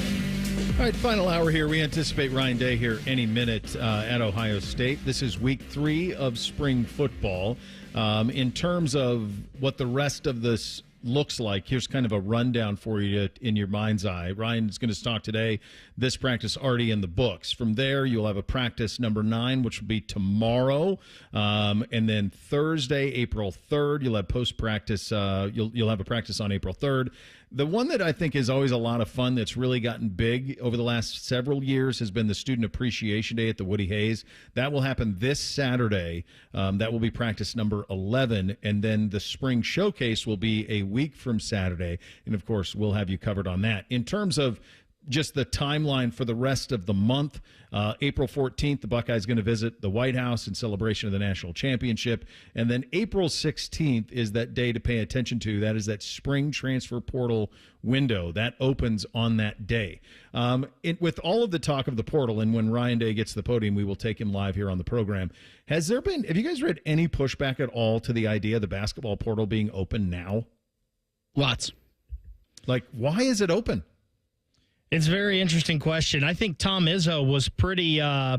All right, final hour here. We anticipate Ryan Day here any minute at Ohio State. This is week 3 of spring football. In terms of what the rest of this looks like, here's kind of a rundown for you in your mind's eye. Ryan's going to talk today. This practice already in the books. From there, you'll have a practice number 9, which will be tomorrow. And then Thursday, April 3rd, you'll have post-practice. You'll have a practice on April 3rd. The one that I think is always a lot of fun that's really gotten big over the last several years has been the Student Appreciation Day at the Woody Hayes. That will happen this Saturday. That will be practice number 11. And then the Spring Showcase will be a week from Saturday. And, of course, we'll have you covered on that. In terms of just the timeline for the rest of the month. April 14th, the Buckeyes going to visit the White House in celebration of the national championship. And then April 16th is that day to pay attention to. That is that spring transfer portal window. That opens on that day. With all of the talk of the portal, and when Ryan Day gets to the podium, we will take him live here on the program. Have you guys read any pushback at all to the idea of the basketball portal being open now? Lots. Like, why is it open? It's a very interesting question. I think Tom Izzo was pretty I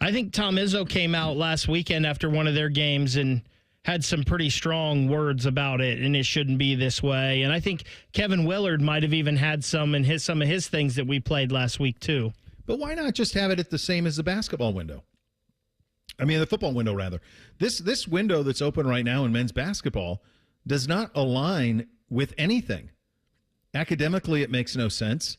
think Tom Izzo came out last weekend after one of their games and had some pretty strong words about it, and it shouldn't be this way. And I think Kevin Willard might have even had some of his things that we played last week too. But why not just have it at the same as the basketball window? I mean, the football window, rather. This window that's open right now in men's basketball does not align with anything. Academically, it makes no sense.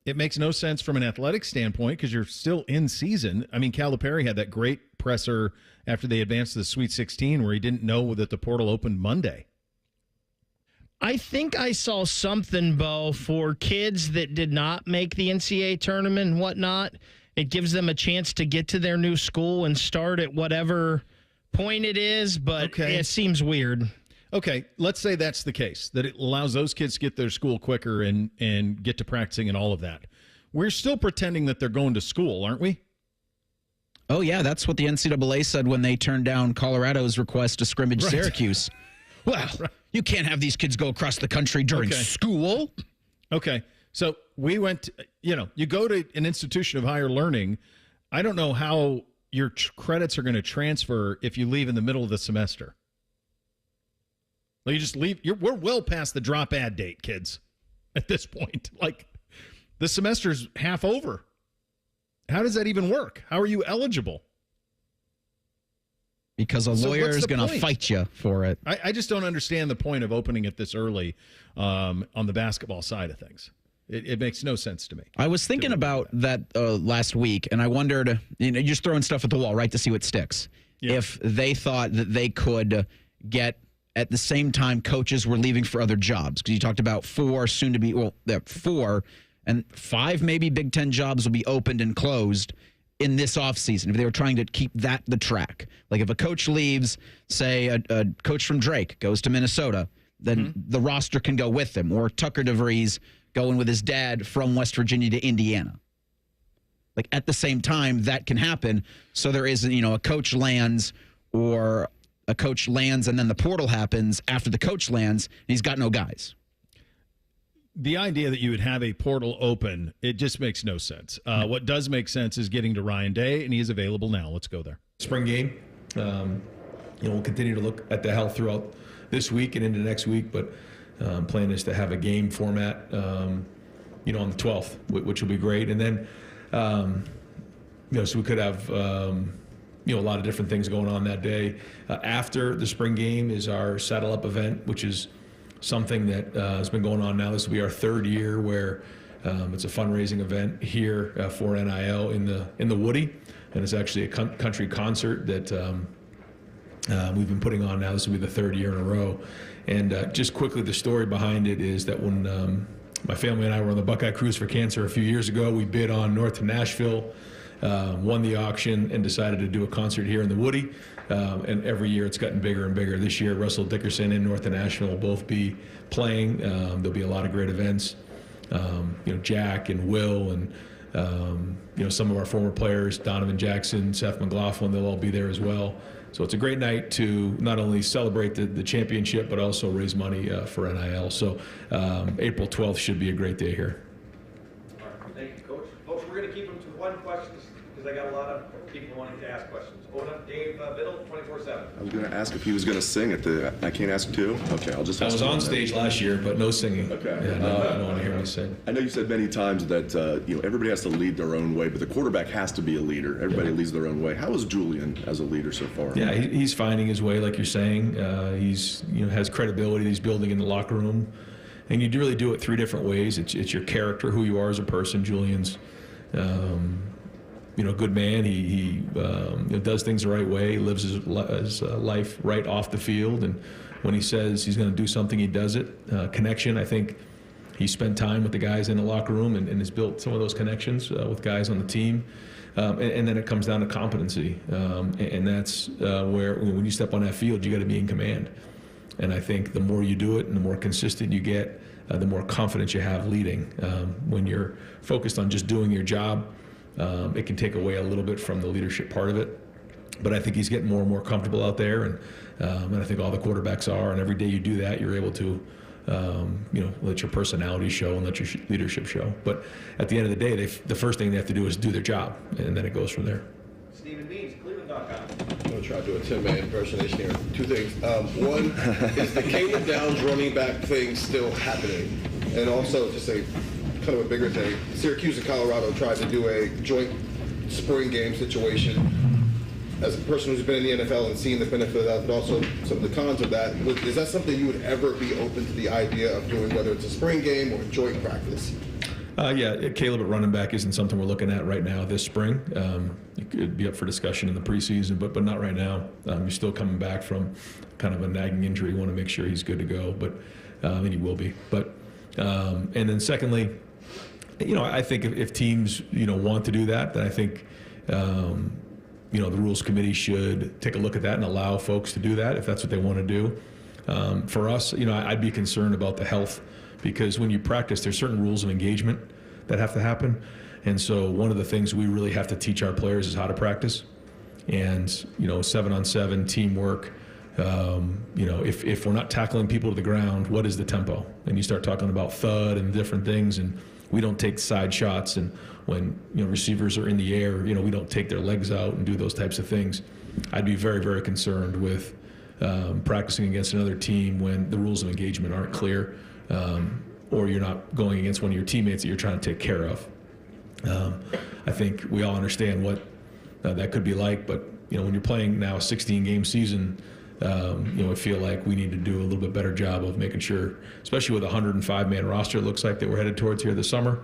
It makes no sense from an athletic standpoint because you're still in season. I mean, Calipari had that great presser after they advanced to the Sweet 16 where he didn't know that the portal opened Monday. I think I saw something, Bo, for kids that did not make the NCAA tournament and whatnot. It gives them a chance to get to their new school and start at whatever point it is, but it seems weird. Okay, let's say that's the case, that it allows those kids to get their school quicker and get to practicing and all of that. We're still pretending that they're going to school, aren't we? Oh, yeah, that's what the NCAA said when they turned down Colorado's request to scrimmage Syracuse. Well, you can't have these kids go across the country during school. Okay, so we went, you go to an institution of higher learning. I don't know how your credits are going to transfer if you leave in the middle of the semester. Well, you just leave. We're well past the drop ad date, kids, at this point. Like, the semester's half over. How does that even work? How are you eligible? Because a lawyer is going to fight you for it. I just don't understand the point of opening it this early on the basketball side of things. It makes no sense to me. I was thinking about that last week, and I wondered, you're just throwing stuff at the wall, right, to see what sticks. Yeah. If they thought that they could get, at the same time, coaches were leaving for other jobs. Because you talked about 4 and 5 maybe Big Ten jobs will be opened and closed in this offseason. If they were trying to keep that the track. Like if a coach leaves, say a coach from Drake goes to Minnesota, then the roster can go with him. Or Tucker DeVries going with his dad from West Virginia to Indiana. Like at the same time, that can happen. So there is, a coach lands or a coach lands and then the portal happens after the coach lands and he's got no guys. The idea that you would have a portal open, it just makes no sense. What does make sense is getting to Ryan Day, and he is available now. Let's go there. Spring game. We'll continue to look at the health throughout this week and into next week, but plan is to have a game format, on the 12th, which will be great. And then, so we could have, a lot of different things going on that day. After the spring game is our Saddle Up event, which is something that has been going on now. This will be our 3rd year where it's a fundraising event here for NIL in the Woody, and it's actually a country concert that we've been putting on now. This will be the 3rd year in a row. And just quickly, the story behind it is that when my family and I were on the Buckeye Cruise for Cancer a few years ago, we bid on North to Nashville, won the auction, and decided to do a concert here in the Woody. And every year it's gotten bigger and bigger. This year, Russell Dickerson and North to Nashville will both be playing. There'll be a lot of great events. Jack and Will and some of our former players, Donovan Jackson, Seth McLaughlin, they'll all be there as well. So it's a great night to not only celebrate the championship, but also raise money for NIL. So April 12th should be a great day here. All right, thank you, Coach. Folks, we're going to keep them to one question because I got a lot of people wanting to ask questions. Open up Dave Biddle, 24/7. I was going to ask if he was going to sing at the. I can't ask too. Okay, I'll just. I was on stage last year, but no singing. Okay. Yeah, no, I don't want to hear me sing. I know you said many times that everybody has to lead their own way, but the quarterback has to be a leader. Everybody leads their own way. How is Julian as a leader so far? Yeah, he's finding his way, like you're saying. He's has credibility that he's building in the locker room, and you really do it 3 different ways. It's your character, who you are as a person. Julian's. Good man. He does things the right way, lives his life right off the field, and when he says he's going to do something, he does it. Connection, I think, He spent time with the guys in the locker room and has built some of those connections with guys on the team. And then it comes down to competency. And that's where when you step on that field, you got to be in command. And I think the more you do it and the more consistent you get, the more confidence you have leading. When you're focused on just doing your job, it can take away a little bit from the leadership part of it. But I think he's getting more and more comfortable out there, and I think all the quarterbacks are. And every day you do that, you're able to, let your personality show and let your leadership show. But at the end of the day, the first thing they have to do is do their job, and then it goes from there. Stephen Means, Cleveland.com. I'm going to try to do a Tim May impersonation here. Two things. One, is the Caleb Downs running back thing still happening? And also, just a kind of a bigger thing, Syracuse and Colorado tried to do a joint spring game situation. As a person who's been in the NFL and seen the benefit of that, but also some of the cons of that, is that something you would ever be open to the idea of doing, whether it's a spring game or a joint practice? Yeah, Caleb at running back isn't something we're looking at right now this spring. It could be up for discussion in the preseason, but not right now. He's still coming back from kind of a nagging injury. You want to make sure he's good to go, but and he will be. But and then secondly, I think if teams want to do that, then I think the rules committee should take a look at that and allow folks to do that if that's what they want to do. For us, I'd be concerned about the health, because when you practice, there's certain rules of engagement that have to happen. And so one of the things we really have to teach our players is how to practice. And, 7-on-7 teamwork, if we're not tackling people to the ground, what is the tempo? And you start talking about thud and different things, and we don't take side shots. And when, receivers are in the air, we don't take their legs out and do those types of things. I'd be very, very concerned with practicing against another team when the rules of engagement aren't clear, or you're not going against one of your teammates that you're trying to take care of. I think we all understand what that could be like, but when you're playing now a 16-game season, I feel like we need to do a little bit better job of making sure, especially with a 105-man roster, it looks like that we're headed towards here this summer.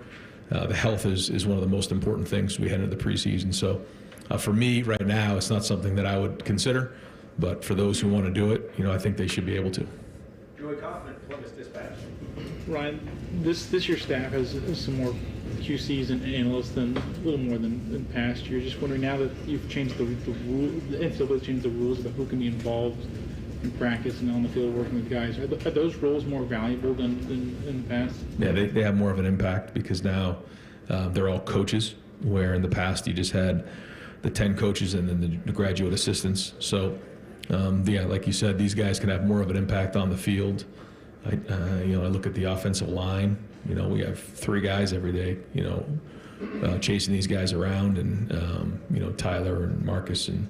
The health is one of the most important things we head into the preseason. So for me right now, it's not something that I would consider, but for those who want to do it, I think they should be able to. Joey Kaufman, Columbus Dispatch. Ryan, this year's staff has some more QCs and analysts than a little more than past years. Just wondering, now that you've changed the rules, the NCAA changed the rules about who can be involved in practice and on the field working with guys, are those roles more valuable than in the past? Yeah, they have more of an impact because now they're all coaches, where in the past you just had the 10 coaches and then the graduate assistants. So, like you said, these guys can have more of an impact on the field. I look at the offensive line. We have 3 guys every day, chasing these guys around, and Tyler and Marcus and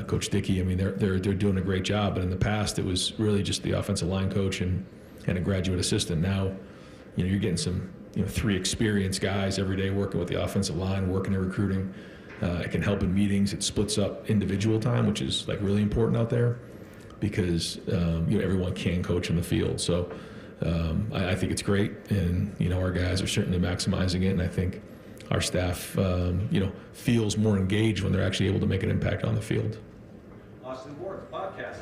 Coach Dickey. I mean, they're doing a great job. But in the past, it was really just the offensive line coach and a graduate assistant. Now, you're getting some 3 experienced guys every day working with the offensive line, working in recruiting. It can help in meetings. It splits up individual time, which is like really important out there, because everyone can coach in the field. So I think it's great, and our guys are certainly maximizing it, and I think our staff feels more engaged when they're actually able to make an impact on the field. Austin Ward, podcast.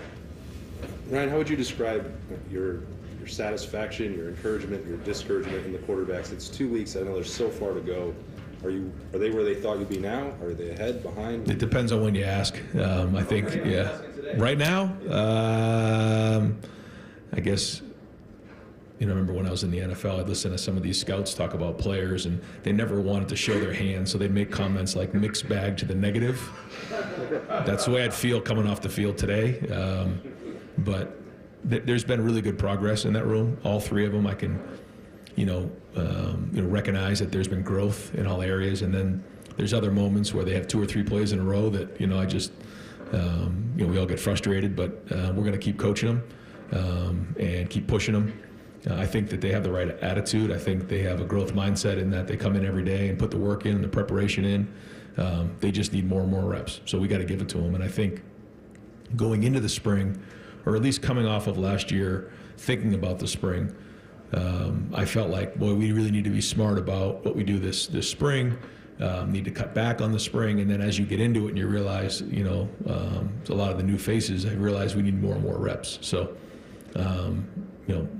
Ryan, how would you describe your satisfaction, your encouragement, your discouragement in the quarterbacks? It's 2 weeks. I know there's so far to go. Are they where they thought you'd be now? Are they ahead, behind? It depends on when you ask. I think, right now, I guess, remember when I was in the NFL, I'd listen to some of these scouts talk about players, and they never wanted to show their hand, so they'd make comments like mixed bag to the negative. That's the way I'd feel coming off the field today. But there's been really good progress in that room. All 3 of them, I can, recognize that there's been growth in all areas, and then there's other moments where they have 2 or 3 plays in a row that I just we all get frustrated, but we're going to keep coaching them and keep pushing them. I think that they have the right attitude. I think they have a growth mindset in that they come in every day and put the work in, the preparation in. They just need more and more reps, so we got to give it to them. And I think going into the spring, or at least coming off of last year, thinking about the spring, I felt like, boy, we really need to be smart about what we do this spring. Need to cut back on the spring, and then as you get into it and you realize, a lot of the new faces, I realize we need more and more reps. So,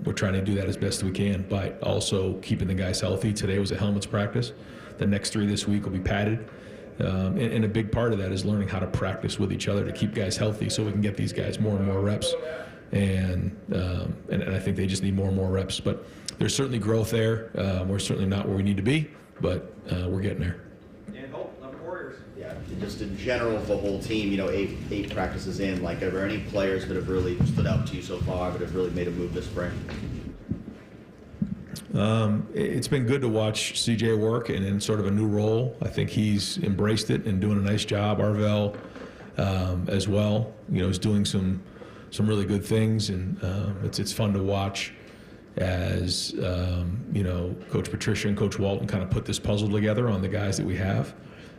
we're we're trying to do that as best we can by also keeping the guys healthy. Today was a helmets practice. The next 3 this week will be padded. And a big part of that is learning how to practice with each other to keep guys healthy so we can get these guys more and more reps. And I think they just need more and more reps. But there's certainly growth there. We're certainly not where we need to be, but we're getting there. And Hope, number Warriors. Yeah, just in general for the whole team, you know, eight practices in, like, are there any players that have really stood out to you so far that have really made a move this spring? It's been good to watch CJ work and in sort of a new role. I think he's embraced it and doing a nice job. Arvell as well, you know, is doing some really good things, and it's fun to watch as you know, Coach Patricia and Coach Walton kind of put this puzzle together on the guys that we have.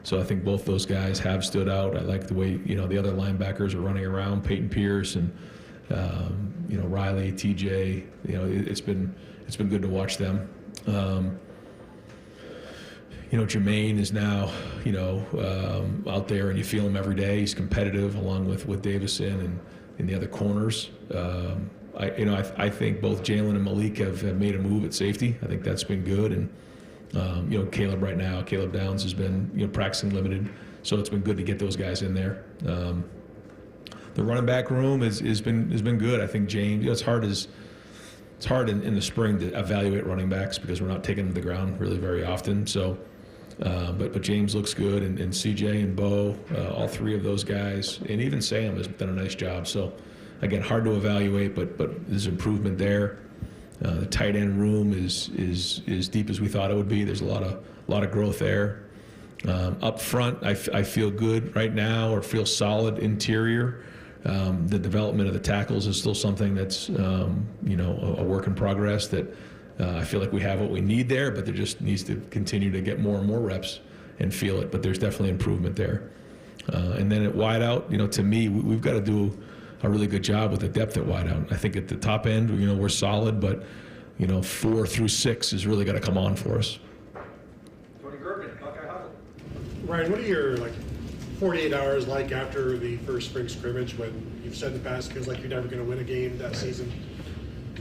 So I think both those guys have stood out. I like the way, you know, the other linebackers are running around, Peyton Pierce and you know, Riley, TJ. You know, it's been good to watch them. You know, Jermaine is now, you know, out there, and you feel him every day. He's competitive along with Davison and the other corners. I think both Jalen and Malik have made a move at safety. I think that's been good. And you know, Caleb Downs has been, you know, practicing limited, so it's been good to get those guys in there. The running back room has been good. I think James, you know, it's hard in the spring to evaluate running backs because we're not taking them to the ground really very often. So, but James looks good, and CJ and Bo, all 3 of those guys, and even Sam has done a nice job. So, again, hard to evaluate, but there's improvement there. The tight end room is deep as we thought it would be. There's a lot of growth there. Up front, I feel good right now, or feel solid interior. The development of the tackles is still something that's you know, a work in progress. That I feel like we have what we need there, but there just needs to continue to get more and more reps and feel it. But there's definitely improvement there. And then at wideout, you know, to me, we've got to do a really good job with the depth at wideout. I think at the top end, you know, we're solid, but you know, 4 through 6 is really got to come on for us. Tony Gergen, Buckeye Huddle. Ryan, what are your 48 hours like after the first spring scrimmage, when you've said in the past it feels like you're never going to win a game that season?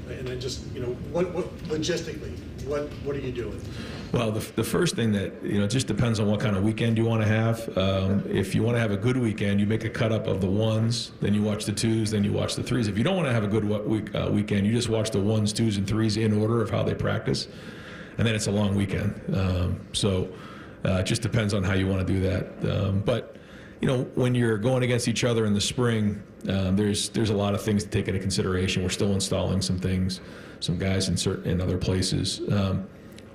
And then just, you know, what logistically, what are you doing? Well, the first thing that, you know, it just depends on what kind of weekend you want to have. If you want to have a good weekend, you make a cut up of the 1s, then you watch the 2s, then you watch the 3s. If you don't want to have a good weekend, you just watch the 1s, 2s, and 3s in order of how they practice, and then it's a long weekend. So it just depends on how you want to do that. But you know, when you're going against each other in the spring, there's a lot of things to take into consideration. We're still installing some things, some guys in other places.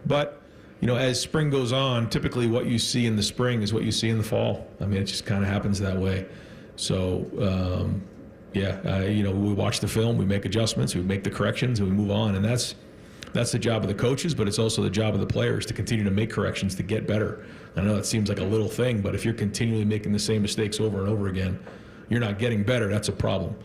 But you know, as spring goes on, typically what you see in the spring is what you see in the fall. I mean, it just kind of happens that way. So you know, we watch the film, we make adjustments, we make the corrections, and we move on. And that's the job of the coaches, but it's also the job of the players to continue to make corrections to get better. I know that seems like a little thing, but if you're continually making the same mistakes over and over again, you're not getting better. That's a problem.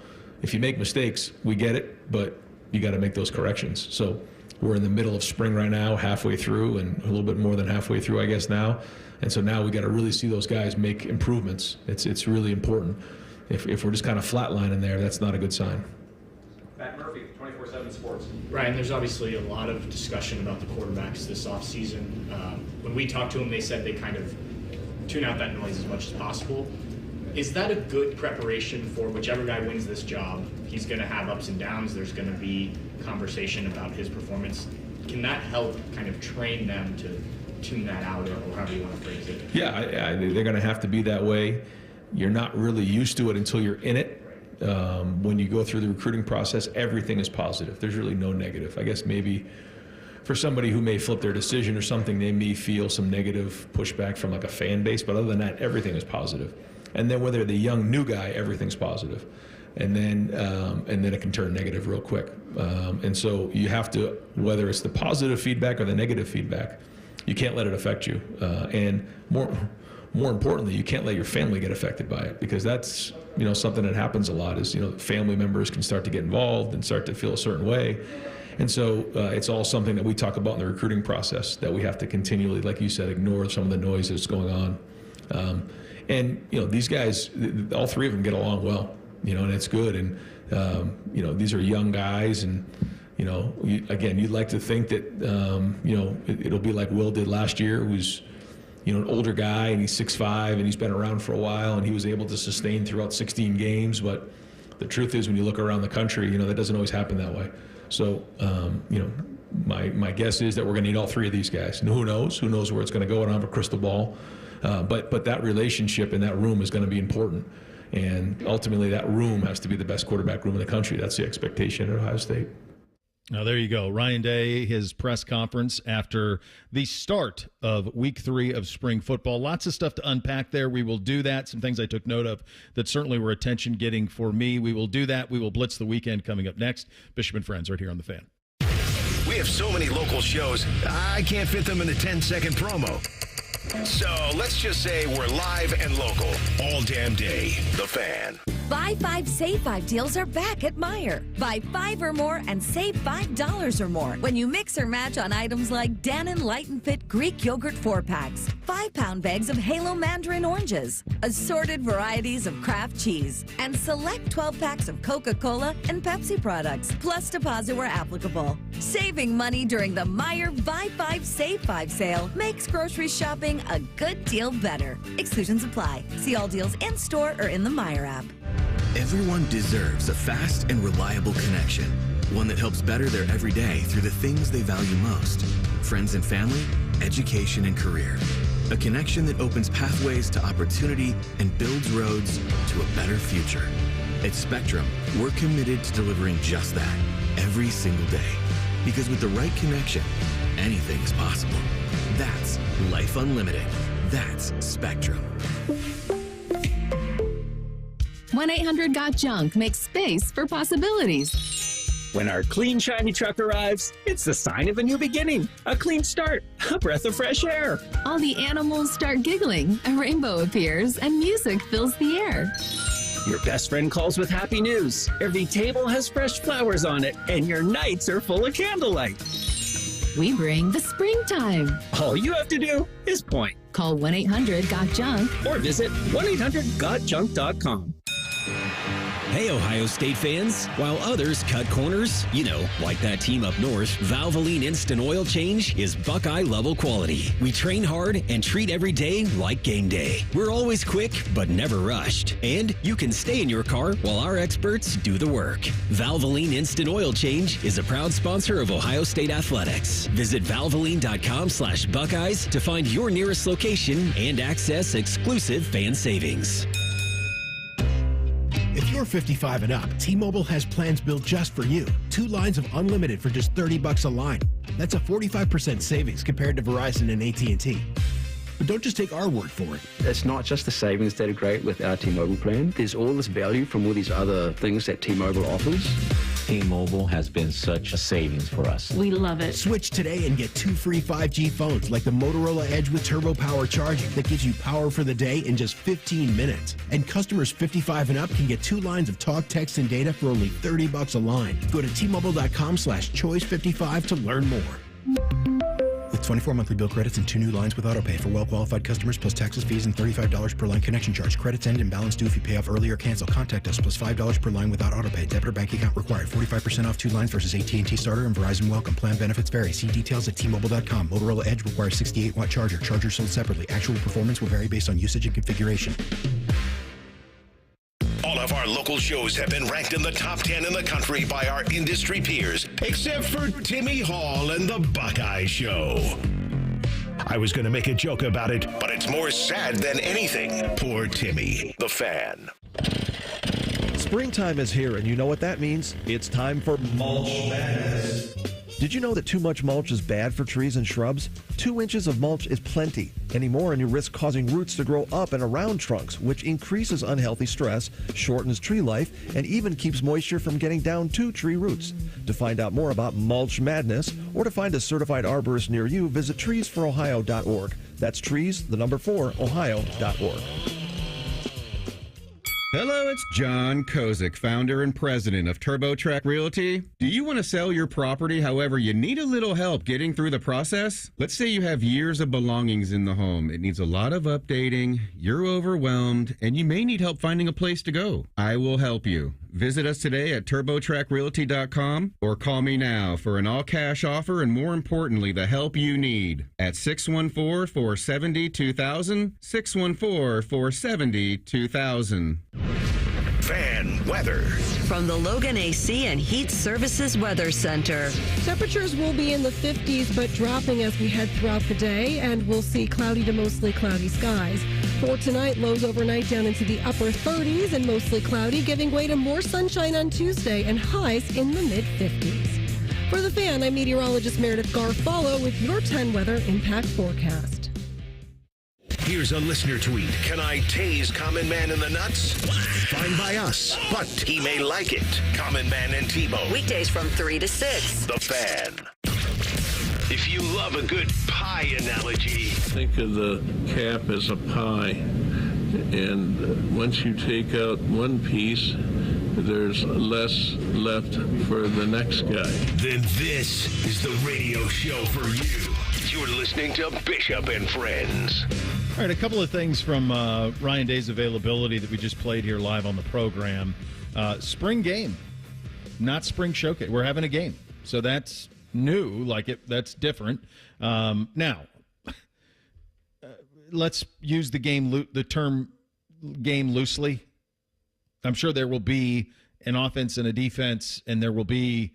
If you make mistakes, we get it, but you got to make those corrections. So we're in the middle of spring right now, halfway through, and a little bit more than halfway through, I guess, now. And so now we got to really see those guys make improvements. It's really important. If we're just kind of flatlining there, that's not a good sign. Matt Murphy, 24/7 Sports. Ryan, there's obviously a lot of discussion about the quarterbacks this offseason. When we talked to them, they said they kind of tune out that noise as much as possible. Is that a good preparation for whichever guy wins this job? He's going to have ups and downs. There's going to be conversation about his performance. Can that help kind of train them to tune that out, or however you want to phrase it? Yeah, they're going to have to be that way. You're not really used to it until you're in it. When you go through the recruiting process, everything is positive. There's really no negative. I guess maybe for somebody who may flip their decision or something, they may feel some negative pushback from like a fan base, but other than that, everything is positive. And then whether the young new guy, everything's positive. And then it can turn negative real quick. And so you have to, whether it's the positive feedback or the negative feedback, you can't let it affect you. And more importantly, you can't let your family get affected by it, because that's, you know, something that happens a lot is, you know, family members can start to get involved and start to feel a certain way. And so it's all something that we talk about in the recruiting process, that we have to continually, like you said, ignore some of the noise that's going on. And, you know, these guys, all 3 of them get along well, you know, and it's good. And, you know, these are young guys, and, You'd like to think that, it'll be like Will did last year, who's, an older guy, and he's 6'5", and he's been around for a while, and he was able to sustain throughout 16 games. But the truth is, when you look around the country, that doesn't always happen that way. So, my guess is that we're going to need all three of these guys. And who knows? Who knows where it's going to go? I don't have a crystal ball. But that relationship in that room is going to be important. And ultimately, that room has to be the best quarterback room in the country. That's the expectation at Ohio State. Now, there you go. Ryan Day, his press conference after the start of week 3 of spring football. Lots of stuff to unpack there. We will do that. Some things I took note of that certainly were attention-getting for me. We will do that. We will blitz the weekend coming up next. Bishop and Friends right here on The Fan. We have so many local shows, I can't fit them in a 10-second promo. So let's just say we're live and local all damn day. The Fan. Buy 5, save 5 deals are back at Meijer. Buy 5 or more and save $5 or more when you mix or match on items like Dannon Light and Fit Greek Yogurt 4-packs, 5-pound bags of Halo Mandarin oranges, assorted varieties of Kraft cheese, and select 12 packs of Coca-Cola and Pepsi products, plus deposit where applicable. Saving money during the Meijer Buy 5, Save 5 sale makes grocery shopping a good deal better. Exclusions apply. See all deals in store or in the Meijer app. Everyone deserves a fast and reliable connection, one that helps better their everyday through the things they value most: friends and family, education and career. A connection that opens pathways to opportunity and builds roads to a better future. At Spectrum, we're committed to delivering just that every single day. Because with the right connection, anything's possible. That's Life Unlimited. That's Spectrum. 1-800-GOT-JUNK makes space for possibilities. When our clean, shiny truck arrives, it's the sign of a new beginning, a clean start, a breath of fresh air. All the animals start giggling, a rainbow appears, and music fills the air. Your best friend calls with happy news. Every table has fresh flowers on it, and your nights are full of candlelight. We bring the springtime. All you have to do is point. Call 1-800-GOT-JUNK or visit 1-800-GOTJUNK.com. Hey, Ohio State fans. While others cut corners, like that team up north, Valvoline Instant Oil Change is Buckeye-level quality. We train hard and treat every day like game day. We're always quick, but never rushed. And you can stay in your car while our experts do the work. Valvoline Instant Oil Change is a proud sponsor of Ohio State Athletics. Visit valvoline.com/Buckeyes to find your nearest location and access exclusive fan savings. If you're 55 and up, T-Mobile has plans built just for you. 2 lines of unlimited for just $30 a line. That's a 45% savings compared to Verizon and AT&T. But don't just take our word for it. It's not just the savings that are great with our T-Mobile plan. There's all this value from all these other things that T-Mobile offers. T-Mobile has been such a savings for us. We love it. Switch today and get 2 free 5G phones like the Motorola Edge with Turbo Power charging that gives you power for the day in just 15 minutes. And customers 55 and up can get 2 lines of talk, text, and data for only $30 a line. Go to T-Mobile.com/choice55 to learn more. With 24 monthly bill credits and 2 new lines with autopay for well-qualified customers plus taxes, fees, and $35 per line connection charge. Credits end and balance due if you pay off early or cancel. Contact us plus $5 per line without autopay. Debit or bank account required. 45% off 2 lines versus AT&T Starter and Verizon Welcome. Plan benefits vary. See details at T-Mobile.com. Motorola Edge requires 68-watt charger. Charger sold separately. Actual performance will vary based on usage and configuration. All of our local shows have been ranked in the top 10 in the country by our industry peers, except for Timmy Hall and the Buckeye Show. I was going to make a joke about it, but it's more sad than anything. Poor Timmy, the Fan. Springtime is here, and you know what that means. It's time for mulch madness. Did you know that too much mulch is bad for trees and shrubs? 2 inches of mulch is plenty. Any more and you risk causing roots to grow up and around trunks, which increases unhealthy stress, shortens tree life, and even keeps moisture from getting down to tree roots. To find out more about mulch madness or to find a certified arborist near you, visit treesforohio.org. That's trees, the number 4, ohio.org. Hello, it's John Kozik, founder and president of TurboTrack Realty. Do you want to sell your property, however, you need a little help getting through the process? Let's say you have years of belongings in the home. It needs a lot of updating, you're overwhelmed, and you may need help finding a place to go. I will help you. Visit us today at TurboTrackRealty.com or call me now for an all-cash offer and, more importantly, the help you need at 614-470-2000, 614-470-2000. Fan weather. From the Logan AC and Heat Services Weather Center. Temperatures will be in the 50s, but dropping as we head throughout the day, and we'll see cloudy to mostly cloudy skies. For tonight, lows overnight down into the upper 30s and mostly cloudy, giving way to more sunshine on Tuesday and highs in the mid-50s. For The Fan, I'm meteorologist Meredith Garfalo with your 10 weather impact forecast. Here's a listener tweet. Can I tase Common Man in the nuts? Fine by us, but he may like it. Common Man and Tebow. Weekdays from 3 to 6. The Fan. If you love a good pie analogy. Think of the cap as a pie, and once you take out one piece, there's less left for the next guy. Then this is the radio show for you. You're listening to Bishop and Friends. All right, a couple of things from Ryan Day's availability that we just played here live on the program. Spring game, not spring showcase. We're having a game, so that's new. That's different. Now, let's use the term game loosely. I'm sure there will be an offense and a defense, and there will be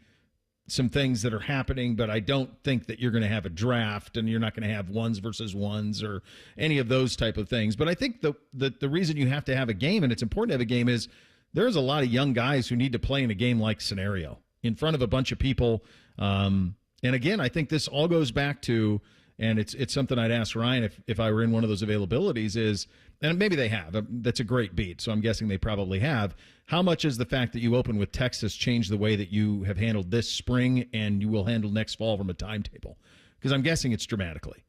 some things that are happening, but I don't think that you're going to have a draft and you're not going to have ones versus ones or any of those type of things. But I think the reason you have to have a game, and it's important to have a game, is there's a lot of young guys who need to play in a game-like scenario in front of a bunch of people. And again, I think this all goes back to, and it's something I'd ask Ryan if I were in one of those availabilities is, and maybe they have, that's a great beat, so I'm guessing they probably have. How much is the fact that you open with Texas change the way that you have handled this spring and you will handle next fall from a timetable? Because I'm guessing it's dramatically.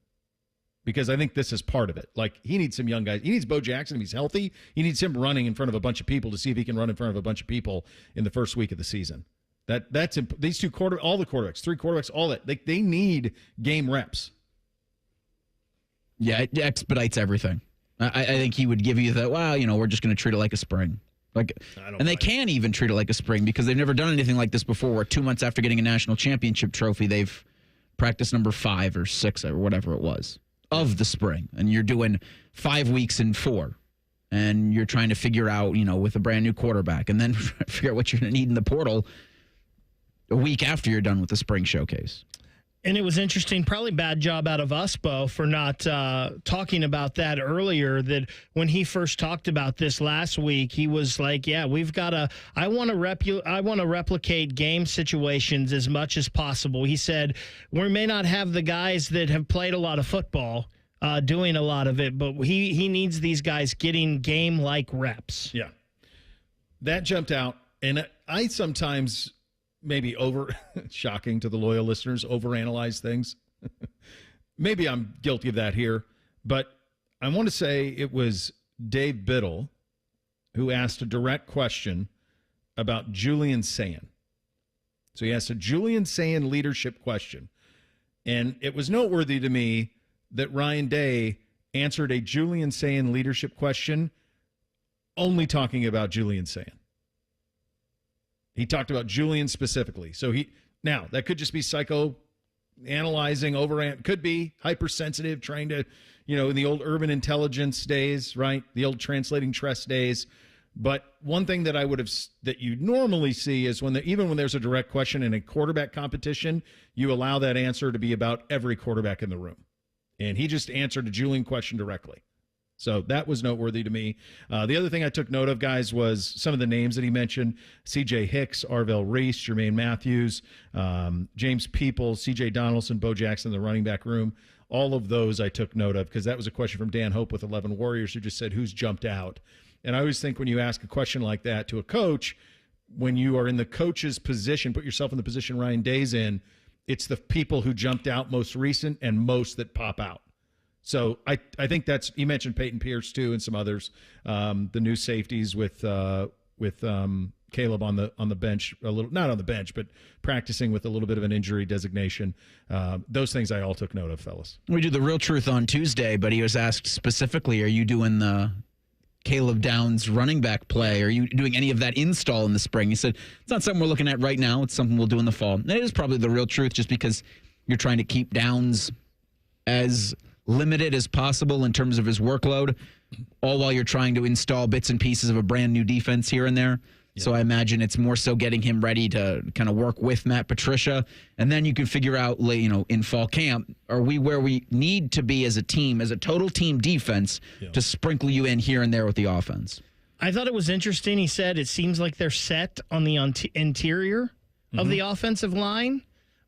Because I think this is part of it. Like, he needs some young guys. He needs Bo Jackson if he's healthy. He needs him running in front of a bunch of people to see if he can run in front of a bunch of people in the first week of the season. That's these all the quarterbacks, 3 quarterbacks, all that. They need game reps. Yeah, it expedites everything. I think he would give you that, we're just going to treat it like a spring. And they can even treat it like a spring because they've never done anything like this before, where 2 months after getting a national championship trophy, they've practiced number 5 or 6 or whatever it was of the spring. And you're doing 5 weeks in 4. And you're trying to figure out, with a brand new quarterback, and then figure out what you're going to need in the portal a week after you're done with the spring showcase. And it was interesting, probably bad job out of us, Bo, for not talking about that earlier, that when he first talked about this last week, he was like, I want to replicate game situations as much as possible. He said, we may not have the guys that have played a lot of football doing a lot of it, but he needs these guys getting game-like reps. Yeah. That jumped out, and I sometimes... maybe shocking to the loyal listeners, overanalyze things. Maybe I'm guilty of that here, but I want to say it was Dave Biddle who asked a direct question about Julian Sayin. So he asked a Julian Sayin leadership question, and it was noteworthy to me that Ryan Day answered a Julian Sayin leadership question only talking about Julian Sayin. He talked about Julian specifically. So now that could just be psychoanalyzing, could be hypersensitive, trying to, in the old urban intelligence days, right? The old translating trust days. But one thing that that you normally see is even when there's a direct question in a quarterback competition, you allow that answer to be about every quarterback in the room. And he just answered a Julian question directly. So that was noteworthy to me. The other thing I took note of, guys, was some of the names that he mentioned. C.J. Hicks, Arvell Reese, Jermaine Matthews, James Peoples, C.J. Donaldson, Bo Jackson in the running back room. All of those I took note of because that was a question from Dan Hope with 11 Warriors who just said, who's jumped out? And I always think when you ask a question like that to a coach, when you are in the coach's position, put yourself in the position Ryan Day's in, it's the people who jumped out most recent and most that pop out. So I think you mentioned Peyton Pierce too, and some others. The new safeties with Caleb on the bench, not on the bench, but practicing with a little bit of an injury designation. Those things I all took note of, fellas. We do the real truth on Tuesday, but he was asked specifically, "Are you doing the Caleb Downs running back play? Are you doing any of that install in the spring? He said, it's not something we're looking at right now. It's something we'll do in the fall. And it is probably the real truth, just because you're trying to keep Downs as limited as possible in terms of his workload, all while you're trying to install bits and pieces of a brand new defense here and there. Yeah. So I imagine it's more so getting him ready to kind of work with Matt Patricia. And then you can figure out, in fall camp, are we where we need to be as a team, as a total team defense, to sprinkle you in here and there with the offense? I thought it was interesting. He said it seems like they're set on the interior of the offensive line,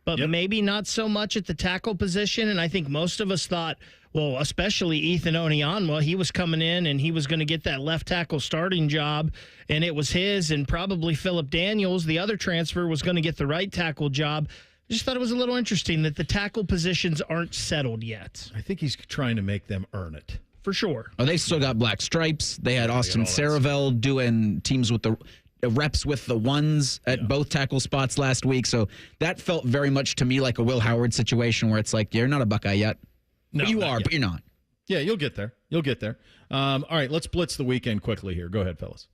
but maybe not so much at the tackle position. And I think most of us thought, well, especially Ethan Onyanwa, he was coming in and he was going to get that left tackle starting job, and it was his, and probably Phillip Daniels, the other transfer, was going to get the right tackle job. I just thought it was a little interesting that the tackle positions aren't settled yet. I think he's trying to make them earn it. For sure. Oh, they still got black stripes. They had Austin Saravell doing teams with the reps with the ones at both tackle spots last week. So that felt very much to me like a Will Howard situation where it's like, you're not a Buckeye yet. No, you are, but you're not. Yeah, you'll get there. You'll get there. All right, let's blitz the weekend quickly here. Go ahead, fellas.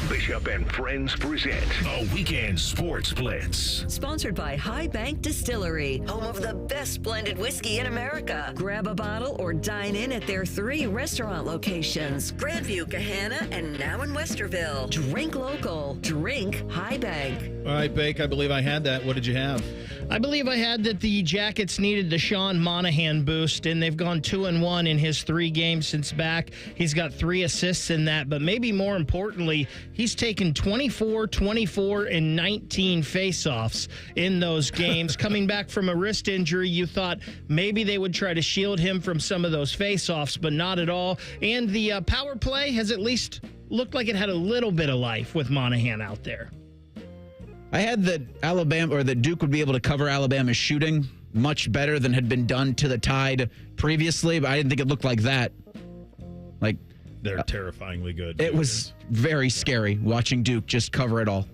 Bishop and Friends present a weekend sports blitz. Sponsored by High Bank Distillery, home of the best blended whiskey in America. Grab a bottle or dine in at their 3 restaurant locations: Grandview, Gahanna, and now in Westerville. Drink local. Drink High Bank. All right, Bake, I believe I had that. What did you have? I believe I had that the Jackets needed the Sean Monahan boost, and they've gone 2-1 in his 3 games since back. He's got 3 assists in that, but maybe more importantly, he's taken 24, 24, and 19 faceoffs in those games. Coming back from a wrist injury, you thought maybe they would try to shield him from some of those faceoffs, but not at all. And the power play has at least looked like it had a little bit of life with Monahan out there. I had that Alabama or that Duke would be able to cover Alabama's shooting much better than had been done to the Tide previously, but I didn't think it looked like that. Like, they're terrifyingly good. It was very scary watching Duke just cover it all.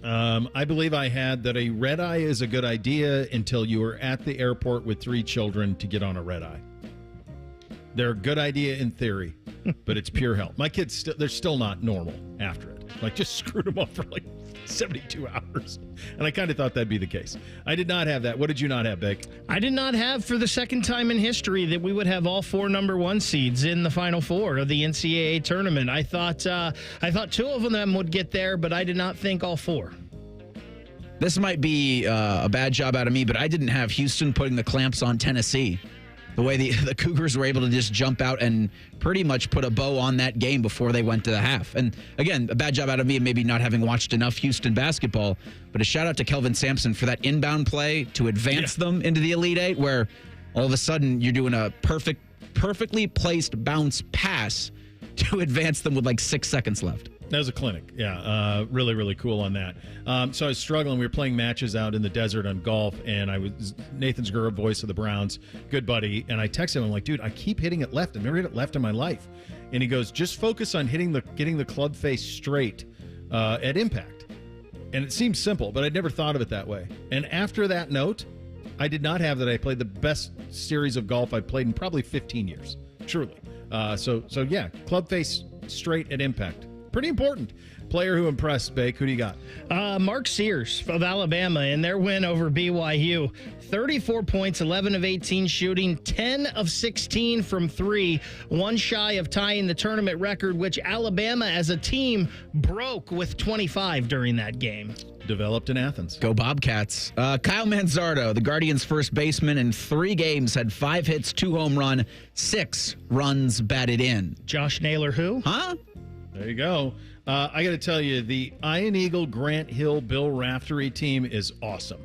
I believe I had that a red-eye is a good idea until you are at the airport with 3 children to get on a red-eye. They're a good idea in theory, but it's pure hell. My kids, they're still not normal after it. Like, just screwed them up for 72 hours. And I kind of thought that'd be the case. I did not have that. What did you not have, Beck? I did not have, for the second time in history, that we would have all 4 number 1 seeds in the Final Four of the NCAA tournament. I thought 2 of them would get there, but I did not think all 4. This might be a bad job out of me, but I didn't have Houston putting the clamps on Tennessee. The way the Cougars were able to just jump out and pretty much put a bow on that game before they went to the half. And again, a bad job out of me, maybe not having watched enough Houston basketball, but a shout out to Kelvin Sampson for that inbound play to advance them into the Elite Eight, where all of a sudden you're doing a perfectly placed bounce pass to advance them with 6 seconds left. That was a clinic. Yeah, really, really cool on that. So I was struggling. We were playing matches out in the desert on golf, and I was Nathan Zgura, voice of the Browns, good buddy, and I texted him. I'm like, dude, I keep hitting it left. I've never hit it left in my life. And he goes, just focus on getting the club face straight at impact. And it seems simple, but I'd never thought of it that way. And after that note, I did not have that. I played the best series of golf I've played in probably 15 years, truly. So yeah, club face straight at impact. Pretty important. Player who impressed, Bake. Who do you got? Mark Sears of Alabama in their win over BYU. 34 points, 11 of 18 shooting, 10 of 16 from 3. One shy of tying the tournament record, which Alabama as a team broke with 25 during that game. Developed in Athens. Go Bobcats. Kyle Manzardo, the Guardians' first baseman, in 3 games had 5 hits, 2 home runs, 6 runs batted in. Josh Naylor who? Huh? There you go. I got to tell you, the Iron Eagle, Grant Hill, Bill Raftery team is awesome.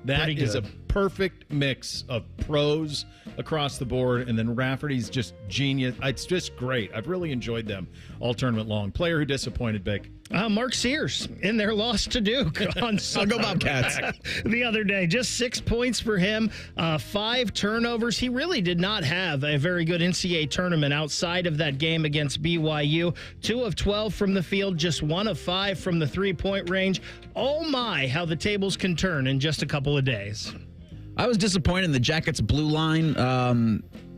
That is a perfect mix of pros across the board, and then Rafferty's just genius. It's just great. I've really enjoyed them all tournament long. Player who disappointed, Beck? Mark Sears in their loss to Duke on I'll go Bobcats. The other day. Just 6 points for him, 5 turnovers. He really did not have a very good NCAA tournament outside of that game against BYU. 2 of 12 from the field, just 1 of 5 from the 3-point range. Oh my, how the tables can turn in just a couple of days. I was disappointed in the Jackets' blue line.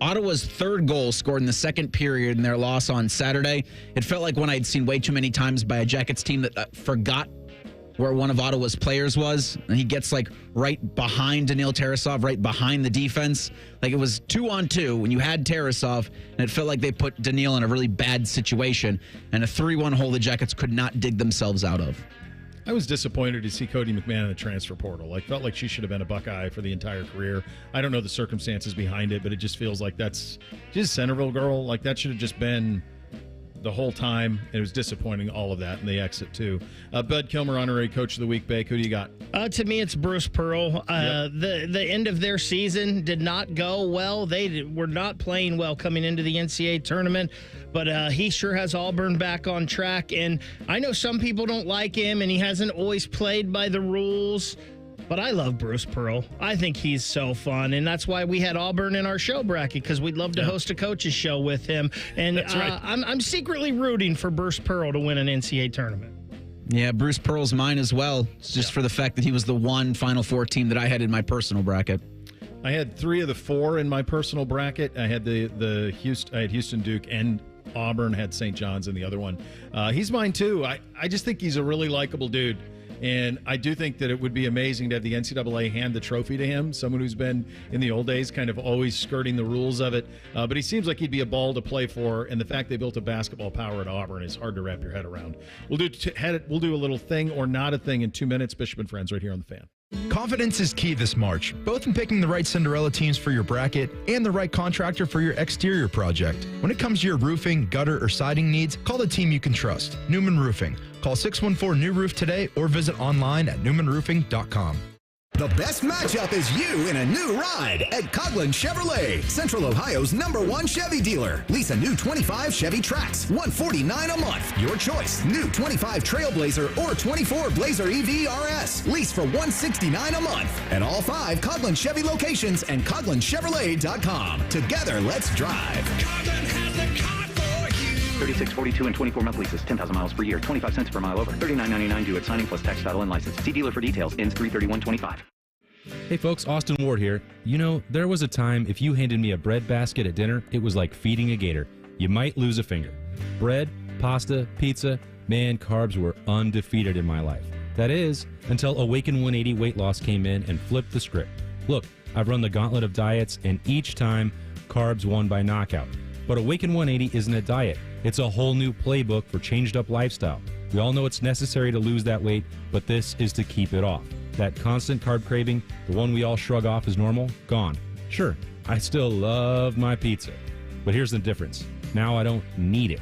Ottawa's third goal scored in the second period in their loss on Saturday. It felt like one I'd seen way too many times by a Jackets team that forgot where one of Ottawa's players was. And he gets like right behind Daniil Tarasov, right behind the defense. Like it was 2-on-2 when you had Tarasov, and it felt like they put Daniil in a really bad situation, and a 3-1 hole the Jackets could not dig themselves out of. I was disappointed to see Cody McMahon in the transfer portal. Like, felt like she should have been a Buckeye for the entire career. I don't know the circumstances behind it, but it just feels like that's just Centerville girl. Like, that should have just been the whole time. It was disappointing, all of that, and the exit, too. Bud Kilmer, honorary coach of the week. Bake, who do you got? To me, it's Bruce Pearl. The end of their season did not go well. They were not playing well coming into the NCAA tournament, but he sure has Auburn back on track. And I know some people don't like him, and he hasn't always played by the rules, but I love Bruce Pearl. I think he's so fun, and that's why we had Auburn in our show bracket, because we'd love to host a coach's show with him. And That's right. I'm secretly rooting for Bruce Pearl to win an NCAA tournament. Yeah, Bruce Pearl's mine as well. It's just for the fact that he was the one Final Four team that I had in my personal bracket. I had 3 of the 4 in my personal bracket. I had the Houston, I had Houston, Duke, and Auburn. Had St. John's in the other one. He's mine too. I just think he's a really likable dude. And I do think that it would be amazing to have the NCAA hand the trophy to him, someone who's been in the old days kind of always skirting the rules of it. But he seems like he'd be a ball to play for, and the fact they built a basketball power at Auburn is hard to wrap your head around. We'll do a little thing or not a thing in 2 minutes. Bishop and Friends right here on The Fan. Confidence is key this March, both in picking the right Cinderella teams for your bracket and the right contractor for your exterior project. When it comes to your roofing, gutter, or siding needs, call the team you can trust, Newman Roofing. Call 614-NEW-ROOF today or visit online at newmanroofing.com. The best matchup is you in a new ride at Coghlan Chevrolet, Central Ohio's #1 Chevy dealer. Lease a new 25 Chevy Trax, $149 a month. Your choice, new 25 Trailblazer or 24 Blazer EV RS. Lease for $169 a month. At all 5 Coghlan Chevy locations and CoglanChevrolet.com. Together, let's drive. Coghlan has the car for you. 36, 42, and 24-month leases, 10,000 miles per year, 25 cents per mile over, $39.99 due at signing plus tax, title, and license. See dealer for details. Ends 3/31/25. Hey folks, Austin Ward here. You know, there was a time if you handed me a bread basket at dinner, it was like feeding a gator. You might lose a finger. Bread, pasta, pizza, man, carbs were undefeated in my life. That is, until Awaken 180 weight loss came in and flipped the script. Look, I've run the gauntlet of diets, and each time, carbs won by knockout. But Awaken 180 isn't a diet. It's a whole new playbook for changed up lifestyle. We all know it's necessary to lose that weight, but this is to keep it off. That constant carb craving, the one we all shrug off as normal, gone. Sure, I still love my pizza, but here's the difference. Now I don't need it.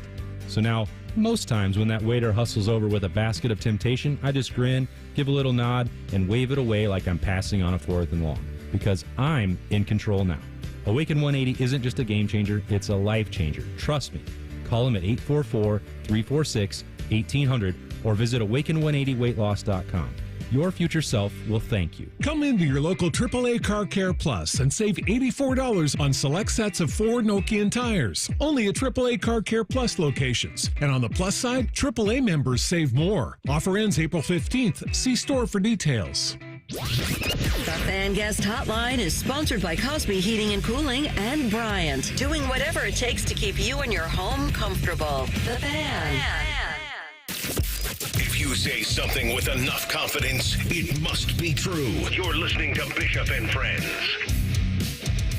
So now, most times when that waiter hustles over with a basket of temptation, I just grin, give a little nod, and wave it away like I'm passing on a 4th and long, because I'm in control now. Awaken 180 isn't just a game changer, it's a life changer. Trust me. Call them at 844-346-1800 or visit awaken180weightloss.com. Your future self will thank you. Come into your local AAA Car Care Plus and save $84 on select sets of Ford Nokian tires. Only at AAA Car Care Plus locations. And on the plus side, AAA members save more. Offer ends April 15th. See store for details. The Fan Guest Hotline is sponsored by Cosby Heating and Cooling and Bryant, doing whatever it takes to keep you and your home comfortable. The Fan. If you say something with enough confidence, it must be true. You're listening to Bishop and Friends.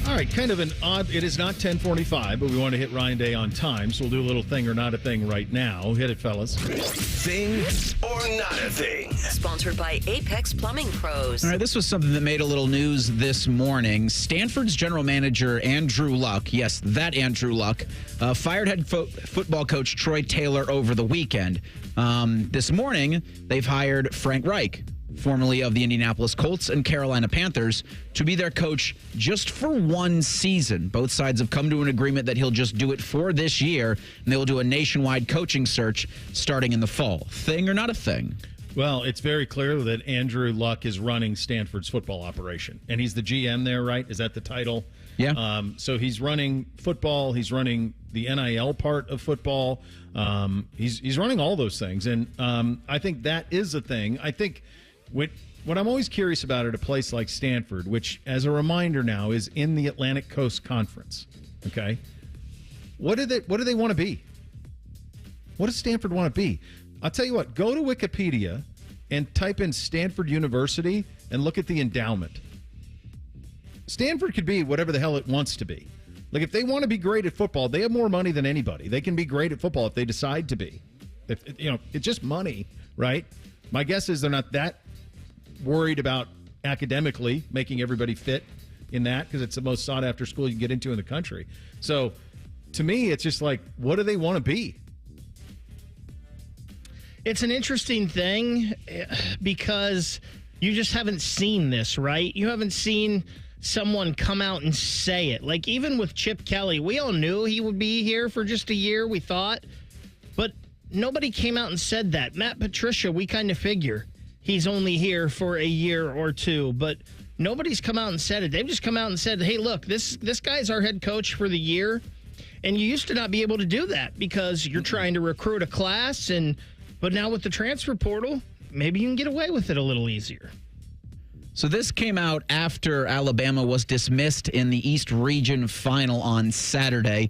All right, kind of an odd, it is not 10:45, but we want to hit Ryan Day on time, so we'll do a little thing or not a thing right now. Hit it, fellas. Thing or not a thing. Sponsored by Apex Plumbing Pros. All right, this was something that made a little news this morning. Stanford's general manager, Andrew Luck, yes, that Andrew Luck, fired head football coach Troy Taylor over the weekend. This morning, they've hired Frank Reich, formerly of the Indianapolis Colts and Carolina Panthers, to be their coach just for one season. Both sides have come to an agreement that he'll just do it for this year, and they will do a nationwide coaching search starting in the fall. Thing or not a thing? Well, it's very clear that Andrew Luck is running Stanford's football operation, and he's the GM there, right? Is that the title? Yeah. So he's running football. He's running the NIL part of football. He's running all those things, and I think that is a thing. I think what I'm always curious about at a place like Stanford, which, as a reminder now, is in the Atlantic Coast Conference, okay? What do they want to be? What does Stanford want to be? I'll tell you what, go to Wikipedia and type in Stanford University and look at the endowment. Stanford could be whatever the hell it wants to be. Like, if they want to be great at football, they have more money than anybody. They can be great at football if they decide to be. It's just money, right? My guess is they're not that worried about academically making everybody fit in that, because it's the most sought-after school you can get into in the country. So, to me, it's just like, what do they want to be? It's an interesting thing because you just haven't seen this, right? You haven't seen someone come out and say it. Like, even with Chip Kelly, we all knew he would be here for just a year, we thought. But nobody came out and said that. Matt Patricia, we kind of figure he's only here for a year or two. But nobody's come out and said it. They've just come out and said, hey, look, this guy's our head coach for the year. And you used to not be able to do that because you're trying to recruit a class. But now with the transfer portal, maybe you can get away with it a little easier. So this came out after Alabama was dismissed in the East Region Final on Saturday.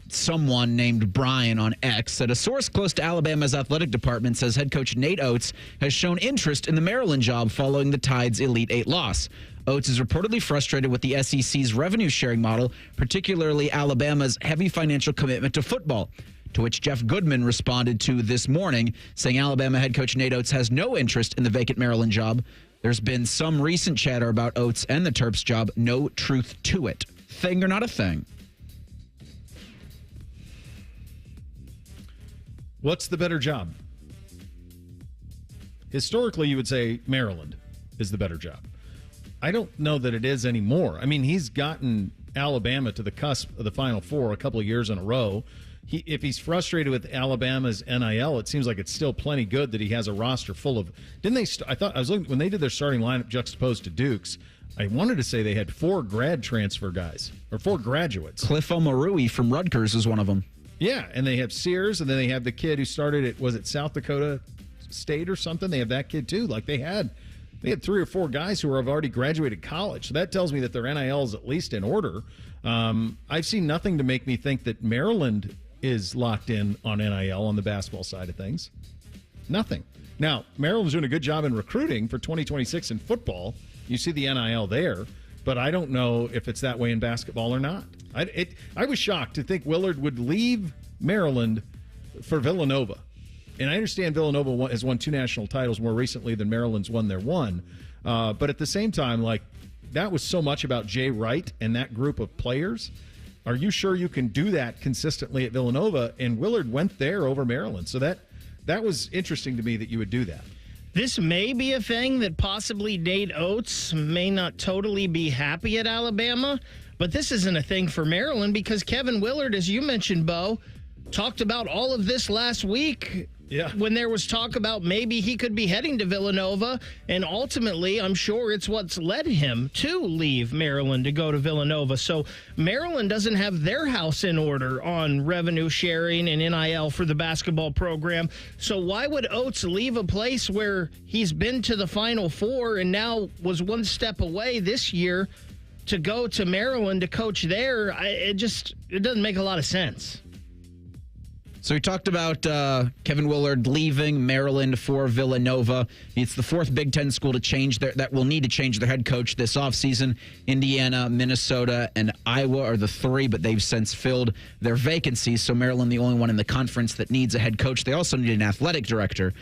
Someone named Brian on X said a source close to Alabama's athletic department says head coach Nate Oates has shown interest in the Maryland job following the Tide's Elite Eight loss. Oates is reportedly frustrated with the SEC's revenue sharing model, particularly Alabama's heavy financial commitment to football. To which Jeff Goodman responded to this morning, saying Alabama head coach Nate Oates has no interest in the vacant Maryland job. There's been some recent chatter about Oates and the Terps job. No truth to it. Thing or not a thing? What's the better job? Historically, you would say Maryland is the better job. I don't know that it is anymore. I mean, he's gotten Alabama to the cusp of the Final Four a couple of years in a row. If he's frustrated with Alabama's NIL, it seems like it's still plenty good that he has a roster full of. Didn't they? I thought I was looking when they did their starting lineup juxtaposed to Duke's. I wanted to say they had 4 grad transfer guys or 4 graduates. Cliff Omarui from Rutgers is one of them. Yeah, and they have Sears, and then they have the kid who started at, was it South Dakota State or something? They have that kid too. Like they had 3 or 4 guys who have already graduated college. So that tells me that their NIL is at least in order. I've seen nothing to make me think that Maryland is locked in on NIL on the basketball side of things. Nothing. Now, Maryland's doing a good job in recruiting for 2026 in football. You see the NIL there, but I don't know if it's that way in basketball or not. I was shocked to think Willard would leave Maryland for Villanova. And I understand Villanova has won 2 national titles more recently than Maryland's won their one. But at the same time, like, that was so much about Jay Wright and that group of players. Are you sure you can do that consistently at Villanova? And Willard went there over Maryland. So that was interesting to me that you would do that. This may be a thing that possibly Nate Oates may not totally be happy at Alabama, but this isn't a thing for Maryland because Kevin Willard, as you mentioned, Bo, talked about all of this last week. Yeah. When there was talk about maybe he could be heading to Villanova, and ultimately, I'm sure it's what's led him to leave Maryland to go to Villanova. So Maryland doesn't have their house in order on revenue sharing and NIL for the basketball program. So why would Oates leave a place where he's been to the Final Four and now was one step away this year to go to Maryland to coach there? It doesn't make a lot of sense. So we talked about Kevin Willard leaving Maryland for Villanova. It's the 4th Big Ten school to change that will need to change their head coach this offseason. Indiana, Minnesota, and Iowa are the 3, but they've since filled their vacancies. So Maryland, the only one in the conference that needs a head coach. They also need an athletic director.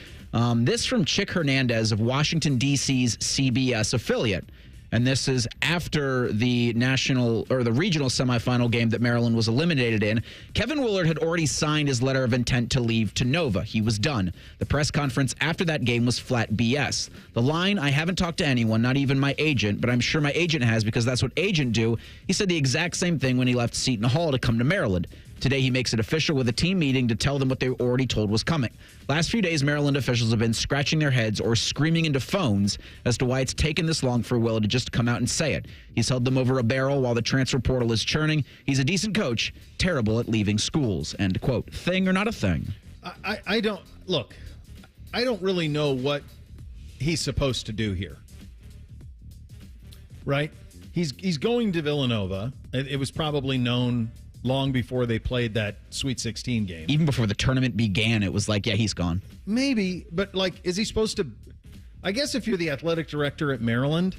This from Chick Hernandez of Washington, D.C.'s CBS affiliate. And this is after the regional semifinal game that Maryland was eliminated in. Kevin Willard had already signed his letter of intent to leave to Nova. He was done. The press conference after that game was flat BS. The line, I haven't talked to anyone, not even my agent, but I'm sure my agent has because that's what agents do. He said the exact same thing when he left Seton Hall to come to Maryland. Today, he makes it official with a team meeting to tell them what they were already told was coming. Last few days, Maryland officials have been scratching their heads or screaming into phones as to why it's taken this long for Willard to just come out and say it. He's held them over a barrel while the transfer portal is churning. He's a decent coach, terrible at leaving schools, end quote. Thing or not a thing? I don't really know what he's supposed to do here. Right? He's going to Villanova. It was probably known long before they played that Sweet 16 game. Even before the tournament began, it was like, yeah, he's gone. Maybe, but like, is he supposed to? I guess if you're the athletic director at Maryland,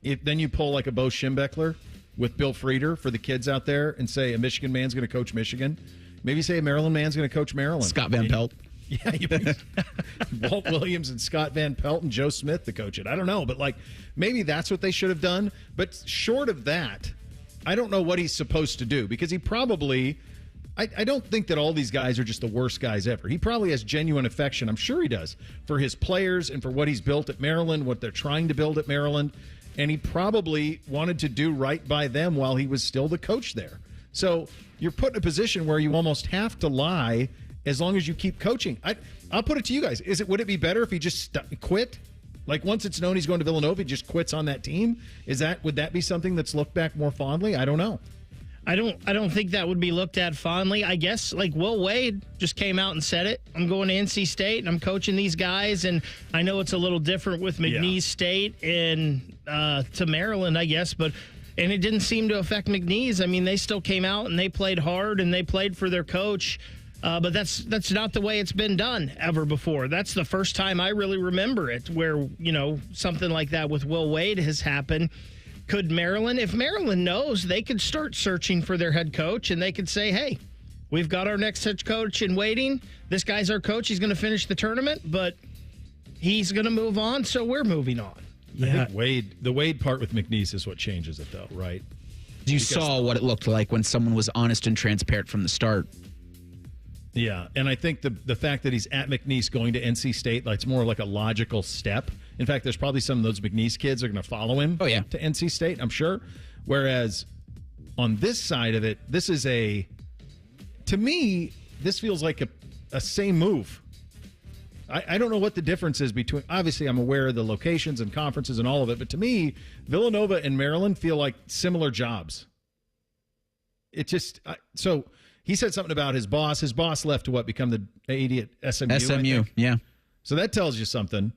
then you pull like a Bo Schembechler with Bill Frieder for the kids out there and say a Michigan man's going to coach Michigan. Maybe say a Maryland man's going to coach Maryland. Scott Van Pelt. Yeah, Walt Williams and Scott Van Pelt and Joe Smith to coach it. I don't know, but like maybe that's what they should have done. But short of that, I don't know what he's supposed to do because he probably, I don't think that all these guys are just the worst guys ever. He probably has genuine affection, I'm sure he does, for his players and for what he's built at Maryland, what they're trying to build at Maryland. And he probably wanted to do right by them while he was still the coach there. So you're put in a position where you almost have to lie as long as you keep coaching. I'll put it to you guys. Would it be better if he just quit? Like once it's known he's going to Villanova, he just quits on that team? Would that be something that's looked back more fondly? I don't know. I don't think that would be looked at fondly. I guess like Will Wade just came out and said it. I'm going to NC State and I'm coaching these guys, and I know it's a little different with McNeese State and to Maryland, I guess, and it didn't seem to affect McNeese. I mean, they still came out and they played hard and they played for their coach. But that's not the way it's been done ever before. That's the first time I really remember it where, something like that with Will Wade has happened. Could Maryland, if Maryland knows, they could start searching for their head coach and they could say, hey, we've got our next head coach in waiting. This guy's our coach. He's going to finish the tournament, but he's going to move on, so we're moving on. Yeah. I think the Wade part with McNeese is what changes it, though, right? You saw what it looked like when someone was honest and transparent from the start. Yeah, and I think the fact that he's at McNeese going to NC State, it's more like a logical step. In fact, there's probably some of those McNeese kids are going to follow him to NC State, I'm sure. Whereas on this side of it, to me, this feels like a same move. I don't know what the difference is between, obviously I'm aware of the locations and conferences and all of it, but to me, Villanova and Maryland feel like similar jobs. It just, he said something about his boss. His boss left to become the AD at SMU. SMU, yeah. So that tells you something,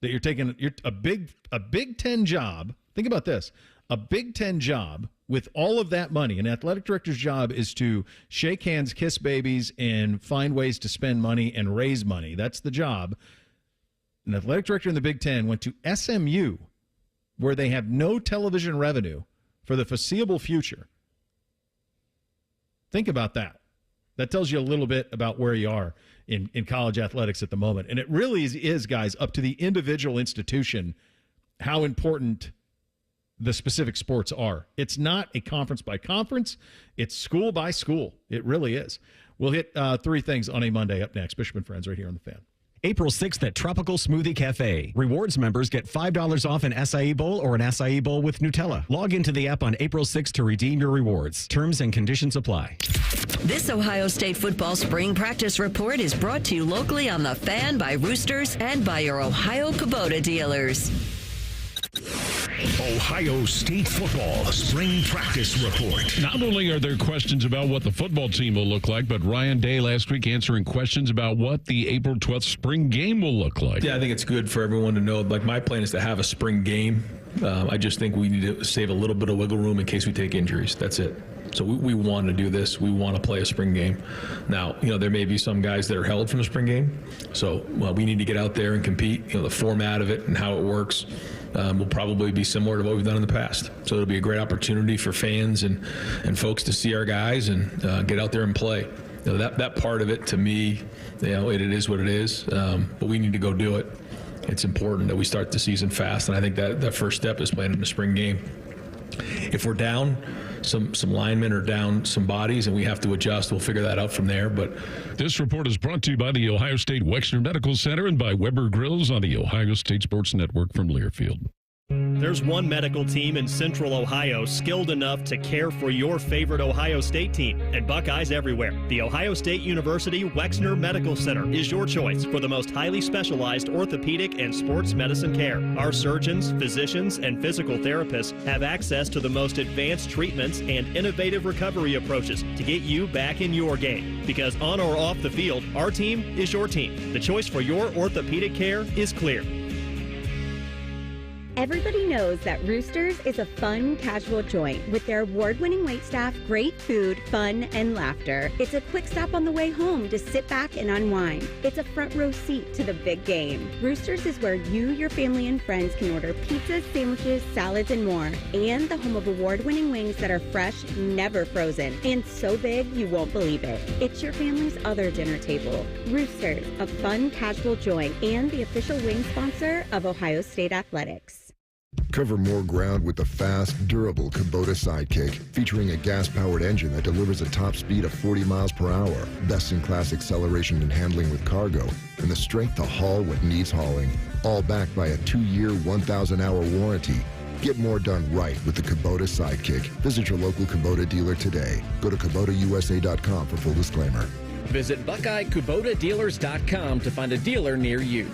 that you're taking a Big Ten job. Think about this. A Big Ten job with all of that money. An athletic director's job is to shake hands, kiss babies, and find ways to spend money and raise money. That's the job. An athletic director in the Big Ten went to SMU, where they have no television revenue for the foreseeable future. Think about that. That tells you a little bit about where you are in college athletics at the moment. And it really is, guys, up to the individual institution how important the specific sports are. It's not a conference by conference. It's school by school. It really is. We'll hit three things on a Monday up next. Bishop and Friends right here on The Fan. April 6th at Tropical Smoothie Cafe. Rewards members get $5 off an acai bowl or an acai bowl with Nutella. Log into the app on April 6th to redeem your rewards. Terms and conditions apply. This Ohio State football spring practice report is brought to you locally on The Fan by Roosters and by your Ohio Kubota dealers. Ohio State football spring practice report. Not only are there questions about what the football team will look like, but Ryan Day last week answering questions about what the April 12th spring game will look like. Yeah, I think it's good for everyone to know, my plan is to have a spring game. I just think we need to save a little bit of wiggle room in case we take injuries. That's it. So we want to do this. We want to play a spring game. Now, there may be some guys that are held from the spring game. So we need to get out there and compete. The format of it and how it works will probably be similar to what we've done in the past. So it'll be a great opportunity for fans and folks to see our guys and get out there and play. That part of it, to me, it is what it is. But we need to go do it. It's important that we start the season fast, and I think that first step is playing in the spring game. If we're down some linemen or down some bodies and we have to adjust, we'll figure that out from there. But this report is brought to you by the Ohio State Wexner Medical Center and by Weber Grills on the Ohio State Sports Network from Learfield. There's one medical team in Central Ohio skilled enough to care for your favorite Ohio State team, and Buckeyes everywhere. The Ohio State University Wexner Medical Center is your choice for the most highly specialized orthopedic and sports medicine care. Our surgeons, physicians, and physical therapists have access to the most advanced treatments and innovative recovery approaches to get you back in your game. Because on or off the field, our team is your team. The choice for your orthopedic care is clear. Everybody knows that Roosters is a fun, casual joint with their award-winning waitstaff, great food, fun, and laughter. It's a quick stop on the way home to sit back and unwind. It's a front row seat to the big game. Roosters is where you, your family, and friends can order pizzas, sandwiches, salads, and more. And the home of award-winning wings that are fresh, never frozen, and so big you won't believe it. It's your family's other dinner table. Roosters, a fun, casual joint, and the official wing sponsor of Ohio State Athletics. Cover more ground with the fast, durable Kubota Sidekick, featuring a gas-powered engine that delivers a top speed of 40 miles per hour, best-in-class acceleration and handling with cargo, and the strength to haul what needs hauling, all backed by a 2-year, 1,000-hour warranty. Get more done right with the Kubota Sidekick. Visit your local Kubota dealer today. Go to KubotaUSA.com for full disclaimer. Visit BuckeyeKubotaDealers.com to find a dealer near you.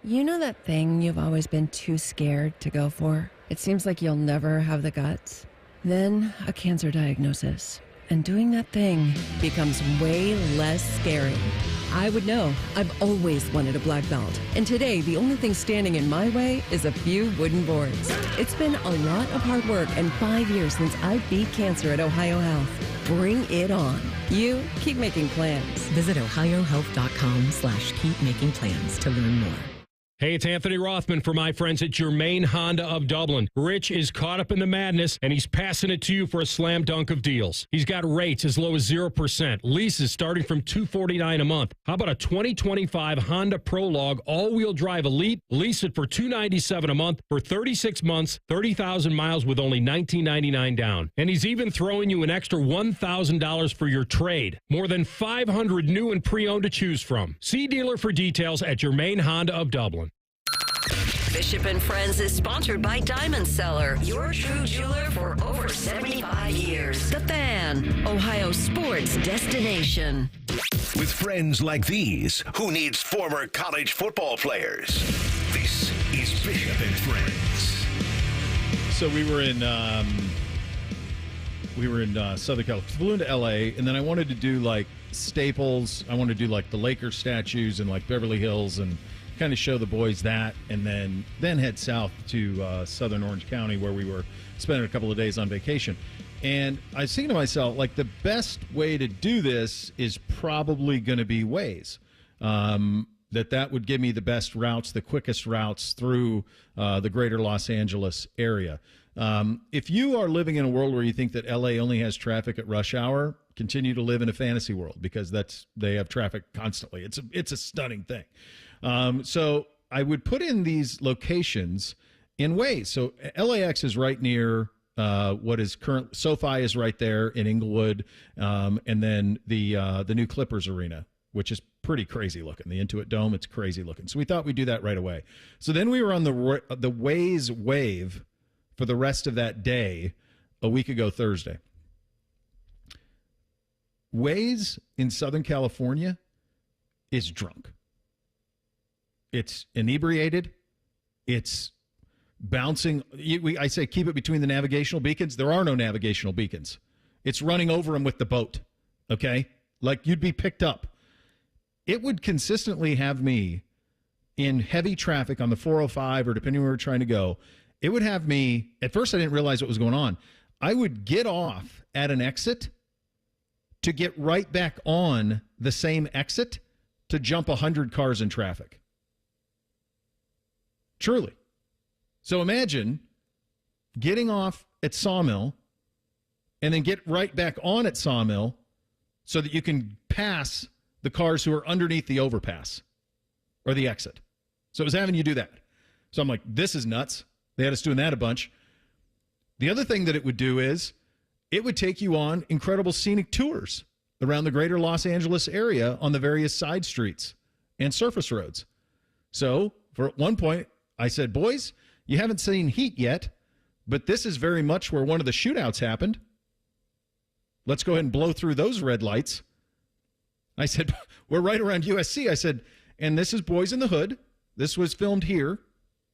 You know that thing you've always been too scared to go for? It seems like you'll never have the guts. Then a cancer diagnosis. And doing that thing becomes way less scary. I would know. I've always wanted a black belt. And today, the only thing standing in my way is a few wooden boards. It's been a lot of hard work and 5 years since I beat cancer at Ohio Health. Bring it on. You keep making plans. Visit ohiohealth.com/keepmakingplans to learn more. Hey, it's Anthony Rothman for my friends at Germain Honda of Dublin. Rich is caught up in the madness, and he's passing it to you for a slam dunk of deals. He's got rates as low as 0%, leases starting from $249 a month. How about a 2025 Honda Prologue all-wheel drive Elite? Lease it for $297 a month for 36 months, 30,000 miles with only $19.99 down. And he's even throwing you an extra $1,000 for your trade. More than 500 new and pre-owned to choose from. See dealer for details at Germain Honda of Dublin. Bishop and Friends is sponsored by Diamond Seller, your true jeweler for over 75 years. The Fan, Ohio sports destination. With friends like these, who needs former college football players? This is Bishop and Friends. So we were in Southern California, flew into LA, and then I wanted to do like Staples. I wanted to do like the Lakers statues and like Beverly Hills and kind of show the boys that, and then head south to southern Orange County, where we were spending a couple of days on vacation. And I was thinking to myself, like, the best way to do this is probably going to be Waze. That would give me the best routes, the quickest routes through the greater Los Angeles area. If you are living in a world where you think that LA only has traffic at rush hour, continue to live in a fantasy world, because they have traffic constantly. It's a stunning thing. So I would put in these locations in Waze. So LAX is right near what is current. SoFi is right there in Inglewood, and then the new Clippers arena, which is pretty crazy looking. The Intuit Dome, it's crazy looking. So we thought we'd do that right away. So then we were on the Waze wave for the rest of that day a week ago Thursday. Waze in Southern California is drunk. It's inebriated. It's bouncing. I say keep it between the navigational beacons. There are no navigational beacons. It's running over them with the boat, okay? Like you'd be picked up. It would consistently have me in heavy traffic on the 405 or depending where we're trying to go. It would have me, at first I didn't realize what was going on. I would get off at an exit to get right back on the same exit to jump 100 cars in traffic. Truly. So imagine getting off at Sawmill and then get right back on at Sawmill so that you can pass the cars who are underneath the overpass or the exit. So it was having you do that. So I'm like, this is nuts. They had us doing that a bunch. The other thing that it would do is it would take you on incredible scenic tours around the greater Los Angeles area on the various side streets and surface roads. So for at one point, I said, boys, you haven't seen Heat yet, but this is very much where one of the shootouts happened. Let's go ahead and blow through those red lights. I said, we're right around USC. I said, and this is Boys in the Hood. This was filmed here.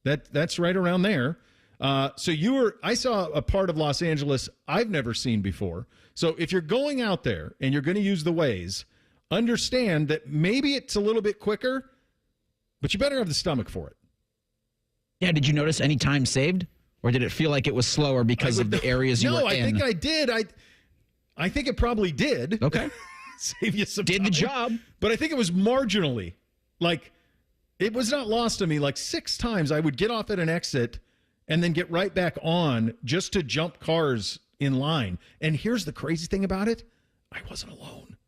That's right around there. So I saw a part of Los Angeles I've never seen before. So if you're going out there and you're going to use the Waze, understand that maybe it's a little bit quicker, But you better have the stomach for it. Yeah, did you notice any time saved? Or did it feel like it was slower because of the areas you were in? No, I think I did. I think it probably did. Okay. Save you some time. Did the job. But I think it was marginally. Like, it was not lost on me. Like 6 times I would get off at an exit and then get right back on just to jump cars in line. And here's the crazy thing about it. I wasn't alone.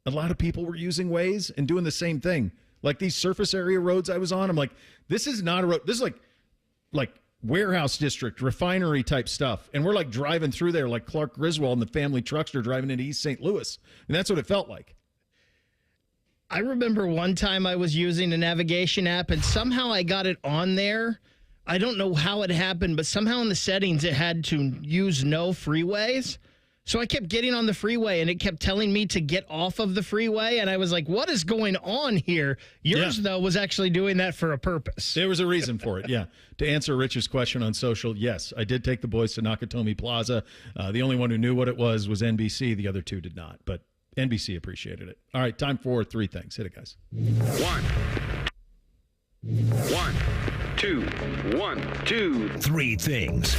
A lot of people were using Waze and doing the same thing. Like these surface area roads I was on, I'm like, this is not a road. This is like warehouse district, refinery type stuff. And we're like driving through there like Clark Griswold and the family truckster driving into East St. Louis. And that's what it felt like. I remember one time I was using a navigation app and somehow I got it on there. I don't know how it happened, but somehow in the settings it had to use no freeways. So I kept getting on the freeway and it kept telling me to get off of the freeway. And I was like, what is going on here? Yours, though, was actually doing that for a purpose. There was a reason for it, yeah. To answer Rich's question on social, yes, I did take the boys to Nakatomi Plaza. The only one who knew what it was NBC. The other 2 did not, but NBC appreciated it. All right, time for 3 things. Hit it, guys. 1, 2, 1, 2, 3 things.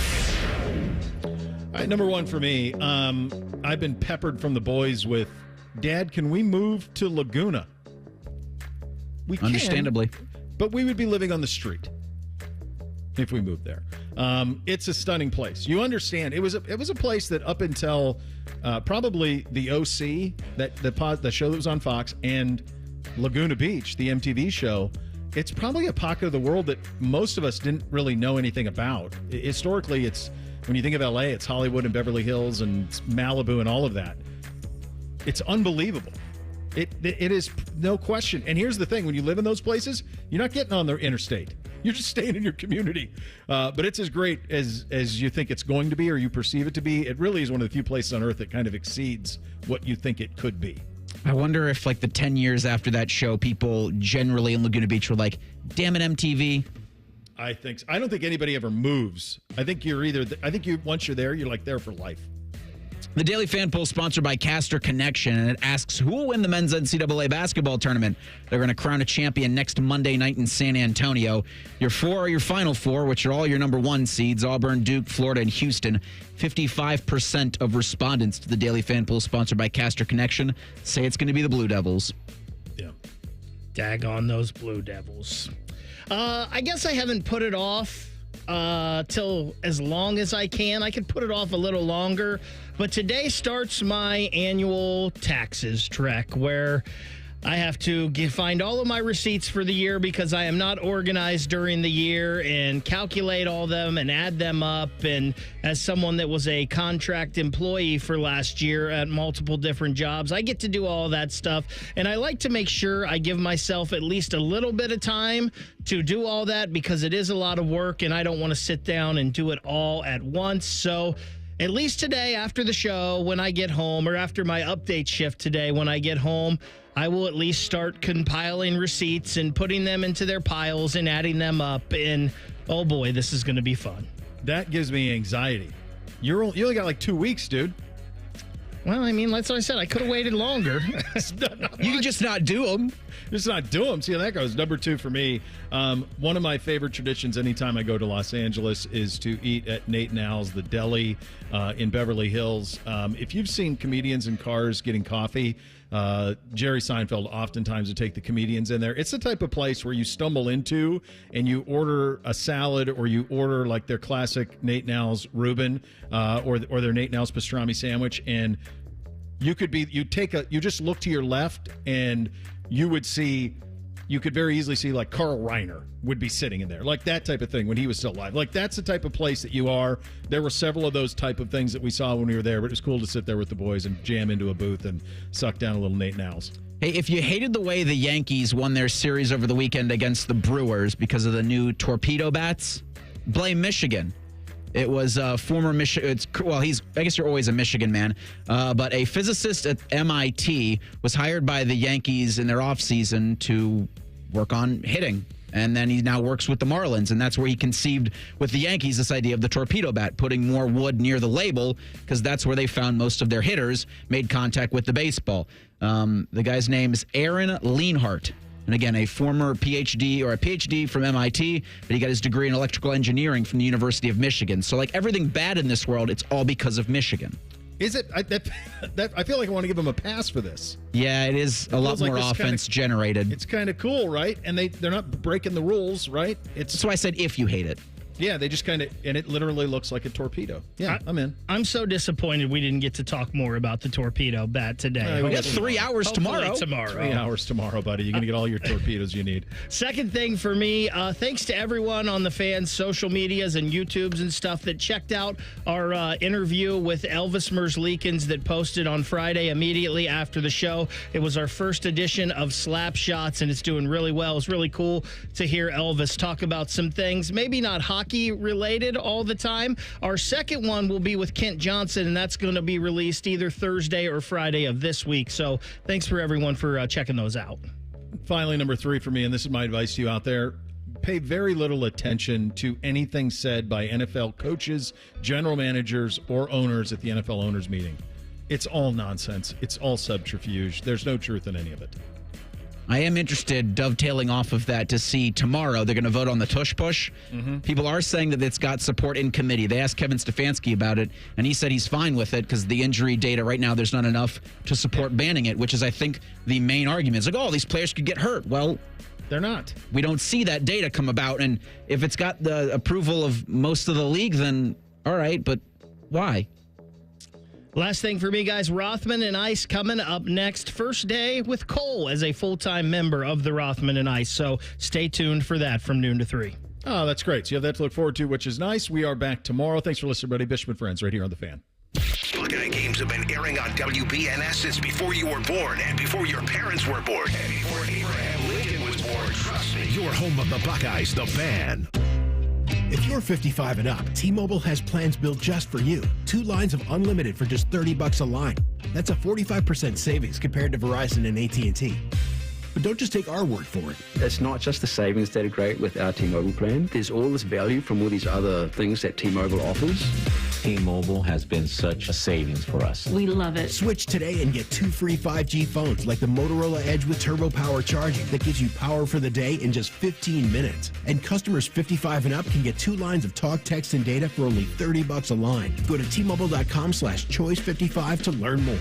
All right, number 1 for me, I've been peppered from the boys with, Dad, can we move to Laguna? We can. Understandably. But we would be living on the street if we moved there. It's a stunning place. You understand, it was a place that up until probably the OC, the show that was on Fox, and Laguna Beach, the MTV show, it's probably a pocket of the world that most of us didn't really know anything about. Historically, it's, when you think of LA, it's Hollywood and Beverly Hills and Malibu and all of that. It's unbelievable. It is no question. And here's the thing. When you live in those places, you're not getting on the interstate. You're just staying in your community. But it's as great as you think it's going to be or you perceive it to be. It really is one of the few places on earth that kind of exceeds what you think it could be. I wonder if, like, the 10 years after that show, people generally in Laguna Beach were like, damn it, MTV. I think so. I don't think anybody ever moves. I think once you're there, you're like there for life. The Daily Fan Poll sponsored by Caster Connection, and it asks who will win the men's NCAA basketball tournament. They're going to crown a champion next Monday night in San Antonio. Your 4 are your final 4, which are all your number 1 seeds, Auburn, Duke, Florida, and Houston. 55% of respondents to the Daily Fan Poll sponsored by Caster Connection say it's going to be the Blue Devils. Yeah. Daggone those Blue Devils. I guess I haven't put it off till as long as I can. I could put it off a little longer, but today starts my annual taxes trek where I have to find all of my receipts for the year because I am not organized during the year and calculate all of them and add them up. And as someone that was a contract employee for last year at multiple different jobs, I get to do all that stuff. And I like to make sure I give myself at least a little bit of time to do all that because it is a lot of work and I don't want to sit down and do it all at once. So at least today after the show, when I get home, or after my update shift today, when I get home, I will at least start compiling receipts and putting them into their piles and adding them up. And oh boy, this is going to be fun. That gives me anxiety. You only got like 2 weeks, dude. Well, I mean, that's what I said. I could have waited longer. You can just not do them. Just not do them. See how that goes. Number 2 for me. One of my favorite traditions anytime I go to Los Angeles is to eat at Nate and Al's, the deli in Beverly Hills. If you've seen comedians in cars getting coffee, Jerry Seinfeld oftentimes would take the comedians in there. It's the type of place where you stumble into and you order a salad or you order like their classic Nate and Al's Reuben or their Nate and Al's pastrami sandwich, and you just look to your left and you could very easily see like Carl Reiner would be sitting in there, like that type of thing when he was still alive. Like that's the type of place that you are. There were several of those type of things that we saw when we were there, but it was cool to sit there with the boys and jam into a booth and suck down a little Nate and Al's. Hey, if you hated the way the Yankees won their series over the weekend against the Brewers because of the new torpedo bats, blame Michigan. It was former Michigan. I guess you're always a Michigan man, but a physicist at MIT was hired by the Yankees in their offseason to work on hitting. And then he now works with the Marlins, and that's where he conceived with the Yankees this idea of the torpedo bat, putting more wood near the label because that's where they found most of their hitters made contact with the baseball. The guy's name is Aaron Leanhart. And again, a former PhD from MIT, but he got his degree in electrical engineering from the University of Michigan. So like everything bad in this world, it's all because of Michigan. Is it? I feel like I want to give him a pass for this. Yeah, it is a lot more offense generated. It's kind of cool, right? And they're not breaking the rules, right? That's why I said if you hate it. Yeah, they just kind of, and it literally looks like a torpedo. Yeah, I'm in. I'm so disappointed we didn't get to talk more about the torpedo bat today. We got 3 hours tomorrow. 3 hours tomorrow, buddy. You're going to get all your torpedoes you need. Second thing for me, thanks to everyone on the fans' social medias and YouTubes and stuff that checked out our interview with Elvis Merzlikins that posted on Friday immediately after the show. It was our first edition of Slap Shots, and it's doing really well. It's really cool to hear Elvis talk about some things, maybe not hockey related all the time. Our second one will be with Kent Johnson, and that's going to be released either Thursday or Friday of this week. So thanks for everyone for checking those out. Finally, number 3 for me, and this is my advice to you out there. Pay very little attention to anything said by NFL coaches, general managers, or owners at the NFL owners meeting. It's all nonsense. It's all subterfuge. There's no truth in any of it. I am interested, dovetailing off of that, to see tomorrow they're going to vote on the tush push. Mm-hmm. People are saying that it's got support in committee. They asked Kevin Stefanski about it, and he said he's fine with it because the injury data right now, there's not enough to support banning it, which is, I think, the main argument. It's like, oh, these players could get hurt. Well, they're not. We don't see that data come about, and if it's got the approval of most of the league, then all right, but why? Last thing for me, guys, Rothman and Ice coming up next. First day with Cole as a full-time member of the Rothman and Ice. So stay tuned for that from noon to 3. Oh, that's great. So you have that to look forward to, which is nice. We are back tomorrow. Thanks for listening, buddy. Bishop and Friends right here on The Fan. Buckeye games have been airing on WBNS since before you were born and before your parents were born. And before Abraham Lincoln was born, trust me. Your home of the Buckeyes, The Fan. If you're 55 and up, T-Mobile has plans built just for you. 2 lines of unlimited for just $30 a line. That's a 45% savings compared to Verizon and AT&T. But don't just take our word for it. It's not just the savings that are great with our T-Mobile plan. There's all this value from all these other things that T-Mobile offers. T-Mobile has been such a savings for us. We love it. Switch today and get 2 free 5G phones like the Motorola Edge with Turbo Power charging that gives you power for the day in just 15 minutes. And customers 55 and up can get 2 lines of talk, text, and data for only $30 a line. Go to T-Mobile.com/choice55 to learn more.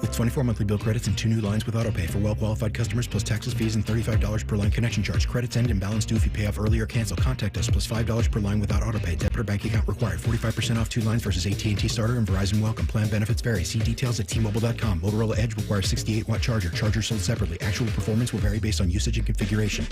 With 24 monthly bill credits and 2 new lines with autopay for well-qualified customers plus taxes, fees, and $35 per line connection charge. Credits end and balance due if you pay off early or cancel. Contact us plus $5 per line without autopay. Debit or bank account required. 45% off 2 lines versus AT&T Starter and Verizon Welcome. Plan benefits vary. See details at T-Mobile.com. Motorola Edge requires 68-watt charger. Charger sold separately. Actual performance will vary based on usage and configuration.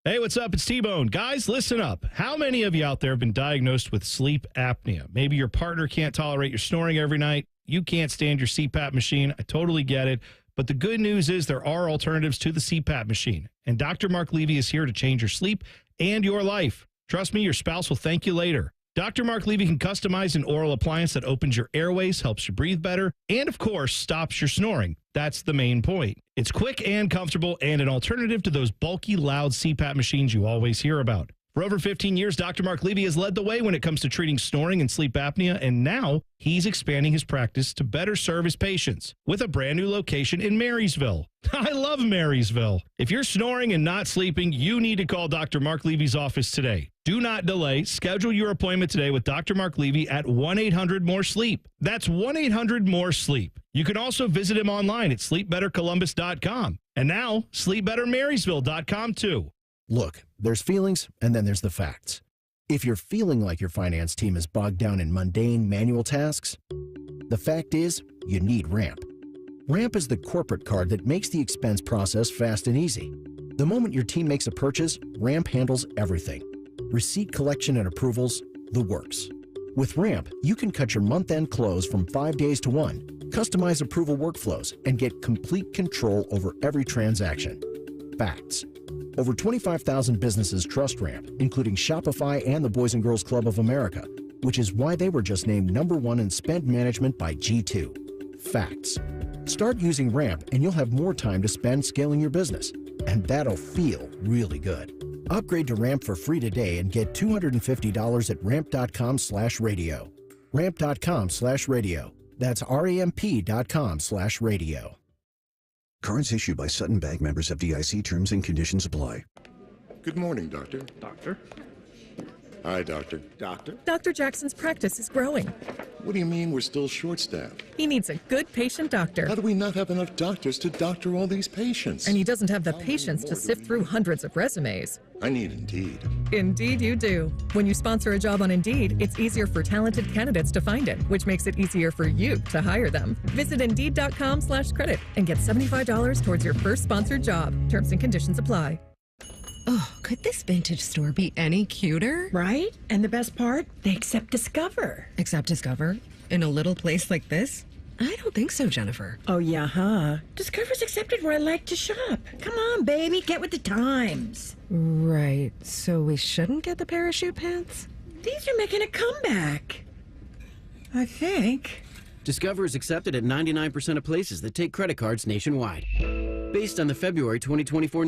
Hey, what's up? It's T-Bone. Guys, listen up. How many of you out there have been diagnosed with sleep apnea? Maybe your partner can't tolerate your snoring every night. You can't stand your CPAP machine. I totally get it. But the good news is there are alternatives to the CPAP machine. And Dr. Mark Levy is here to change your sleep and your life. Trust me, your spouse will thank you later. Dr. Mark Levy can customize an oral appliance that opens your airways, helps you breathe better, and of course, stops your snoring. That's the main point. It's quick and comfortable and an alternative to those bulky, loud CPAP machines you always hear about. For over 15 years, Dr. Mark Levy has led the way when it comes to treating snoring and sleep apnea, and now he's expanding his practice to better serve his patients with a brand new location in Marysville. I love Marysville. If you're snoring and not sleeping, you need to call Dr. Mark Levy's office today. Do not delay. Schedule your appointment today with Dr. Mark Levy at 1-800-MORE-SLEEP. That's 1-800-MORE-SLEEP. You can also visit him online at sleepbettercolumbus.com. And now, sleepbettermarysville.com too. Look, there's feelings, and then there's the facts. If you're feeling like your finance team is bogged down in mundane, manual tasks, the fact is, you need Ramp. Ramp is the corporate card that makes the expense process fast and easy. The moment your team makes a purchase, Ramp handles everything. Receipt collection and approvals, the works. With Ramp, you can cut your month-end close from 5 days to 1, customize approval workflows, and get complete control over every transaction. Facts. Over 25,000 businesses trust Ramp, including Shopify and the Boys and Girls Club of America, which is why they were just named #1 in spend management by G2. Facts. Start using Ramp and you'll have more time to spend scaling your business. And that'll feel really good. Upgrade to Ramp for free today and get $250 at ramp.com/radio. Ramp.com/radio. That's RAMP.com/radio. Cards issued by Sutton Bank members of FDIC. Terms and conditions apply. Good morning, Doctor. Doctor? Hi, Doctor. Doctor? Dr. Jackson's practice is growing. What do you mean we're still short-staffed? He needs a good patient doctor. How do we not have enough doctors to doctor all these patients? And he doesn't have the patience to sift through hundreds of resumes. I need Indeed. Indeed you do. When you sponsor a job on Indeed, it's easier for talented candidates to find it, which makes it easier for you to hire them. Visit Indeed.com/credit and get $75 towards your first sponsored job. Terms and conditions apply. Oh, could this vintage store be any cuter? Right? And the best part? They accept Discover. Accept Discover? In a little place like this? I don't think so, Jennifer. Oh, yeah, huh? Discover's accepted where I like to shop. Come on, baby, get with the times. Right. So we shouldn't get the parachute pants? These are making a comeback. I think. Discover is accepted at 99% of places that take credit cards nationwide. Based on the February 2024